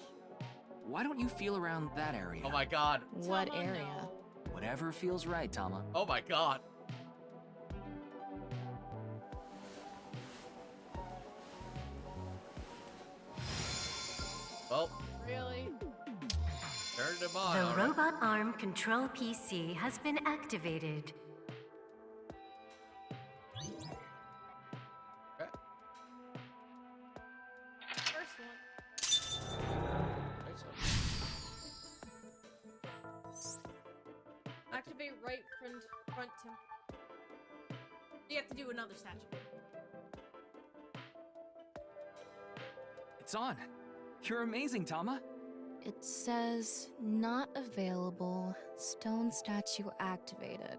Why don't you feel around that area? Oh my god. What Tama, area? no. Whatever feels right, Tama. Oh my god. Well. Really? Turned him on. The robot arm control PC has been activated. Okay. First one. Activate right front temple. You have to do another statue. It's on. You're amazing, Tama. It says, not available, stone statue activated.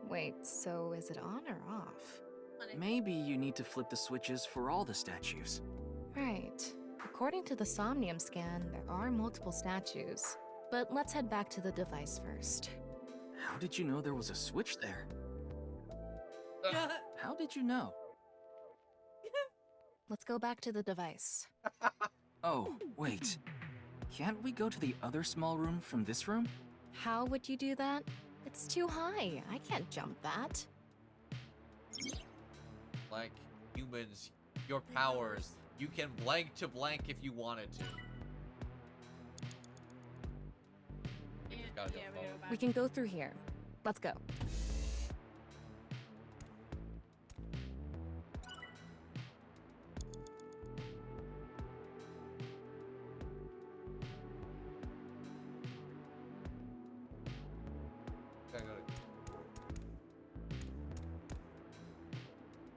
Wait, so is it on or off? Maybe you need to flip the switches for all the statues. Right. According to the Somnium scan, there are multiple statues. But let's head back to the device first. How did you know there was a switch there? How did you know? Let's go back to the device. Oh, wait. Can't we go to the other small room from this room? How would you do that? It's too high. I can't jump that. Like, humans, your powers, you can blank to blank if you wanted to. We can go through here. Let's go.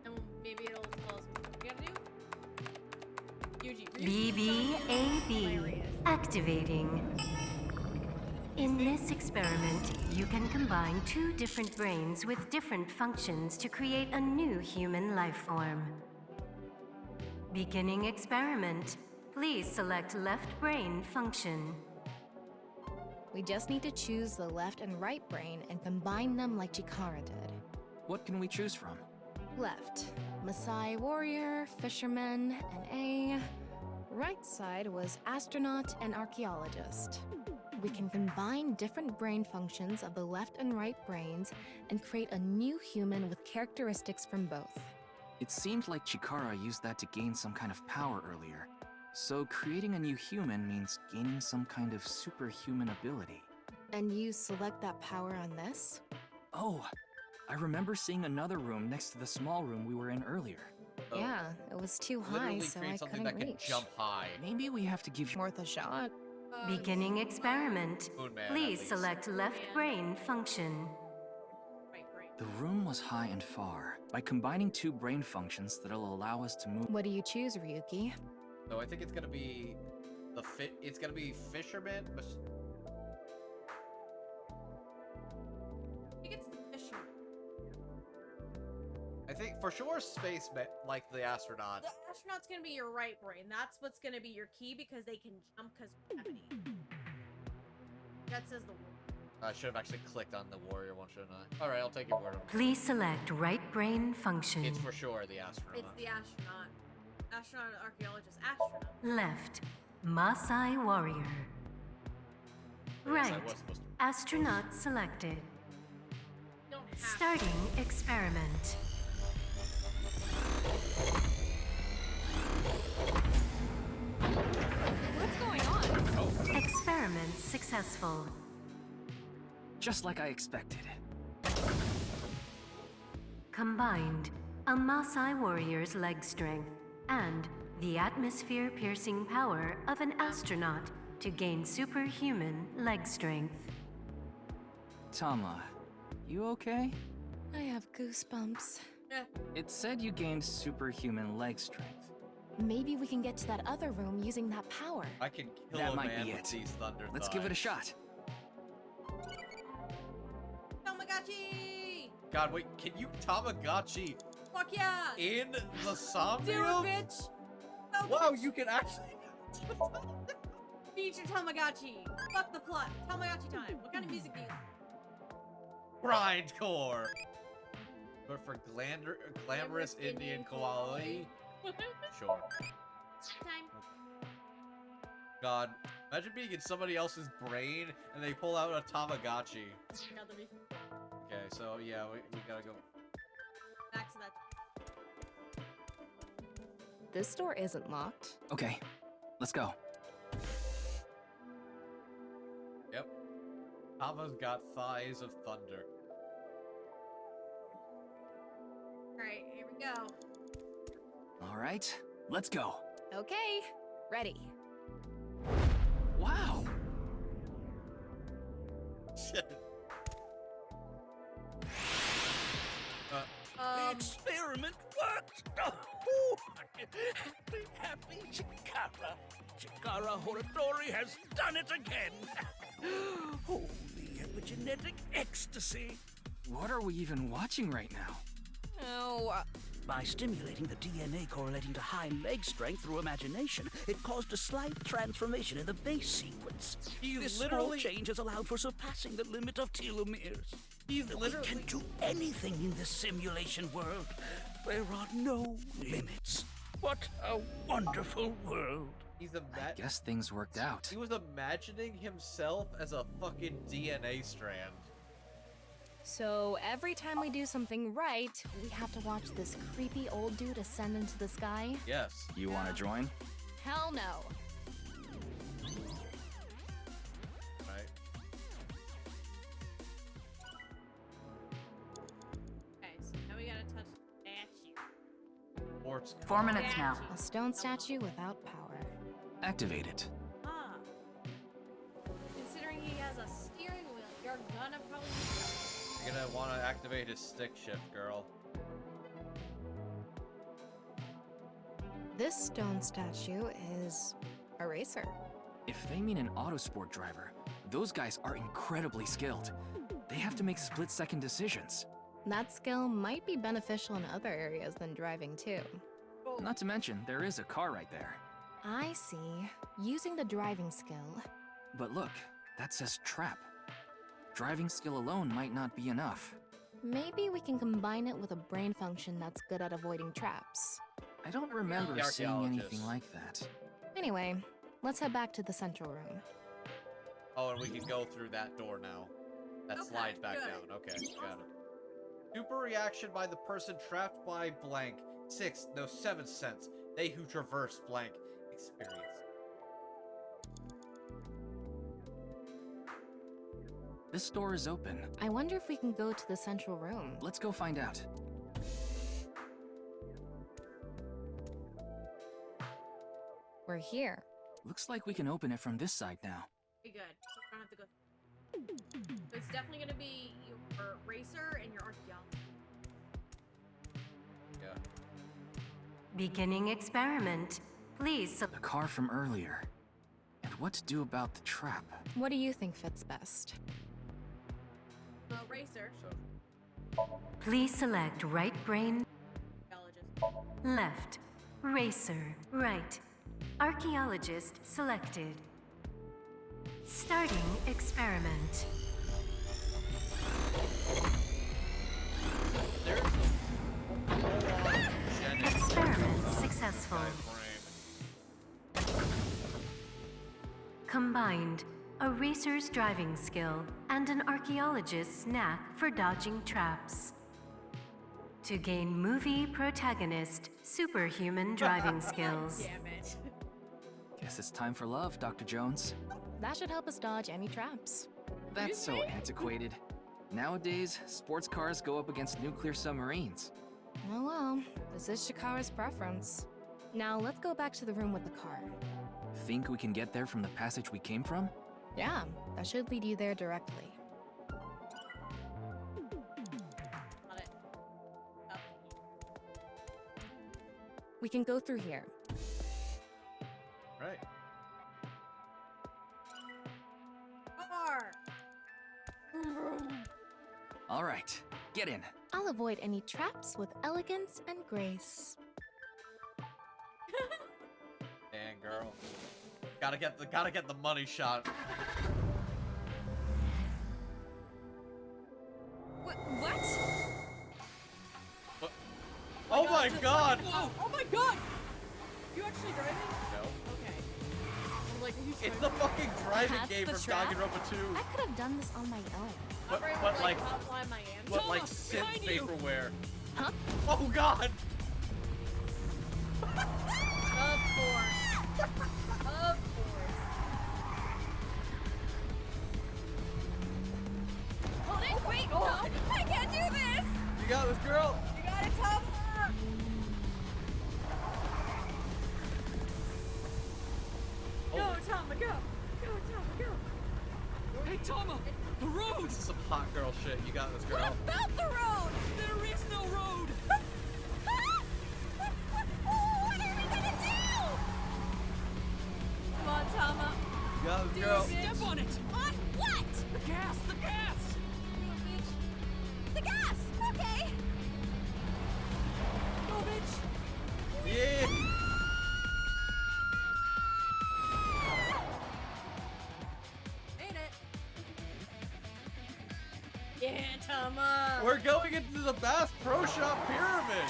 And maybe it'll tell us what we gotta do. BBAB activating. In this experiment, you can combine two different brains with different functions to create a new human life form. Beginning experiment. Please select left brain function. We just need to choose the left and right brain and combine them like Chikara did. What can we choose from? Left, Maasai warrior, fisherman, and A. Right side was astronaut and archaeologist. We can combine different brain functions of the left and right brains and create a new human with characteristics from both. It seemed like Chikara used that to gain some kind of power earlier. So creating a new human means gaining some kind of superhuman ability. And you select that power on this? Oh, I remember seeing another room next to the small room we were in earlier. Yeah, it was too high, so I couldn't that reach. Can jump high. Maybe we have to give worth a shot. Beginning experiment. Moonman, Please select left brain function. The room was high and far. By combining two brain functions that'll allow us to move. What do you choose, Ryuki? So I think it's gonna be it's gonna be fisherman. I think it's the fisherman. I think for sure spaceman, like the astronaut. The astronaut's gonna be your right brain. That's what's gonna be your key because they can jump because of gravity. That says the word. I should have actually clicked on the warrior one, shouldn't I? Alright, I'll take your word on it. Please select right brain function. It's for sure the astronaut. It's the astronaut. Astronaut, archaeologist, astronaut. Left, Maasai warrior. Yes, Right, I was supposed to. astronaut selected. Don't have Starting experiment. What's going on? Experiment successful. Just like I expected. Combined, a Maasai warrior's leg strength and the atmosphere-piercing power of an astronaut to gain superhuman leg strength. Tama, you okay? I have goosebumps. It said you gained superhuman leg strength. Maybe we can get to that other room using that power. I can kill That a might man be with it. these thunder Let's give it a shot. Tamagotchi! God, wait, can you Tamagotchi Fuck yeah! in the Do Somnium? it, bitch! Go, Wow, bitch. you can actually... Feature Tamagotchi! Fuck the plot! Tamagotchi time! What kind of music do you Grindcore! But for glamorous Indian quality? Sure. Time. God, imagine being in somebody else's brain and they pull out a Tamagotchi. God, that'd be Okay, so yeah, we gotta go. back to that. This door isn't locked. Okay, let's go. Yep. Tama's got thighs of thunder. Alright, here we go. All right, let's go. Okay, ready. Wow. Shit. The experiment worked! Happy Chikara! Chikara Horatori has done it again! Holy epigenetic ecstasy! What are we even watching right now? Oh, By stimulating the DNA correlating to high leg strength through imagination, it caused a slight transformation in the base sequence. This small literally- change has allowed for surpassing the limit of telomeres. He's We literally... can do anything in this simulation world. There are no limits. What a wonderful world. He's I guess things worked out. He was imagining himself as a fucking DNA strand. so every time we do something right, we have to watch this creepy old dude ascend into the sky? Yes. You want to join? Hell no. Right. Okay, so now we gotta touch the statue. Sports 4 minutes now. A stone statue without power. Activate it. Ah. Considering he has a steering wheel, you're gonna probably... You're gonna want to activate his stick shift, girl. This stone statue is a racer. If they mean an autosport driver, those guys are incredibly skilled. They have to make split-second decisions. That skill might be beneficial in other areas than driving too. Not to mention, there is a car right there. I see. Using the driving skill. But look, that says trap. Driving skill alone might not be enough. Maybe we can combine it with a brain function that's good at avoiding traps. I don't remember The seeing archaeologist. anything like that. Anyway, let's head back to the central room. Oh, and we can go through that door now. That Okay, slides back good. down. Okay, got it. Super reaction by the person trapped by blank. 6, no, 7th sense. They who traverse blank experience. This door is open. I wonder if we can go to the central room. Let's go find out. We're here. Looks like we can open it from this side now. Pretty good. So we don't have to go. So it's definitely gonna be your racer and your archaeologist. Yeah. Beginning experiment. Please. The car from earlier. And what to do about the trap? What do you think fits best? Racer. Please select right brain, Archaeologist. left, racer, right. Archaeologist selected. Starting experiment. mind, a racer's driving skill, and an archaeologist's knack for dodging traps. To gain movie protagonist superhuman driving skills. Damn it. Guess it's time for love, Dr. Jones. That should help us dodge any traps. That's so antiquated. Nowadays, sports cars go up against nuclear submarines. Oh well, this is Shikara's preference. Now let's go back to the room with the car. Think we can get there from the passage we came from? Yeah, that should lead you there directly. Got it. Up. We can go through here. Right. Car. All right, get in. I'll avoid any traps with elegance and grace. Dang, girl. Gotta get the money shot. What? What? Oh my god! Whoa. Oh my god! You actually driving? No. Okay. I'm like, who's It's the fucking driving That's game the from trap? Danganronpa 2. I could have done this on my own. But like, synth vaporware. Huh? Oh god! Of course. Of course. Hold it! Wait! No! I can't do this! You got this, girl! You got it, Tama! Go, Tama, go! Go, Tama, go! Hey, Tama! The road! This is some hot girl shit. You got this, girl. What about the road? There is no road! What are we gonna do? Come on, Tama. You got this, girl. Step on it! On what? The gas! The gas! The gas! Okay. Go, bitch! Yeah! Made it. Yeah, Tama. We're going into the Bass Pro Shop Pyramid!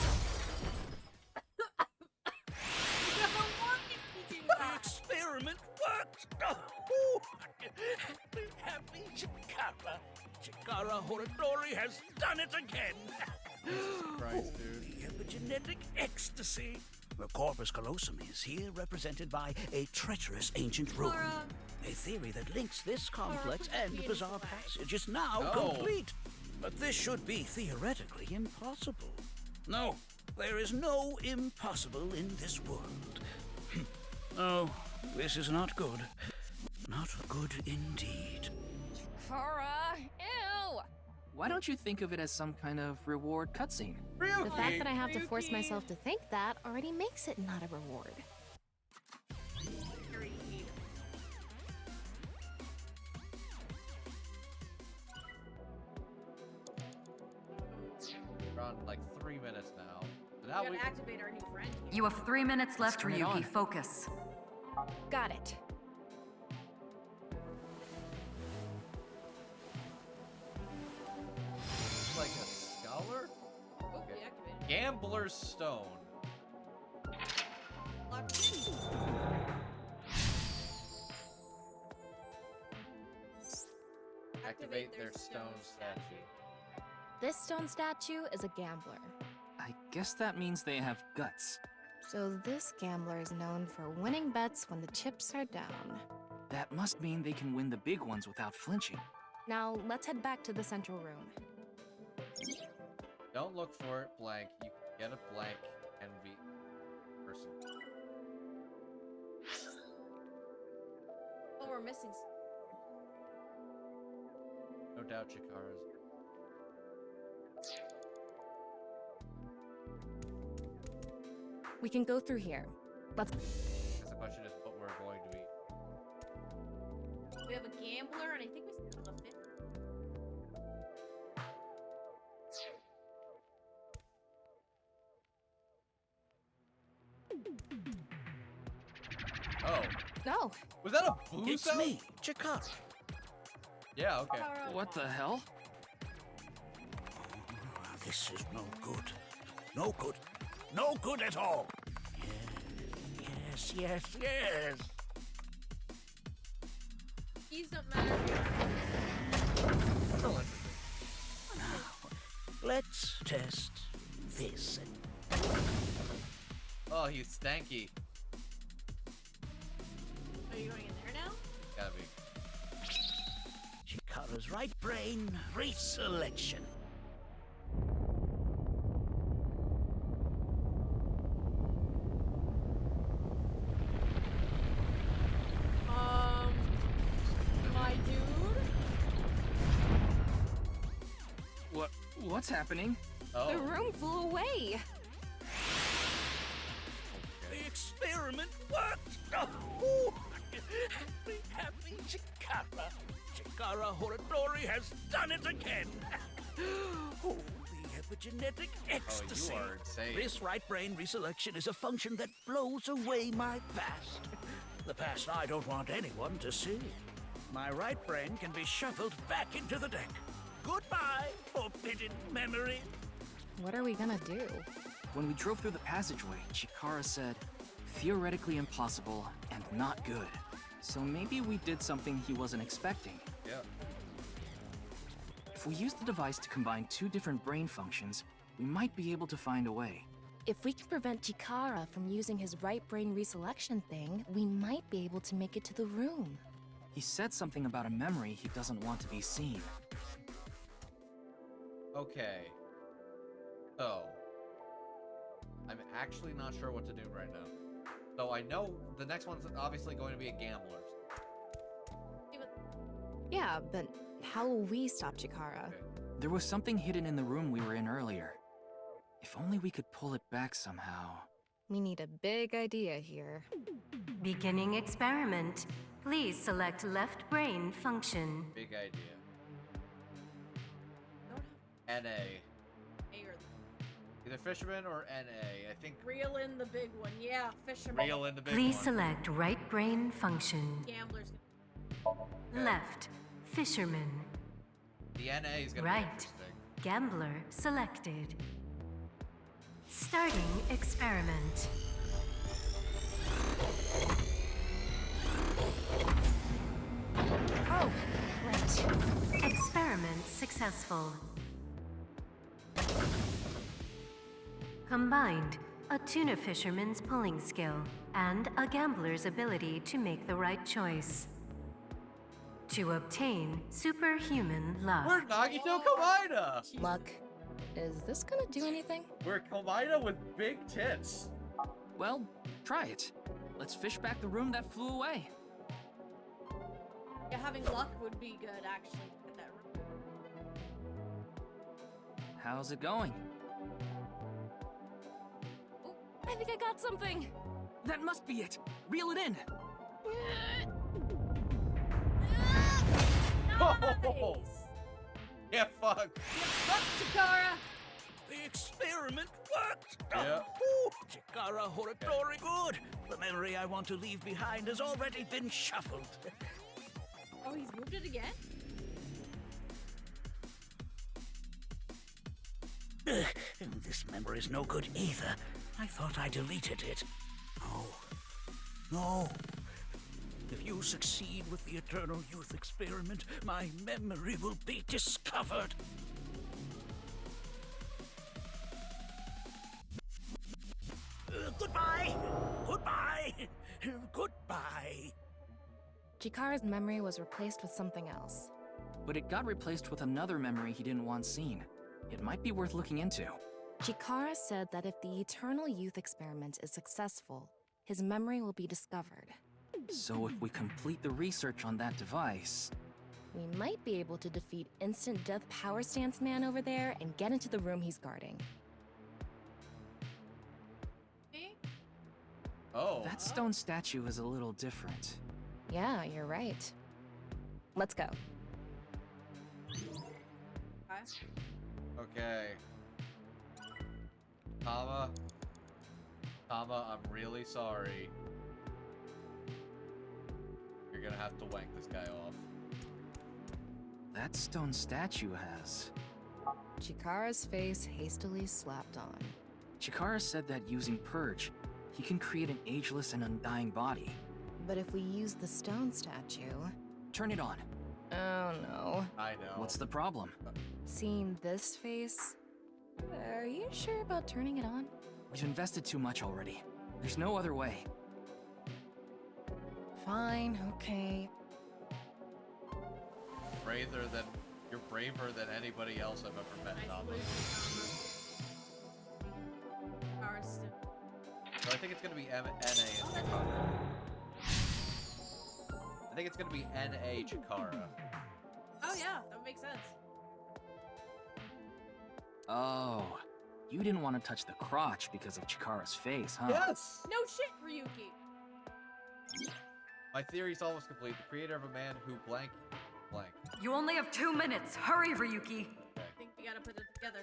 The experiment worked! Oh, happy Chikara. Chikara Horadori has done it again! Jesus Christ, dude. The epigenetic ecstasy. The corpus callosum is here represented by a treacherous ancient rune. A theory that links this complex and bizarre passage is now complete. But this should be theoretically impossible. No, there is no impossible in this world. Oh, this is not good. Not good indeed. Kara! Ew! Why don't you think of it as some kind of reward cutscene? The fact that I have to force myself to think that already makes it not a reward. We're on like 3 minutes now. So We now gotta activate our new friend. You have 3 minutes left, turn it on. Ryuki. Focus. Got it. It's like a scholar? Oh, we activated. Gambler's Stone. Locked in. Activate their stone statue. This stone statue is a gambler. I guess that means they have guts. So this gambler is known for winning bets when the chips are down. That must mean they can win the big ones without flinching. Now, let's head back to the central room. Don't look for it blank. You can get a blank envy person. Oh, we're missing. No doubt Chikara's. We can go through here. Let's. I guess the question is what we're going to be. We have a gambler, and I think we still have a fifth. Oh. No. Was that a boo It's sound? me, Chikara. Yeah, okay. What the hell? This is no good. No good. No good at all. Yes. keys don't matter. Now, let's test this. Oh, he's stanky. Are you going in there now? Gotta be. Chikara's right brain reselection. My dude? What's happening? Oh. The room flew away. The experiment worked! Oh, happy Chikara. Chikara Horadori has done it again. Oh, the epigenetic ecstasy. Oh, you are insane. This right brain reselection is a function that blows away my past. The past I don't want anyone to see. My right brain can be shuffled back into the deck. Goodbye, forbidden memory. What are we gonna do? When we drove through the passageway, Chikara said, theoretically impossible and not good. So maybe we did something he wasn't expecting. Yeah. If we use the device to combine two different brain functions, we might be able to find a way. If we can prevent Chikara from using his right brain reselection thing, we might be able to make it to the room. He said something about a memory he doesn't want to be seen. Okay. So, I'm actually not sure what to do right now. So I know the next one's obviously going to be a gambler. Yeah, but how will we stop Chikara? There was something hidden in the room we were in earlier. If only we could pull it back somehow. We need a big idea here. Beginning experiment. Please select left brain function. Big idea. NA. Either fisherman or NA. I think. Reel in the big one. Yeah, fisherman. Reel in the big Please one. select right brain function. Gamblers. Left. Fisherman. The NA is gonna be Right. interesting. Gambler selected. Starting experiment. Oh, right. Experiment successful. Combined, a tuna fisherman's pulling skill and a gambler's ability to make the right choice. To obtain superhuman luck. We're Nagito Komaeda! Luck. Is this gonna do anything? We're Komaeda with big tits. Well, try it. Let's fish back the room that flew away. Yeah, having luck would be good, actually. At that room. How's it going? I think I got something. That must be it. Reel it in. Nice. Yeah, fuck. Fuck, Chikara. The experiment worked! Yeah. Oh, Chikara Horadori good! The memory I want to leave behind has already been shuffled. Oh, he's moved it again? This memory's no good either. I thought I deleted it. No. No. If you succeed with the Eternal Youth experiment, my memory will be discovered. Goodbye! Goodbye! Goodbye! Chikara's memory was replaced with something else. But it got replaced with another memory he didn't want seen. It might be worth looking into. Chikara said that if the Eternal Youth experiment is successful, his memory will be discovered. So if we complete the research on that device... We might be able to defeat Instant Death Power Stance Man over there and get into the room he's guarding. Oh. That stone statue is a little different. Yeah, you're right. Let's go. Okay. Tama, I'm really sorry. You're gonna have to wank this guy off. That stone statue has... Chikara's face hastily slapped on. Chikara said that using Purge, he can create an ageless and undying body. But if we use the stone statue... Turn it on. Oh no. I know. What's the problem? Seeing this face? Are you sure about turning it on? We've invested too much already. There's no other way. Fine, okay. You're braver than anybody else I've ever met, Tom. So I think it's gonna be NA and Chikara. I think it's gonna be NA Chikara. Oh yeah, that makes sense. Oh, you didn't want to touch the crotch because of Chikara's face, huh? Yes! No shit, Ryuki. My theory's almost complete. The creator of a man who blank. You only have 2 minutes. Hurry, Ryuki. I think we gotta put it together.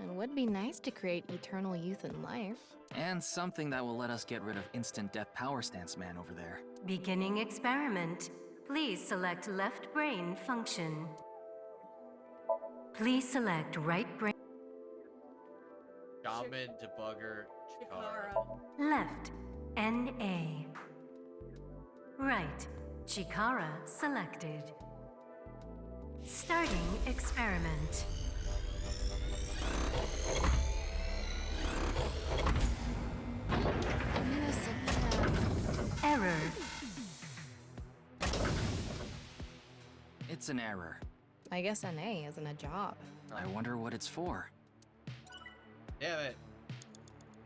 It would be nice to create eternal youth and life. And something that will let us get rid of instant death power stance man over there. Beginning experiment. Please select left brain function. Please select right brain. Shaman, Debugger, Chikara. Left, NA. Right, Chikara selected. Starting experiment. Error. It's an error. I guess NA isn't a job. I wonder what it's for. Damn it.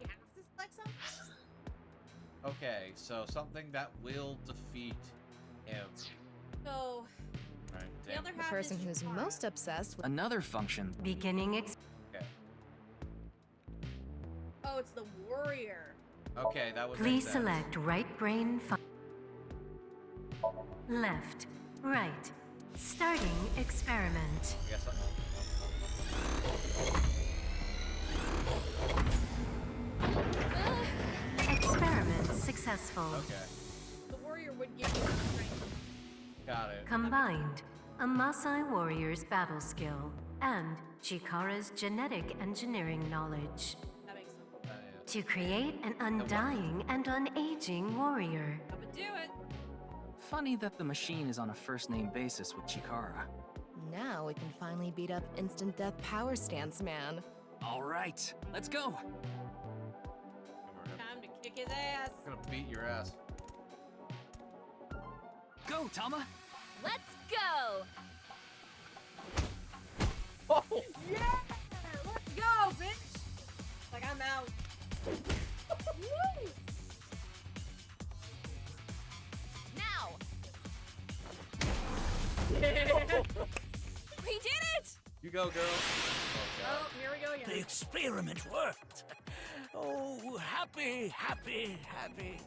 You have to select something? Okay, so something that will defeat him. So, Right, the damn. other The half person is who's Chikara. most obsessed with Another function. Beginning Okay. Oh, it's the warrior. Okay, that would Please make sense. select right brain left, right. Starting experiment. I guess Experiment successful. Okay. The warrior would give you enough strength. Got it. Combined, a Maasai warrior's battle skill and Chikara's genetic engineering knowledge That makes sense. to create an undying and unaging warrior. I would do it. Funny that the machine is on a first-name basis with Chikara. Now we can finally beat up instant death power stance man. All right, let's go. Time to kick his ass. I'm gonna beat your ass. Go, Tama. Let's go! Oh! Yeah! Let's go, bitch! Like, I'm out. Woo! Now! Yeah. We did it! You go, girl. Oh, here we go again. The experiment worked. Oh, happy, happy, happy.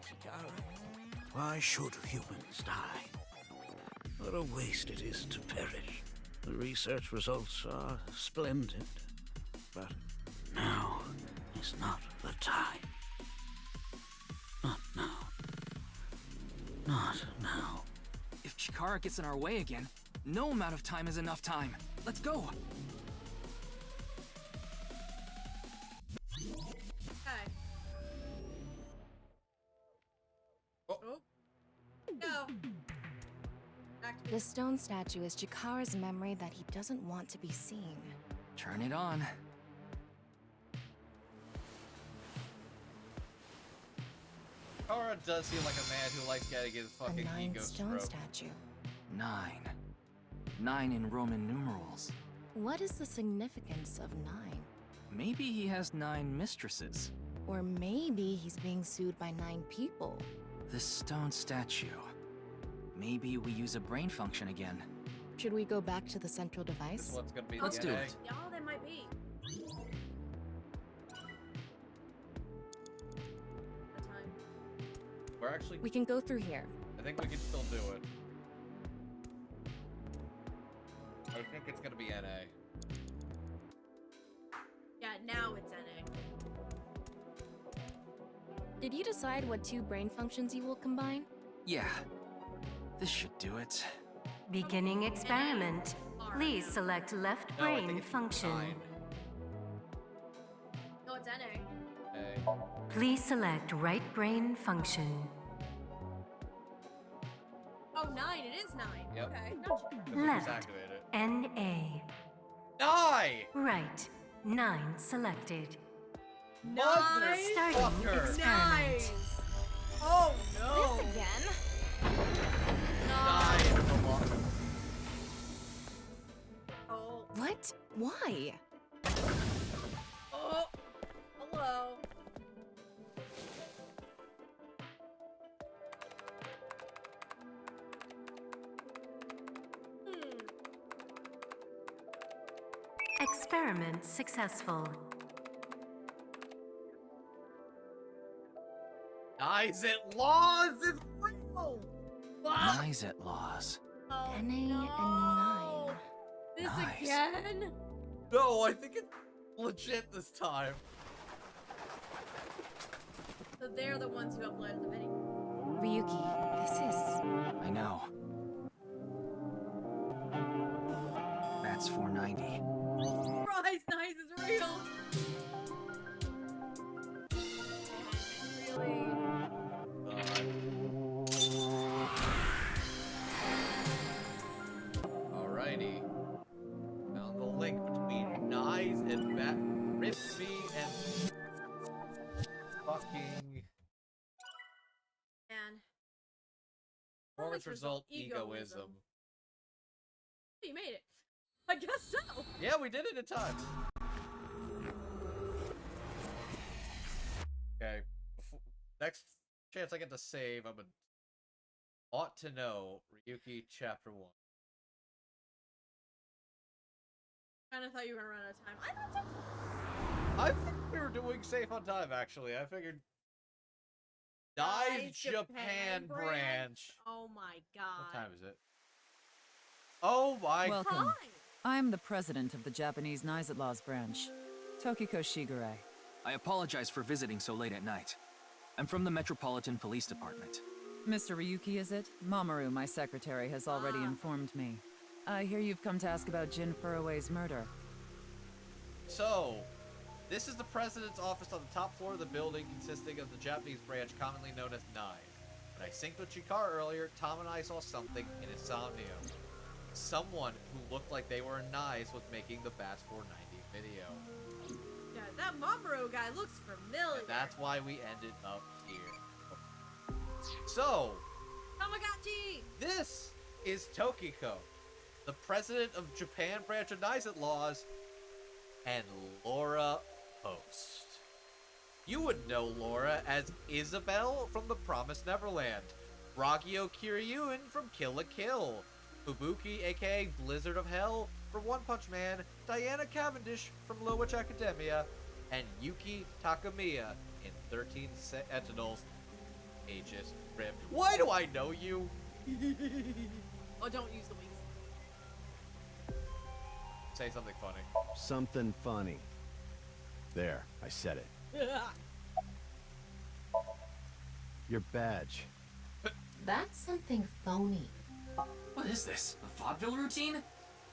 Chikara, why should humans die? What a waste it is to perish. The research results are splendid, but now is not the time. Not now. Not now. If Chikara gets in our way again, no amount of time is enough time. Let's go. Okay. Oh. Go. Activate. The stone statue is Chikara's memory that he doesn't want to be seen. Turn it on. Chikara does seem like a man who likes getting his A fucking 9 ego stone stroked. statue. 9. 9 in Roman numerals. What is the significance of 9? Maybe he has 9 mistresses. Or maybe he's being sued by 9 people. This stone statue. Maybe we use a brain function again. Should we go back to the central This is device? what's gonna be Let's the do NA. it. Yeah, they might be. The time. We're actually. We can go through here. I think we can still do it. I think it's gonna be NA. Yeah, now it's NA. Did you decide what 2 brain functions you will combine? Yeah. This should do it. Beginning experiment. Please select left No, I think brain it's function. 9. No, it's NA. Okay. Please select right brain function. Oh, 9. It is 9. Yep. Okay. Gotcha. Left. N-A. 9! Right. 9 selected. Nice. Starting experiment. Nice. Oh no. This again? 9. Oh. What? Why? Oh. Hello. Experiment successful. Isaac Laws is real! Isaac Laws. Oh, N-A no. and 9. This Nice. again? No, I think it's legit this time. So they're the ones who uploaded the video. Ryuki, this is... I know. That's 490. Surprise, nice is real. Really? Alrighty. Found the link between Nyes and Ripsby and fucking Man. performance result egoism. You made it. I guess so. Yeah, we did it in time. Okay. Next chance I get to save, I'm a ought to know Ryuki chapter 1. Kind of thought you were gonna run out of time. I thought so. I think we were doing safe on time, actually. I figured. Dive Japan branch. Oh my god. What time is it? Oh my god. Welcome. I'm the president of the Japanese Laws branch, Tokiko Shigure. I apologize for visiting so late at night. I'm from the Metropolitan Police Department. Mr. Ryuki, is it? Mamoru, my secretary, has already informed me. I hear you've come to ask about Jin Furue's murder. So, this is the president's office on the top floor of the building, consisting of the Japanese branch commonly known as NIE. When I synced with Chikara earlier, Tom and I saw something in his Somnium. Someone who looked like they were NIEs was making the Bats 490 video. Yeah, that Mamoru guy looks familiar. And that's why we ended up here. So, Tamagotchi! This is Tokiko, the president of Japan branch of NIE Laws, and Laura Post. You would know Laura as Isabel from The Promised Neverland, Ragyo Kiryuin from Kill la Kill, Fubuki aka Blizzard of Hell from One Punch Man, Diana Cavendish from Low Witch Academia, and Yuki Takamiya in 13 Sentinels Aegis Rim. Why do I know you? Oh, don't use the wings. Say something funny. Something funny. There, I said it. Your badge. That's something phony. What is this? A vaudeville routine?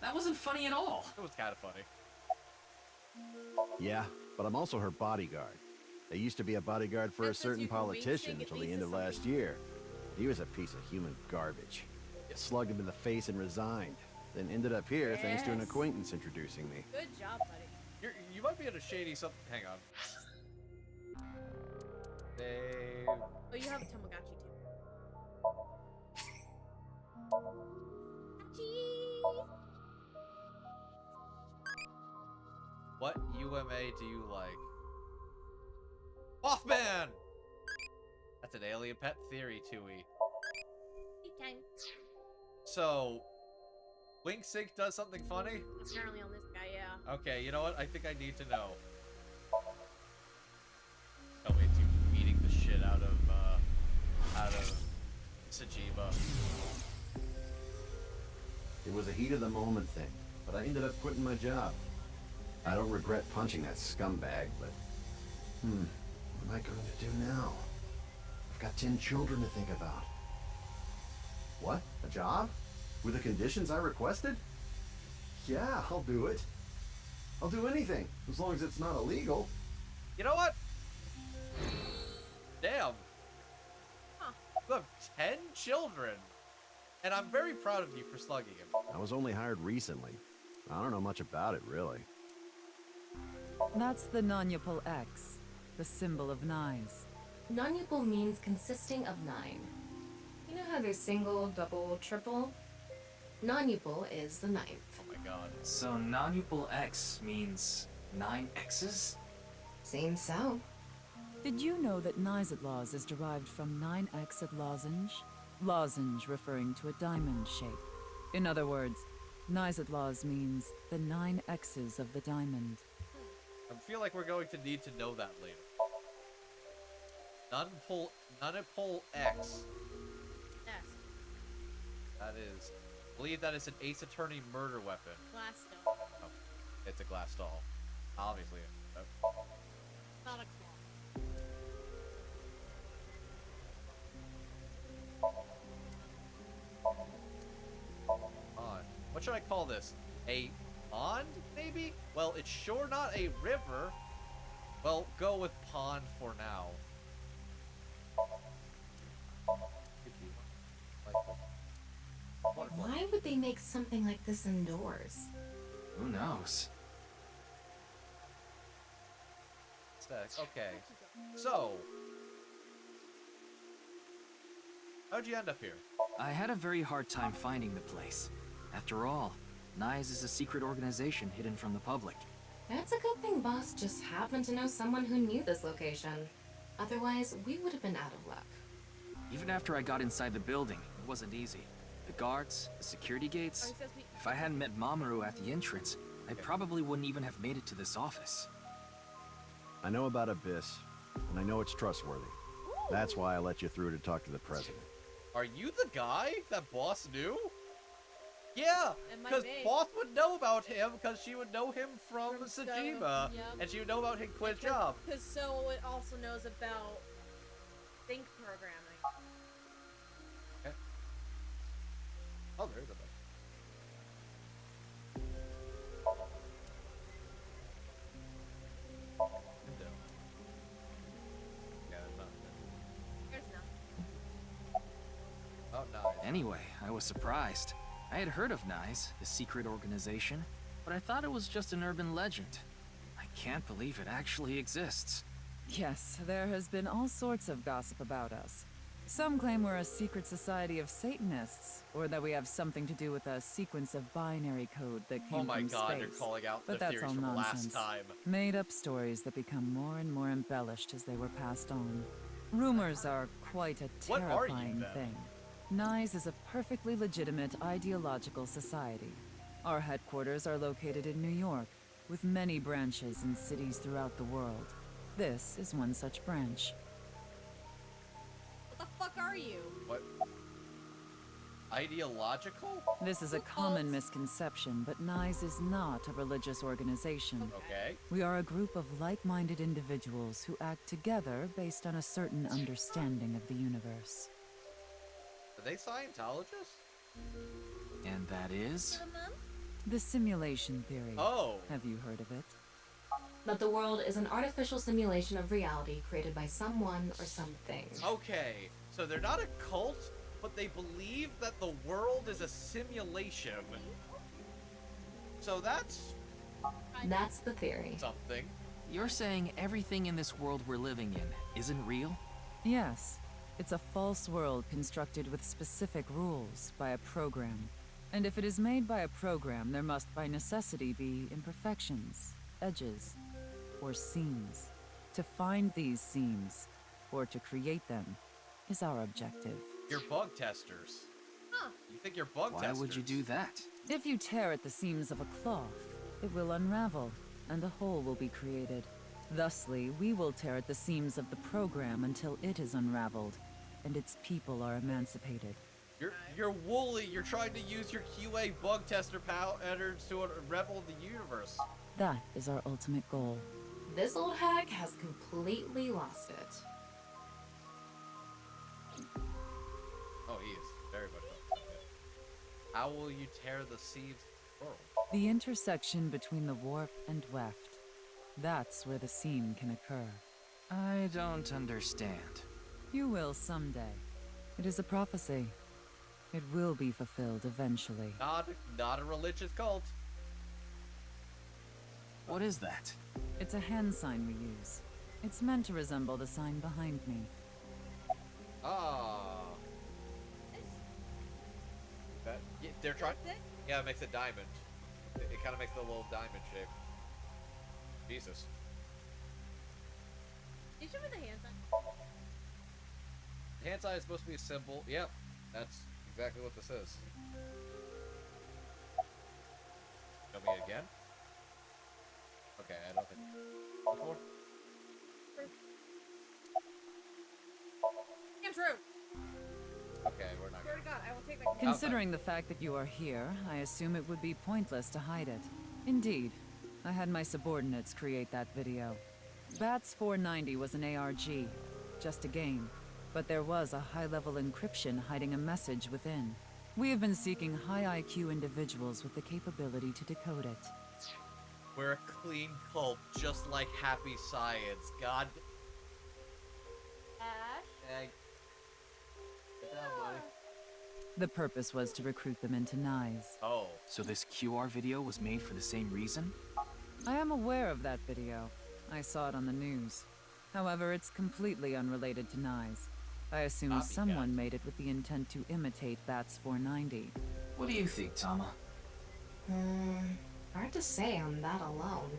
That wasn't funny at all. It was kind of funny. Yeah, but I'm also her bodyguard. I used to be a bodyguard for a certain politician until the end of last year. He was a piece of human garbage. Slugged him in the face and resigned. Then ended up here thanks to an acquaintance introducing me. Good job, buddy. You might be in a shady something. Hang on. Save. Oh, you have a Tamagotchi too. What UMA do you like? Mothman! That's an alien pet theory, Tui. So, Wink Sync does something funny? Apparently on this guy, yeah. Okay, you know what? I think I need to know. Oh wait, you beating the shit out of Sajiba. It was a heat of the moment thing, but I ended up quitting my job. I don't regret punching that scumbag, but... what am I going to do now? I've got 10 children to think about. What? A job? With the conditions I requested? Yeah, I'll do it. I'll do anything, as long as it's not illegal. You know what? Damn. Huh. You have 10 children. And I'm very proud of you for slugging him. I was only hired recently. I don't know much about it, really. That's the non-upal X, the symbol of Nyes. Non-upal means consisting of 9. You know how there's single, double, triple? Non-upal is the 9th. Oh my god. So non-upal X means 9 X's? Seems so. Did you know that Nyes is derived from 9-Xed lozenge? Lozenge referring to a diamond shape. In other words, Nyes means the 9 X's of the diamond. I feel like we're going to need to know that later. Non-upal X. Yes. That is. I believe that is an Ace Attorney murder weapon. Glass doll. Oh, it's a glass doll. Obviously. Not a claw. What should I call this? A pond, maybe? Well, it's sure not a river. Well, go with pond for now. Why would they make something like this indoors? Who knows? Okay. So, how'd you end up here? I had a very hard time finding the place. After all, Nyes is a secret organization hidden from the public. That's a good thing Boss just happened to know someone who knew this location. Otherwise, we would have been out of luck. Even after I got inside the building, it wasn't easy. The guards, the security gates. If I hadn't met Mamoru at the entrance, I probably wouldn't even have made it to this office. I know about Abyss, and I know it's trustworthy. That's why I let you through to talk to the president. Are you the guy that Boss knew? Yeah, because Boss would know about him because she would know him from Sajima, and she would know about him quit job. Because so it also knows about think programming. Okay. Oh, there's a bug. Yeah, there's not. There's none. Oh, nice. Anyway, I was surprised. I had heard of Nyes, the secret organization, but I thought it was just an urban legend. I can't believe it actually exists. Yes, there has been all sorts of gossip about us. Some claim we're a secret society of Satanists, or that we have something to do with a sequence of binary code that came from space. Oh my god, you're calling out but the that's theories all from nonsense. last time. Made-up stories that become more and more embellished as they were passed on. Rumors are quite a What are you, terrifying then? thing. Nyes is a perfectly legitimate ideological society. Our headquarters are located in New York, with many branches in cities throughout the world. This is one such branch. What the fuck are you? What? Ideological? This is a common misconception, but Nyes is not a religious organization. Okay. We are a group of like-minded individuals who act together based on a certain understanding of the universe. Are they Scientologists? And that is? The simulation theory. Oh. Have you heard of it? That the world is an artificial simulation of reality created by someone or something. Okay, so they're not a cult, but they believe that the world is a simulation. So that's the theory. something. You're saying everything in this world we're living in isn't real? Yes. It's a false world constructed with specific rules by a program. And if it is made by a program, there must by necessity be imperfections, edges, or seams. To find these seams, or to create them, is our objective. You're bug testers. Huh. You think you're bug Why testers? would you do that? If you tear at the seams of a cloth, it will unravel, and a hole will be created. Thusly, we will tear at the seams of the program until it is unraveled, and its people are emancipated. You're woolly. You're trying to use your QA bug tester patterns to unravel the universe. That is our ultimate goal. This old hag has completely lost it. Oh, he is very much up. How will you tear the seams of the world? The intersection between the warp and weft. That's where the seam can occur. I don't understand. You will someday. It is a prophecy. It will be fulfilled eventually. Not a religious cult. What is that? It's a hand sign we use. It's meant to resemble the sign behind me. Ah. They're trying. Yeah, it makes a diamond. It kind of makes the little diamond shape. Jesus. Did you show me the hand sign? The hand sign is supposed to be a symbol. Yep, that's exactly what this is. Show me it again. Okay, I don't think. What's more? Damn true. Okay, we're not. Swear to God, I will take my. Considering the fact that you are here, I assume it would be pointless to hide it. Indeed, I had my subordinates create that video. Bats 490 was an ARG, just a game, but there was a high-level encryption hiding a message within. We have been seeking high IQ individuals with the capability to decode it. We're a clean cult, just like Happy Science. God. Ash. Hey. Get down, buddy. The purpose was to recruit them into Nyes. Oh. So this QR video was made for the same reason? I am aware of that video. I saw it on the news. However, it's completely unrelated to Nyes. I assume someone made it with the intent to imitate Bats 490. What do you think, Tama? Hard to say on that alone.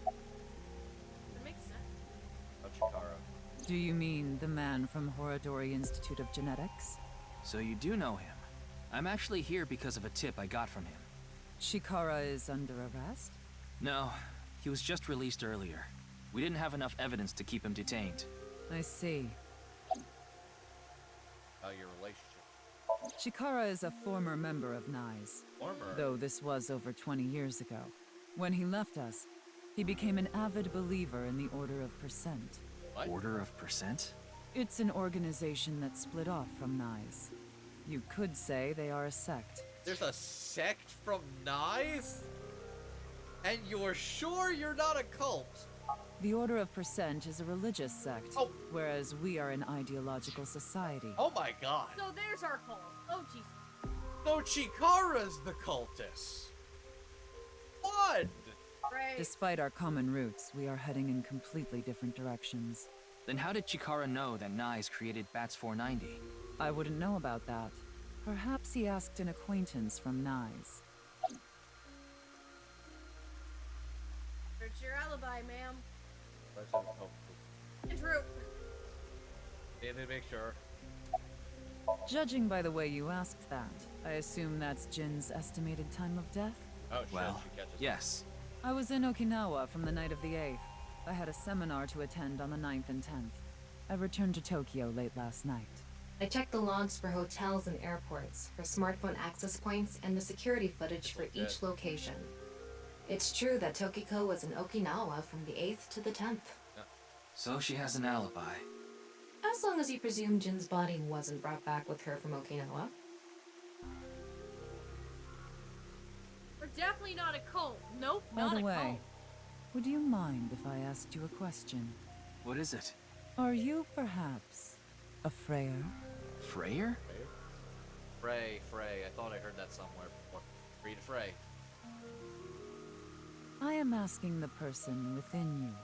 That makes sense. Chikara. Do you mean the man from Horodori Institute of Genetics? So you do know him. I'm actually here because of a tip I got from him. Chikara is under arrest? No, he was just released earlier. We didn't have enough evidence to keep him detained. I see. Your relationship. Chikara is a former member of Nyes. Former? Though this was over 20 years ago. When he left us, he became an avid believer in the Order of Percent. What? Order of Percent? It's an organization that split off from Nyes. You could say they are a sect. There's a sect from Nyes? And you're sure you're not a cult? The Order of Percent is a religious sect, whereas we are an ideological society. Oh my god. So there's our cult. Oh Jesus. So Chikara's the cultist. What? Right. Despite our common roots, we are heading in completely different directions. Then how did Chikara know that Nyes created Bats 490? I wouldn't know about that. Perhaps he asked an acquaintance from Nyes. Search your alibi, ma'am. Oh. True. Need to make sure. Judging by the way you asked that, I assume that's Jin's estimated time of death? Oh, shit, well, she catches yes. I was in Okinawa from the night of the 8th. I had a seminar to attend on the 9th and 10th. I returned to Tokyo late last night. I checked the logs for hotels and airports, for smartphone access points, and the security footage for each location. It's true that Tokiko was in Okinawa from the 8th to the 10th. So she has an alibi. As long as you presume Jin's body wasn't brought back with her from Okinawa. We're definitely not a cult. Nope, By not the a way, cult. would you mind if I asked you a question? What is it? Are you perhaps a Freyer? Freyer? Frey. I thought I heard that somewhere before. Free to Frey. I am asking the person within you.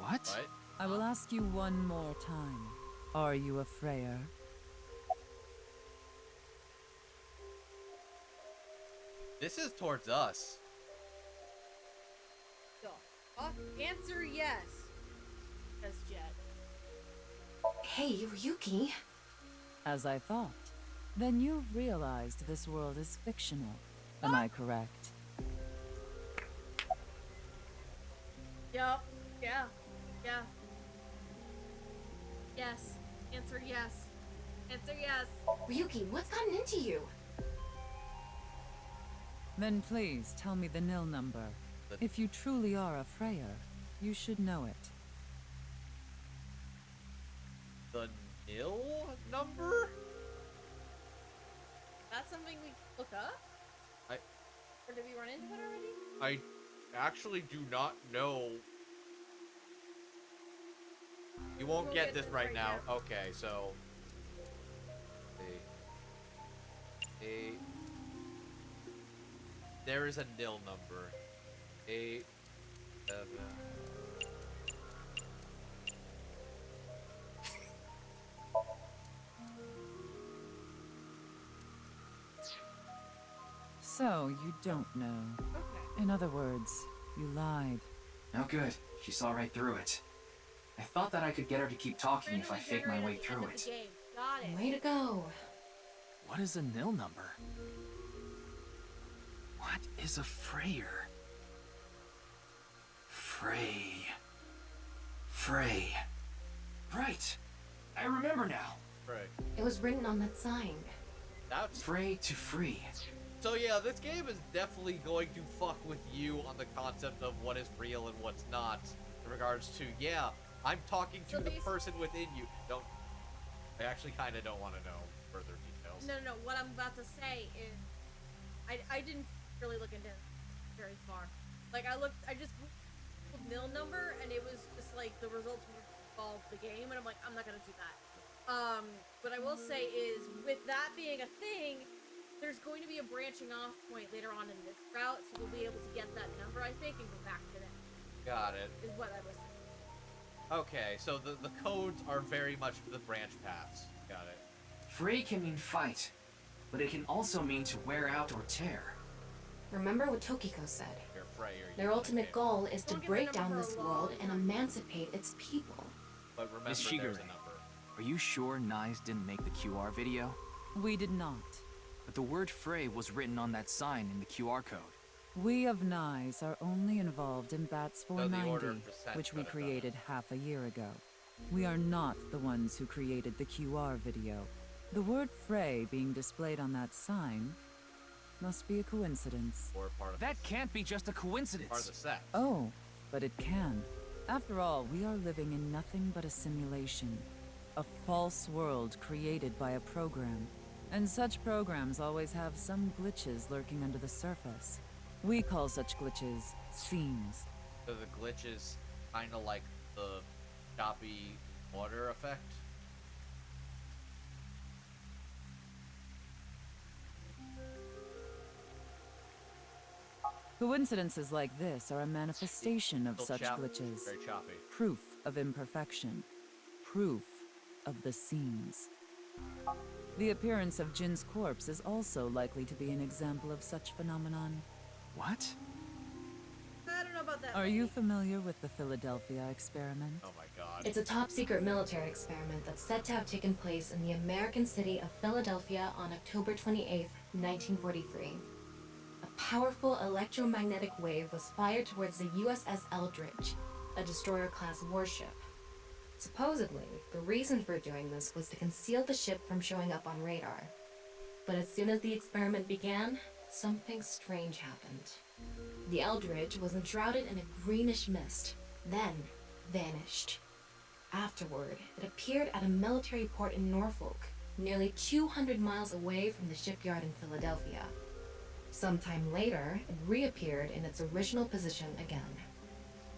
What? I will ask you one more time. Are you a Freyer? This is towards us. The fuck? Answer yes. Says Jet. Hey, Ryuki. As I thought. Then you've realized this world is fictional. Am I correct? Yup. Yeah. Yes. Answer yes. Answer yes. Ryuki, what's gotten into you? Then please tell me the nil number. If you truly are a Freyer, you should know it. The nil number? That's something we look up? Or did we run into it already? I actually do not know. You won't get this right now. Okay, so. There is a nil number. 8, 7. So, you don't know. Okay. In other words, you lied. No good. She saw right through it. I thought that I could get her to keep talking if I fake my way through it. Got it. Way to go. What is a nil number? What is a Freyer? Frey. Right. I remember now. Frey. It was written on that sign. That's Frey to free. So yeah, this game is definitely going to fuck with you on the concept of what is real and what's not. In regards to, yeah, I'm talking to the person within you. I actually kind of don't want to know further details. No. What I'm about to say is, I didn't really look into it very far. Like I just googled nil number, and it was just like the results would involve the game, and I'm like, I'm not gonna do that. What I will say is, with that being a thing, there's going to be a branching off point later on in this route, so we'll be able to get that number, I think, and go back to it. Got it. Is what I was saying. Okay, so the codes are very much the branch paths. Got it. Frey can mean fight, but it can also mean to wear out or tear. Remember what Tokiko said. You're Freyer. Their ultimate goal is to break down this world and emancipate its people. But remember, Miss there's Shigure, a number. Are you sure Nyes didn't make the QR video? We did not. But the word Frey was written on that sign in the QR code. We of Nyes are only involved in Bats So the order 490, of descent which we could have done created half a year ago. We are not the ones who created the QR video. The word Frey being displayed on that sign must be a coincidence. Or part of That can't be just a coincidence. part of the set. Oh, but it can. After all, we are living in nothing but a simulation. A false world created by a program. And such programs always have some glitches lurking under the surface. We call such glitches seams. So the glitch is kind of like the choppy water effect. Coincidences like this are a manifestation of Still such glitches. Very choppy. Proof of imperfection. Proof of the seams. The appearance of Jin's corpse is also likely to be an example of such phenomenon. What? I don't know about that. Are you familiar with the Philadelphia experiment? Oh my god. It's a top-secret military experiment that's said to have taken place in the American city of Philadelphia on October 28, 1943. A powerful electromagnetic wave was fired towards the USS Eldridge, a destroyer-class warship. Supposedly, the reason for doing this was to conceal the ship from showing up on radar. But as soon as the experiment began, something strange happened. The Eldridge was enshrouded in a greenish mist, then vanished. Afterward, it appeared at a military port in Norfolk, nearly 200 miles away from the shipyard in Philadelphia. Sometime later, it reappeared in its original position again.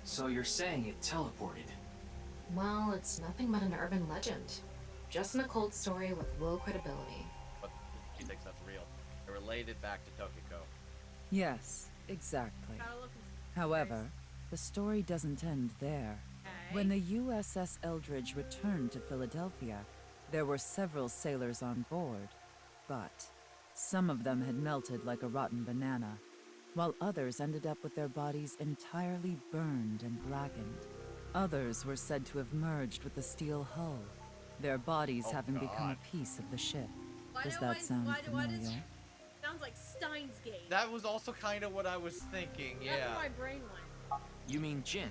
So you're saying it teleported? Well, it's nothing but an urban legend. Just an occult story with low credibility. But she thinks that's real. It related back to Tokiko. Yes, exactly. However, the story doesn't end there. When the USS Eldridge returned to Philadelphia, there were several sailors on board, but some of them had melted like a rotten banana, while others ended up with their bodies entirely burned and blackened. Others were said to have merged with the steel hull, their bodies having become a piece of the ship. Does that sound familiar? Sounds like Steins Gate. That was also kind of what I was thinking, yeah. That's where my brain went. You mean Jin?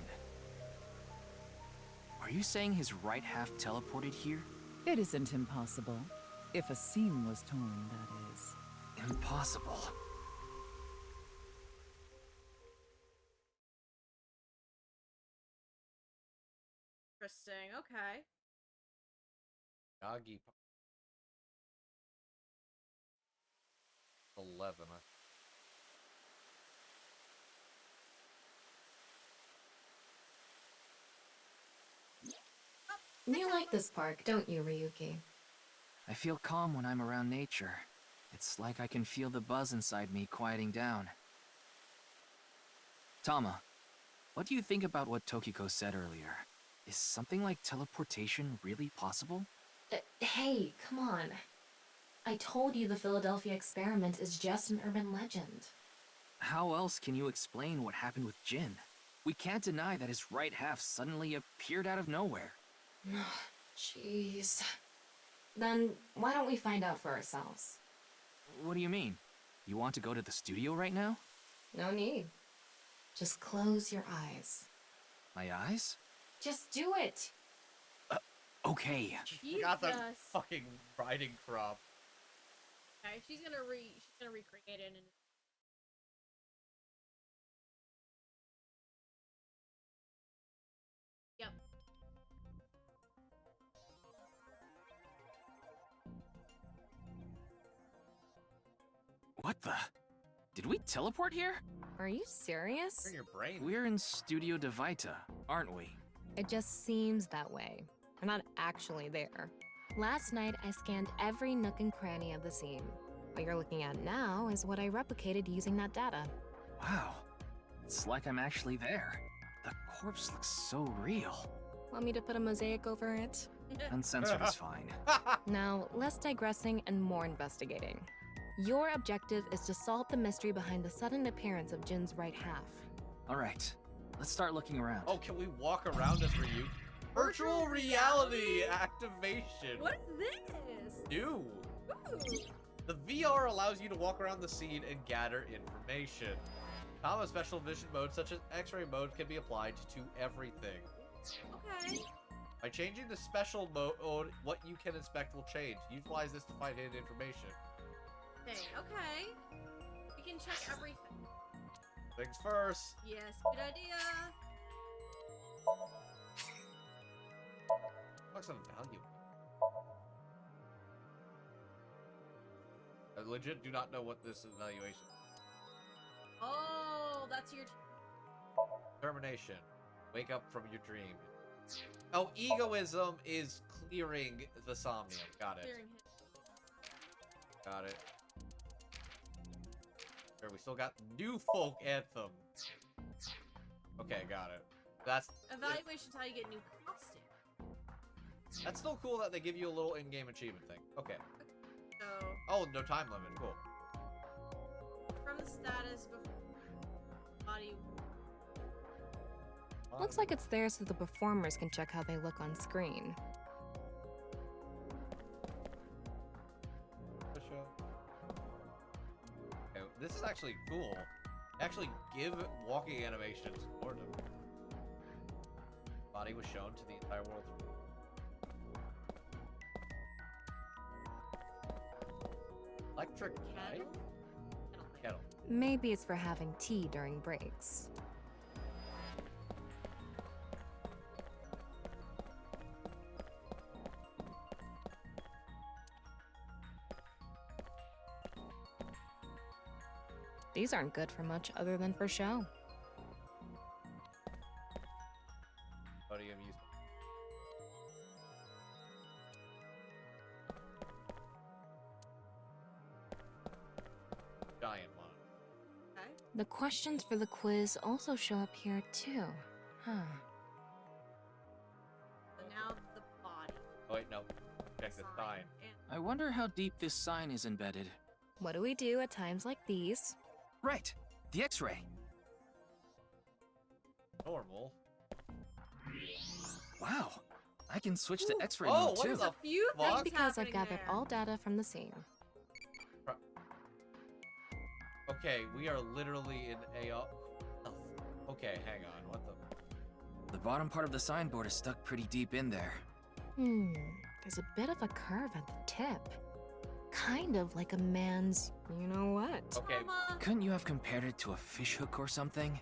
Are you saying his right half teleported here? It isn't impossible. If a seam was torn, that is. Impossible. Interesting, okay. Yagi. 11. You like this park, don't you, Ryuki? I feel calm when I'm around nature. It's like I can feel the buzz inside me quieting down. Tama, what do you think about what Tokiko said earlier? Is something like teleportation really possible? Hey, come on. I told you the Philadelphia experiment is just an urban legend. How else can you explain what happened with Jin? We can't deny that his right half suddenly appeared out of nowhere. Jeez. Then why don't we find out for ourselves? What do you mean? You want to go to the studio right now? No need. Just close your eyes. My eyes? Just do it! Okay. Got the fucking riding crop. Okay, she's gonna recreate it and yep. What the? Did we teleport here? Are you serious? In your brain. We're in Studio Devita, aren't we? It just seems that way. We're not actually there. Last night, I scanned every nook and cranny of the scene. What you're looking at now is what I replicated using that data. Wow. It's like I'm actually there. The corpse looks so real. Want me to put a mosaic over it? Uncensored is fine. Now, less digressing and more investigating. Your objective is to solve the mystery behind the sudden appearance of Jin's right half. Alright, let's start looking around. Oh, can we walk around as Ryuk? Virtual reality activation. What's this? New. Ooh. The VR allows you to walk around the scene and gather information. Tama's special vision mode, such as X-ray mode, can be applied to everything. Okay. By changing the special mode, what you can inspect will change. Utilize this to find hidden information. Okay. We can check everything. Things first. Yes, good idea. What's some value? I legit do not know what this evaluation is. Oh, that's your Termination. Wake up from your dream. Oh, egoism is clearing the Somnium. Got it. Got it. Sure, we still got New Folk Anthem. Okay, got it. That's evaluation's how you get new costume. That's still cool that they give you a little in-game achievement thing. Okay. So. Oh, no time limit. Cool. From the status before body. Looks like it's there so the performers can check how they look on screen. Okay, this is actually cool. Actually give walking animations more to body was shown to the entire world. Electric knife? Kettle. Maybe it's for having tea during breaks. These aren't good for much other than for show. Podium use. Giant one. Okay. The questions for the quiz also show up here too. Huh. So now the body. Oh wait, no. Check the sign. I wonder how deep this sign is embedded. What do we do at times like these? Right, the X-ray. Normal. Wow, I can switch to X-ray Oh, mode what too. the That's fuck? because I've gathered all data from the scene. Okay, we are literally in a. Okay, hang on. What the? The bottom part of the signboard is stuck pretty deep in there. There's a bit of a curve at the tip. Kind of like a man's, you know what? Okay. Couldn't you have compared it to a fishhook or something?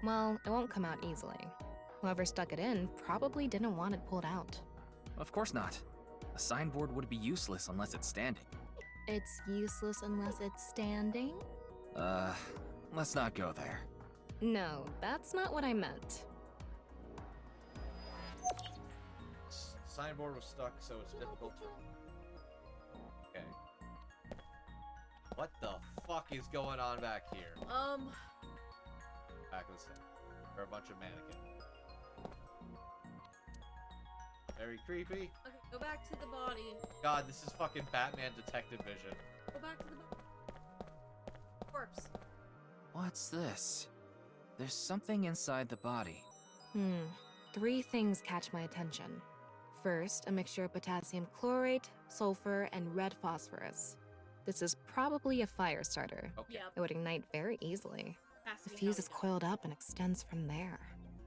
Well, it won't come out easily. Whoever stuck it in probably didn't want it pulled out. Of course not. A signboard would be useless unless it's standing. It's useless unless it's standing? Let's not go there. No, that's not what I meant. Signboard was stuck, so it's difficult to. Okay. What the fuck is going on back here? Back of the stage. There are a bunch of mannequins. Very creepy. Okay, go back to the body. God, this is fucking Batman Detective Vision. Go back to the corpse. What's this? There's something inside the body. 3 things catch my attention. First, a mixture of potassium chlorate, sulfur, and red phosphorus. This is probably a fire starter. Okay. Yep. It would ignite very easily. Has to The be fuse how is we do it. coiled up and extends from there.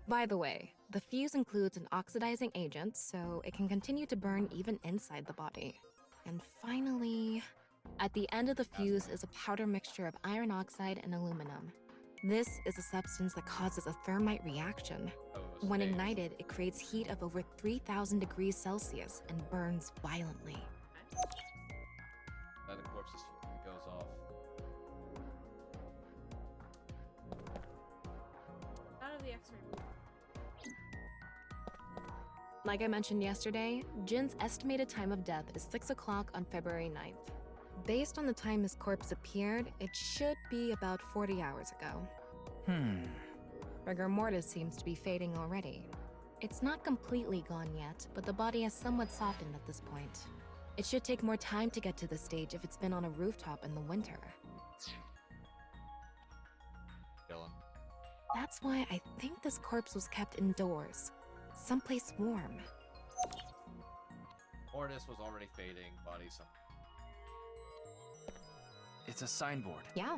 By the way, the fuse includes an oxidizing agent, so it can continue to burn even inside the body. And finally, at the end of the fuse is a powder mixture of iron oxide and aluminum. This is a substance that causes a thermite reaction. When ignited, it creates heat of over 3,000 degrees Celsius and burns violently. Then the corpse's fuse goes off. Out of the X-ray room. Like I mentioned yesterday, Jin's estimated time of death is 6 o'clock on February 9th. Based on the time his corpse appeared, it should be about 40 hours ago. Rigor mortis seems to be fading already. It's not completely gone yet, but the body has somewhat softened at this point. It should take more time to get to this stage if it's been on a rooftop in the winter. Chilling. That's why I think this corpse was kept indoors, someplace warm. Mortis was already fading, body some. It's a signboard. Yeah.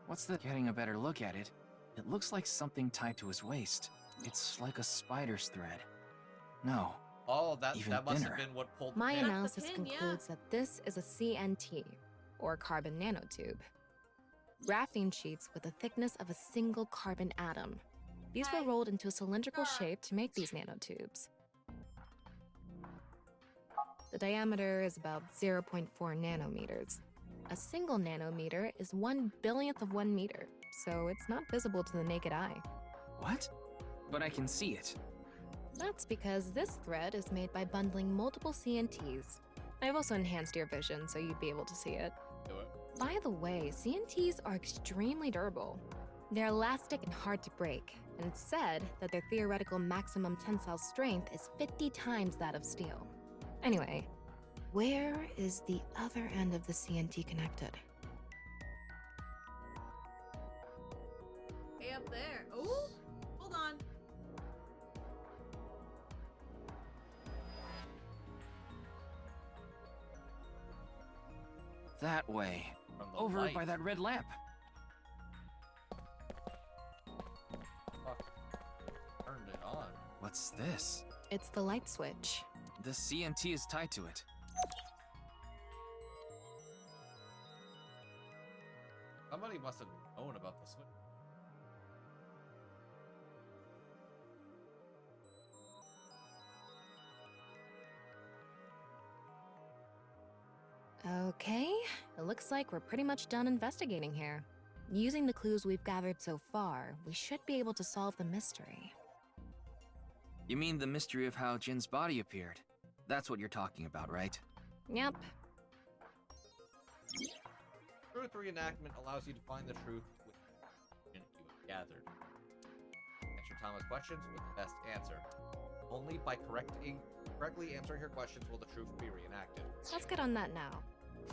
What's the... Getting a better look at it, it looks like something tied to his waist. It's like a spider's thread. No. Oh, that even must thinner. have been what pulled the My pin. analysis That's the pin, concludes that this is a CNT, or carbon nanotube. Graphene sheets with a thickness of a single carbon atom. These were rolled into a cylindrical shape to make these nanotubes. The diameter is about 0.4 nanometers. A single nanometer is 1/1000th of 1 meter, so it's not visible to the naked eye. What? But I can see it. That's because this thread is made by bundling multiple CNTs. I've also enhanced your vision so you'd be able to see it. Do it. By the way, CNTs are extremely durable. They're elastic and hard to break, and it's said that their theoretical maximum tensile strength is 50 times that of steel. Anyway, where is the other end of the CNT connected? Hey, up there. Oh, hold on. That way. From the Over light. by that red lamp. Fuck. Turned it on. What's this? It's the light switch. The CNT is tied to it. Somebody must have known about the switch. Okay, it looks like we're pretty much done investigating here. Using the clues we've gathered so far, we should be able to solve the mystery. You mean the mystery of how Jin's body appeared? That's what you're talking about, right? Yep. Truth reenactment allows you to find the truth with the information you have gathered. Answer Thomas' questions with the best answer. Only by correctly answering her questions will the truth be reenacted. Let's get on that now.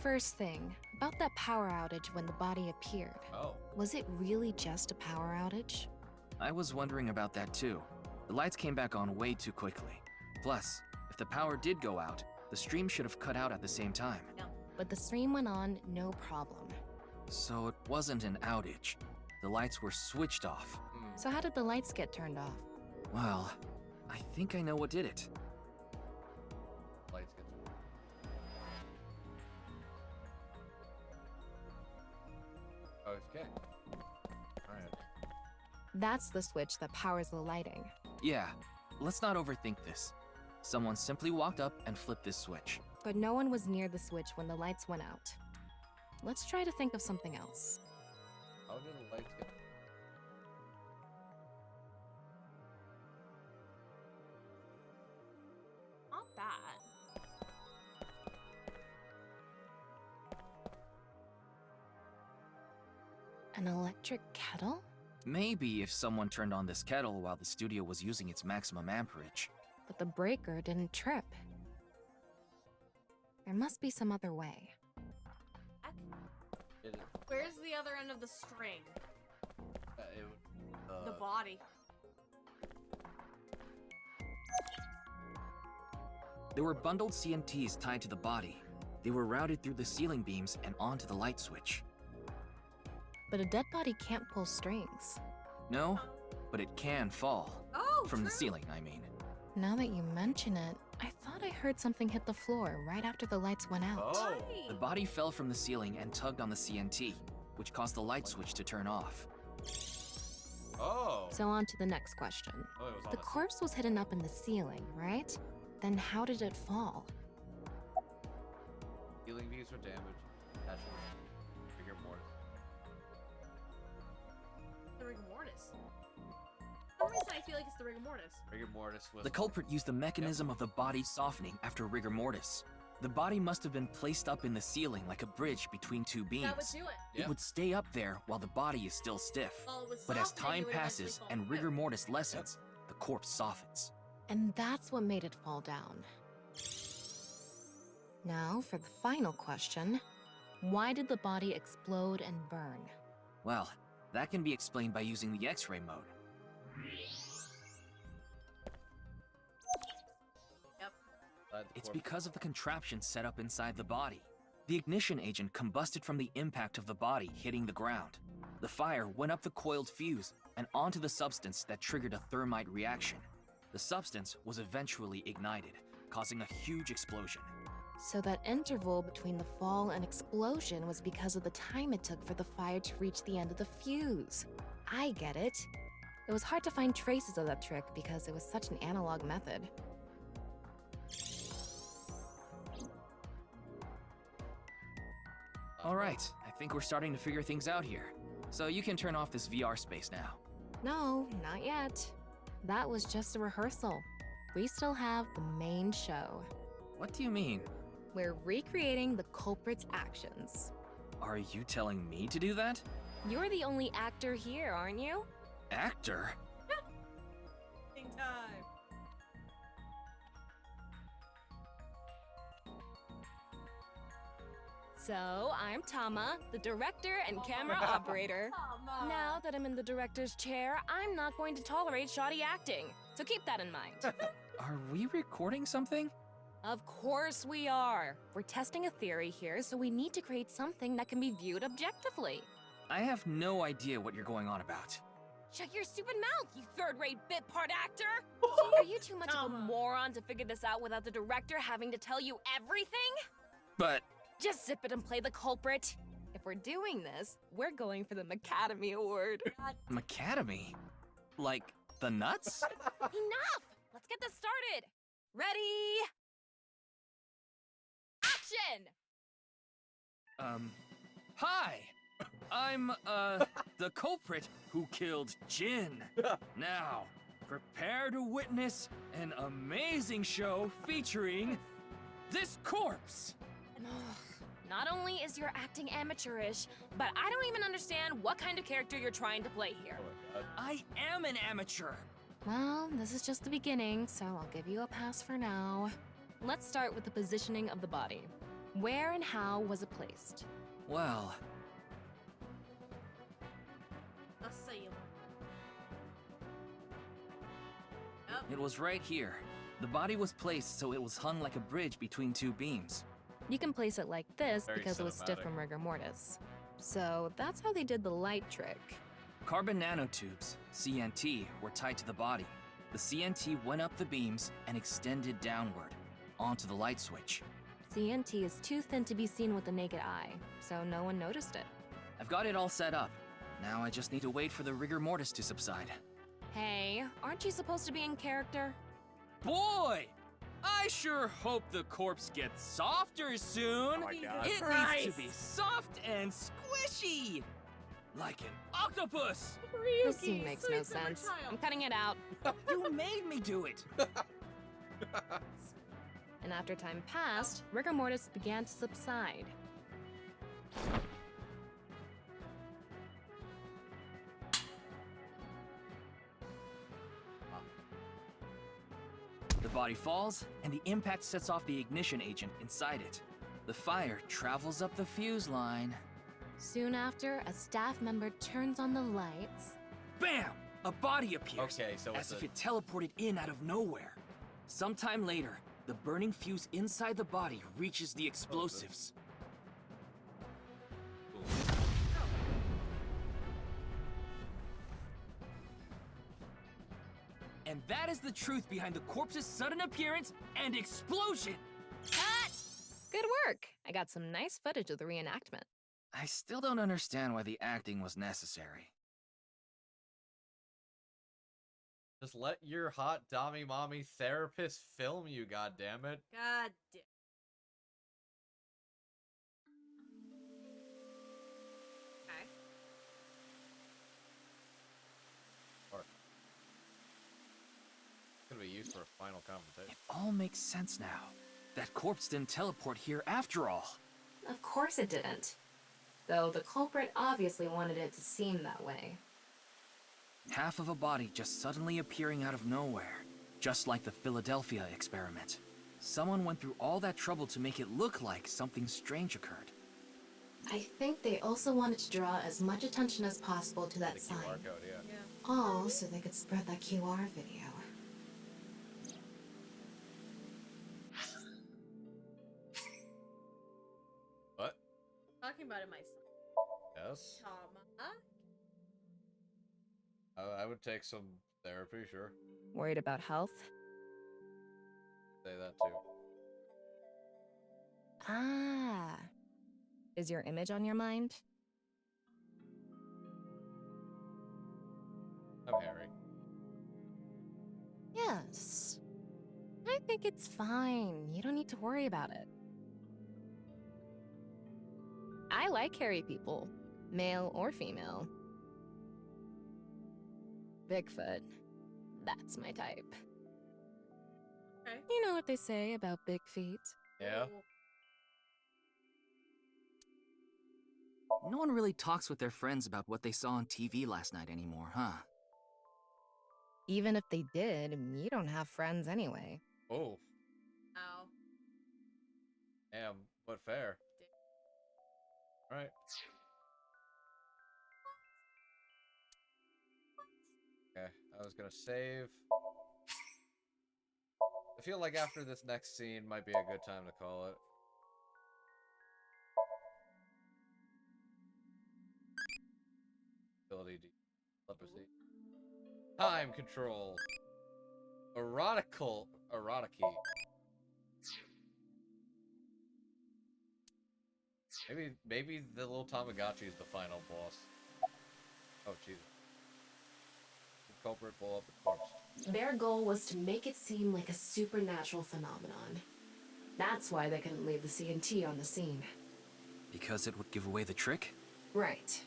First thing, about that power outage when the body appeared. Oh. Was it really just a power outage? I was wondering about that too. The lights came back on way too quickly. Plus, if the power did go out, the stream should have cut out at the same time. No. But the stream went on, no problem. So it wasn't an outage. The lights were switched off. So how did the lights get turned off? Well, I think I know what did it. Lights get okay. Alright. That's the switch that powers the lighting. Yeah, let's not overthink this. Someone simply walked up and flipped this switch. But no one was near the switch when the lights went out. Let's try to think of something else. How did the lights get... Not bad. An electric kettle? Maybe if someone turned on this kettle while the studio was using its maximum amperage. But the breaker didn't trip. There must be some other way. Where's the other end of the string? The body. There were bundled CNTs tied to the body. They were routed through the ceiling beams and onto the light switch. But a dead body can't pull strings. No, but it can fall. Oh, from the ceiling, I mean. Now that you mention it, I thought I heard something hit the floor right after the lights went out. Oh. The body fell from the ceiling and tugged on the CNT, which caused the light switch to turn off. Oh. So on to the next question. Oh, it was on The corpse was hidden up in the ceiling, right? Then how did it fall? Healing beams were damaged. That's rigor mortis. The rigor mortis. For some reason, I feel like it's the rigor mortis. Rigor mortis was... The culprit used the mechanism of the body softening after rigor mortis. The body must have been placed up in the ceiling like a bridge between two beams. That would do it. It would stay up there while the body is still stiff. While it was But as softening, time it would eventually passes fall and through. rigor mortis lessens, the corpse softens. And that's what made it fall down. Now, for the final question. Why did the body explode and burn? Well, that can be explained by using the X-ray mode. It's because of the contraption set up inside the body. The ignition agent combusted from the impact of the body hitting the ground. The fire went up the coiled fuse and onto the substance that triggered a thermite reaction. The substance was eventually ignited, causing a huge explosion. So that interval between the fall and explosion was because of the time it took for the fire to reach the end of the fuse. I get it. It was hard to find traces of that trick because it was such an analog method. All right, I think we're starting to figure things out here. So you can turn off this VR space now. No, not yet. That was just a rehearsal. We still have the main show. What do you mean? We're recreating the culprit's actions. Are you telling me to do that? You're the only actor here, aren't you? Actor? Time. So, I'm Tama, the director and camera operator. Tama. Now that I'm in the director's chair, I'm not going to tolerate shoddy acting. So keep that in mind. Are we recording something? Of course we are. We're testing a theory here, so we need to create something that can be viewed objectively. I have no idea what you're going on about. Shut your stupid mouth, you third-rate bit part actor! Are you too much of a moron to figure this out without the director having to tell you everything? But... Just zip it and play the culprit. If we're doing this, we're going for the Macademy Award. Macademy? Like, the nuts? Enough! Let's get this started! Ready? Action! Hi! I'm, the culprit who killed Jin. Now, prepare to witness an amazing show featuring this corpse. Not only is your acting amateurish, but I don't even understand what kind of character you're trying to play here. I am an amateur. Well, this is just the beginning, so I'll give you a pass for now. Let's start with the positioning of the body. Where and how was it placed? Well... It was right here. The body was placed so it was hung like a bridge between two beams. You can place it like this Very because it was stiff cinematic. from rigor mortis. So that's how they did the light trick. Carbon nanotubes, CNT, were tied to the body. The CNT went up the beams and extended downward, onto the light switch. CNT is too thin to be seen with the naked eye, so no one noticed it. I've got it all set up. Now I just need to wait for the rigor mortis to subside. Hey, aren't you supposed to be in character? Boy! I sure hope the corpse gets softer soon! my God. It needs to be soft and squishy! Like an octopus! This scene makes no sense. I'm cutting it out. You made me do it! And after time passed, rigor mortis began to subside. body falls, and the impact sets off the ignition agent inside it. The fire travels up the fuse line. Soon after, a staff member turns on the lights. Bam! A body appears, Okay, so as if it teleported in out of nowhere. Sometime later, the burning fuse inside the body reaches the explosives. And that is the truth behind the corpse's sudden appearance and explosion! Cut! Good work! I got some nice footage of the reenactment. I still don't understand why the acting was necessary. Just let your hot dommy mommy therapist film you, goddammit. God damn. Okay. Or could be used for a final confrontation. It all makes sense now. That corpse didn't teleport here after all. Of course it didn't. Though the culprit obviously wanted it to seem that way. Half of a body just suddenly appearing out of nowhere. Just like the Philadelphia experiment. Someone went through all that trouble to make it look like something strange occurred. I think they also wanted to draw as much attention as possible to that sign. QR code, yeah. All so they could spread that QR video. What? Talking about it myself. Yes? Tama. I would take some therapy, sure. Worried about health? Say that too. Ah. Is your image on your mind? I'm Harry. Yes. I think it's fine. You don't need to worry about it. I like hairy people, male or female. Bigfoot. That's my type. Okay. You know what they say about big feet? Yeah. No one really talks with their friends about what they saw on TV last night anymore, huh? Even if they did, you don't have friends anyway. Oh. Ow. Damn, but fair. Right. Okay, I was gonna save. I feel like after this next scene might be a good time to call it. Ability to telepathy. Time control. Eroticy. Maybe the little Tamagotchi is the final boss. Oh Jesus. The culprit blow up the corpse. Their goal was to make it seem like a supernatural phenomenon. That's why they couldn't leave the CNT on the scene. Because it would give away the trick? Right.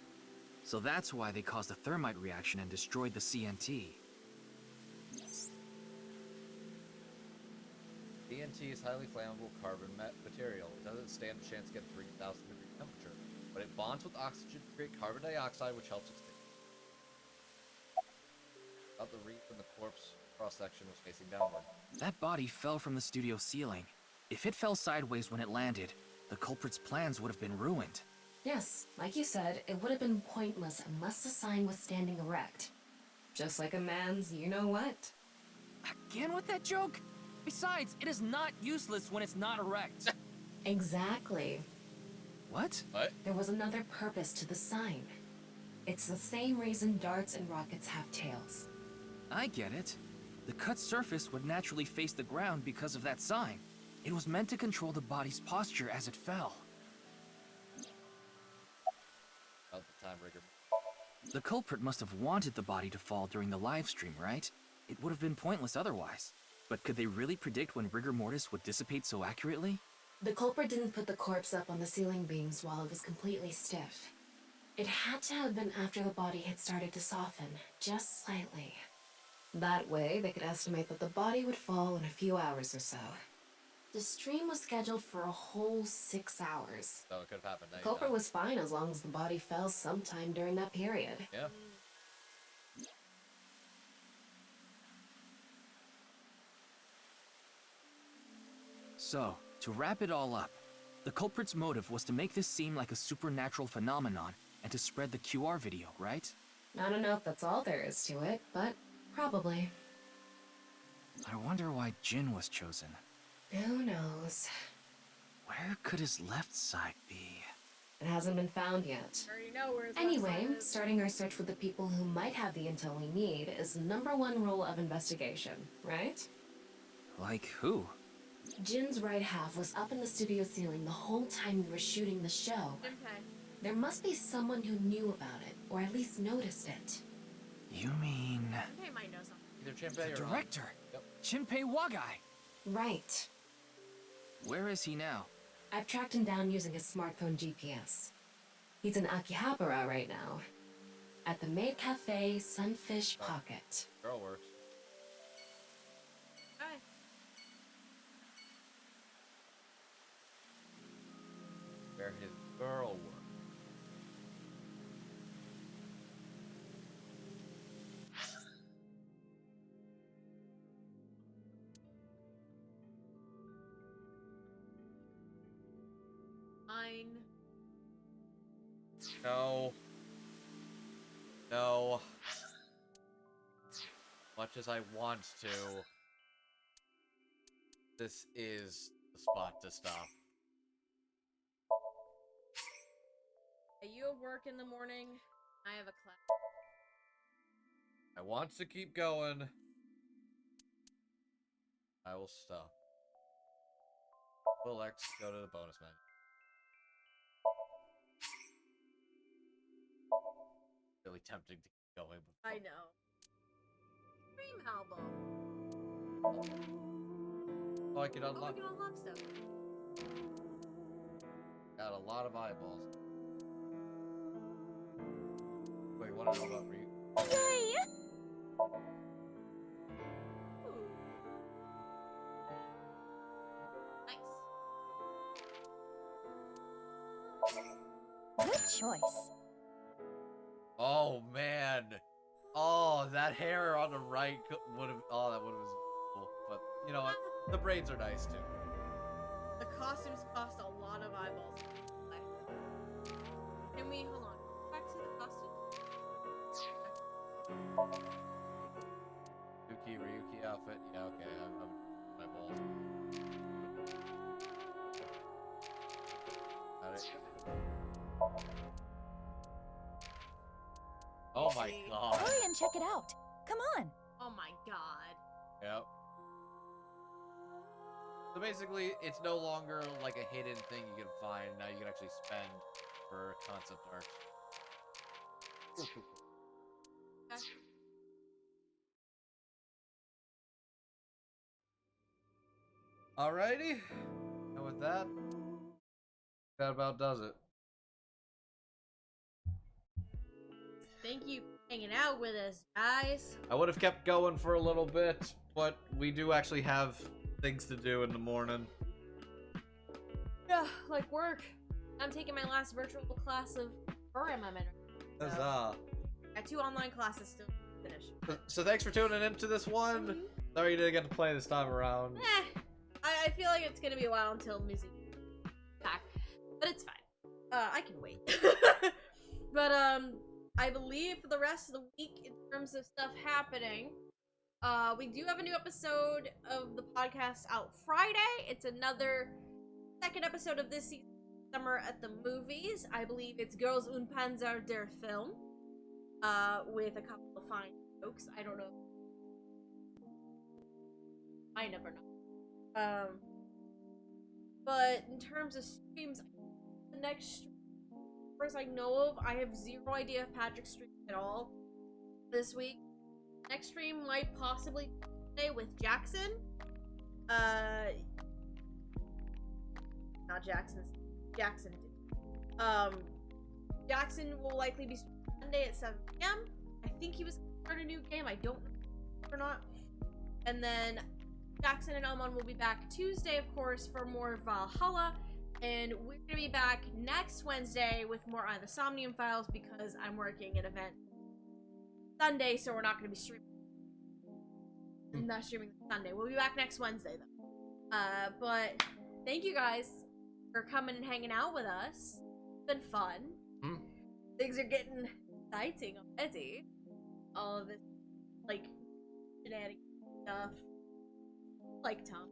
So that's why they caused a thermite reaction and destroyed the CNT. TNT is highly flammable carbon material. It doesn't stand a chance to get 3,000 degree temperature, but it bonds with oxygen to create carbon dioxide, which helps extinguish. About the reef when the corpse cross-section was facing downward. That body fell from the studio ceiling. If it fell sideways when it landed, the culprit's plans would have been ruined. Yes, like you said, it would have been pointless unless the sign was standing erect. Just like a man's you-know-what. Again with that joke? Besides, it is not useless when it's not erect. Exactly. What? What? There was another purpose to the sign. It's the same reason darts and rockets have tails. I get it. The cut surface would naturally face the ground because of that sign. It was meant to control the body's posture as it fell. About the time rigor. The culprit must have wanted the body to fall during the live stream, right? It would have been pointless otherwise. But could they really predict when rigor mortis would dissipate so accurately? The culprit didn't put the corpse up on the ceiling beams while it was completely stiff. It had to have been after the body had started to soften, just slightly. That way, they could estimate that the body would fall in a few hours or so. The stream was scheduled for a whole 6 hours. So it could have happened. The culprit was fine as long as the body fell sometime during that period. Yeah. So, to wrap it all up, the culprit's motive was to make this seem like a supernatural phenomenon and to spread the QR video, right? I don't know if that's all there is to it, but probably. I wonder why Jin was chosen. Who knows? Where could his left side be? It hasn't been found yet. I already know where his Anyway, left side is. starting our search with the people who might have the intel we need is the #1 rule of investigation, right? Like who? Jin's right half was up in the studio ceiling the whole time we were shooting the show. Okay. There must be someone who knew about it, or at least noticed it. You mean... Hey, might know something. Either Chinpei the or director! Yep. Chinpei Wagai! Right. Where is he now? I've tracked him down using his smartphone GPS. He's in Akihabara right now. At the Maid Cafe Sunfish Pocket. Girl works. Hi. Where his girl works. Mine. No. No. Much as I want to, this is the spot to stop. You have work in the morning. I have a class. I want to keep going. I will stop. Will X go to the bonus menu. Really tempting to keep going. But I know. Dream album. oh, I can Oh, unlock. we can unlock stuff. Got a lot of eyeballs. Wait, what do I know about Ryu? Hey! Nice. Good choice. Oh man. Oh, that hair on the right would have. Oh, that would have been cool. But you know what? The braids are nice too. The costumes cost a lot of eyeballs. Can we hold on? Back to the costumes. Ryuki outfit. Yeah, okay. I'm eyeballs. Got it. Oh my god. Hurry and check it out. Come on. Oh my god. Yep. So basically, it's no longer like a hidden thing you can find. Now you can actually spend for concept art. Alrighty. And with that about does it. Thank you for hanging out with us, guys. I would have kept going for a little bit, but we do actually have things to do in the morning. Yeah, like work. I'm taking my last virtual class of program I'm in. Huzzah. Got 2 online classes still to finish. So thanks for tuning into this one. Sorry you didn't get to play this time around. I feel like it's gonna be a while until music back, but it's fine. I can wait. But I believe for the rest of the week, in terms of stuff happening, we do have a new episode of the podcast out Friday. It's another second episode of this season, Summer at the Movies. I believe it's Girls und Panzer der Film, with a couple of fine jokes. I don't know. I never know. But in terms of streams, the next stream, as far as I know of, I have zero idea if Patrick's streaming at all this week. Next stream might possibly be today with Jackson. Not Jackson. Jackson. Jackson will likely be streaming Sunday at 7 p.m. I think he was going to start a new game. I don't know or not. And then Jackson and Elmon will be back Tuesday, of course, for more Valhalla. And we're going to be back next Wednesday with more on the Somnium files because I'm working an event Sunday, so we're not going to be streaming. I'm not streaming Sunday. We'll be back next Wednesday, though. But thank you guys for coming and hanging out with us. It's been fun. Things are getting exciting already. All of this, like, shenanigans stuff. Like Tom.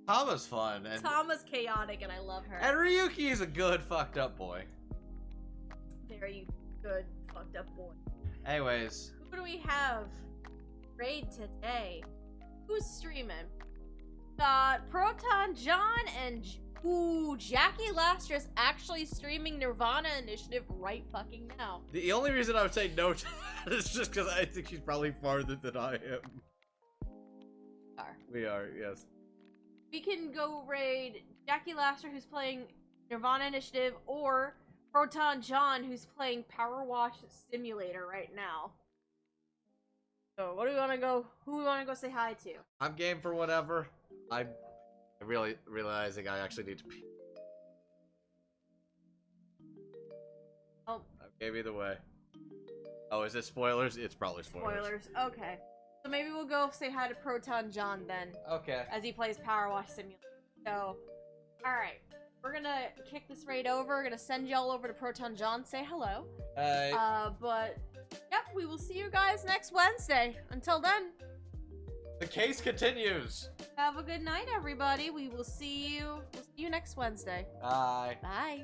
Tama's fun. And Tama's chaotic, and I love her. And Ryuki is a good fucked up boy. Very good fucked up boy. Anyways. Who do we have raid today? Who's streaming? Got Proton John and Jackie Lastra's actually streaming Nirvana Initiative right fucking now. The only reason I would say no to that is just because I think she's probably farther than I am. We are, yes. We can go raid Jackie Lastra, who's playing Nirvana Initiative, or Proton John, who's playing Power Wash Simulator right now. So, what do we want to go? Who do we want to go say hi to? I'm game for whatever. I'm really realizing I actually need to pee. Oh. Okay, either way. Oh, is it spoilers? It's probably spoilers. Spoilers. Okay. So maybe we'll go say hi to Proton John then. Okay. As he plays Power Wash Simulator. So, alright. We're gonna kick this raid over. We're gonna send y'all over to Proton John. Say hello. Hey. But, yep, we will see you guys next Wednesday. Until then. The case continues. Have a good night, everybody. We will see you. We'll see you next Wednesday. Bye. Bye.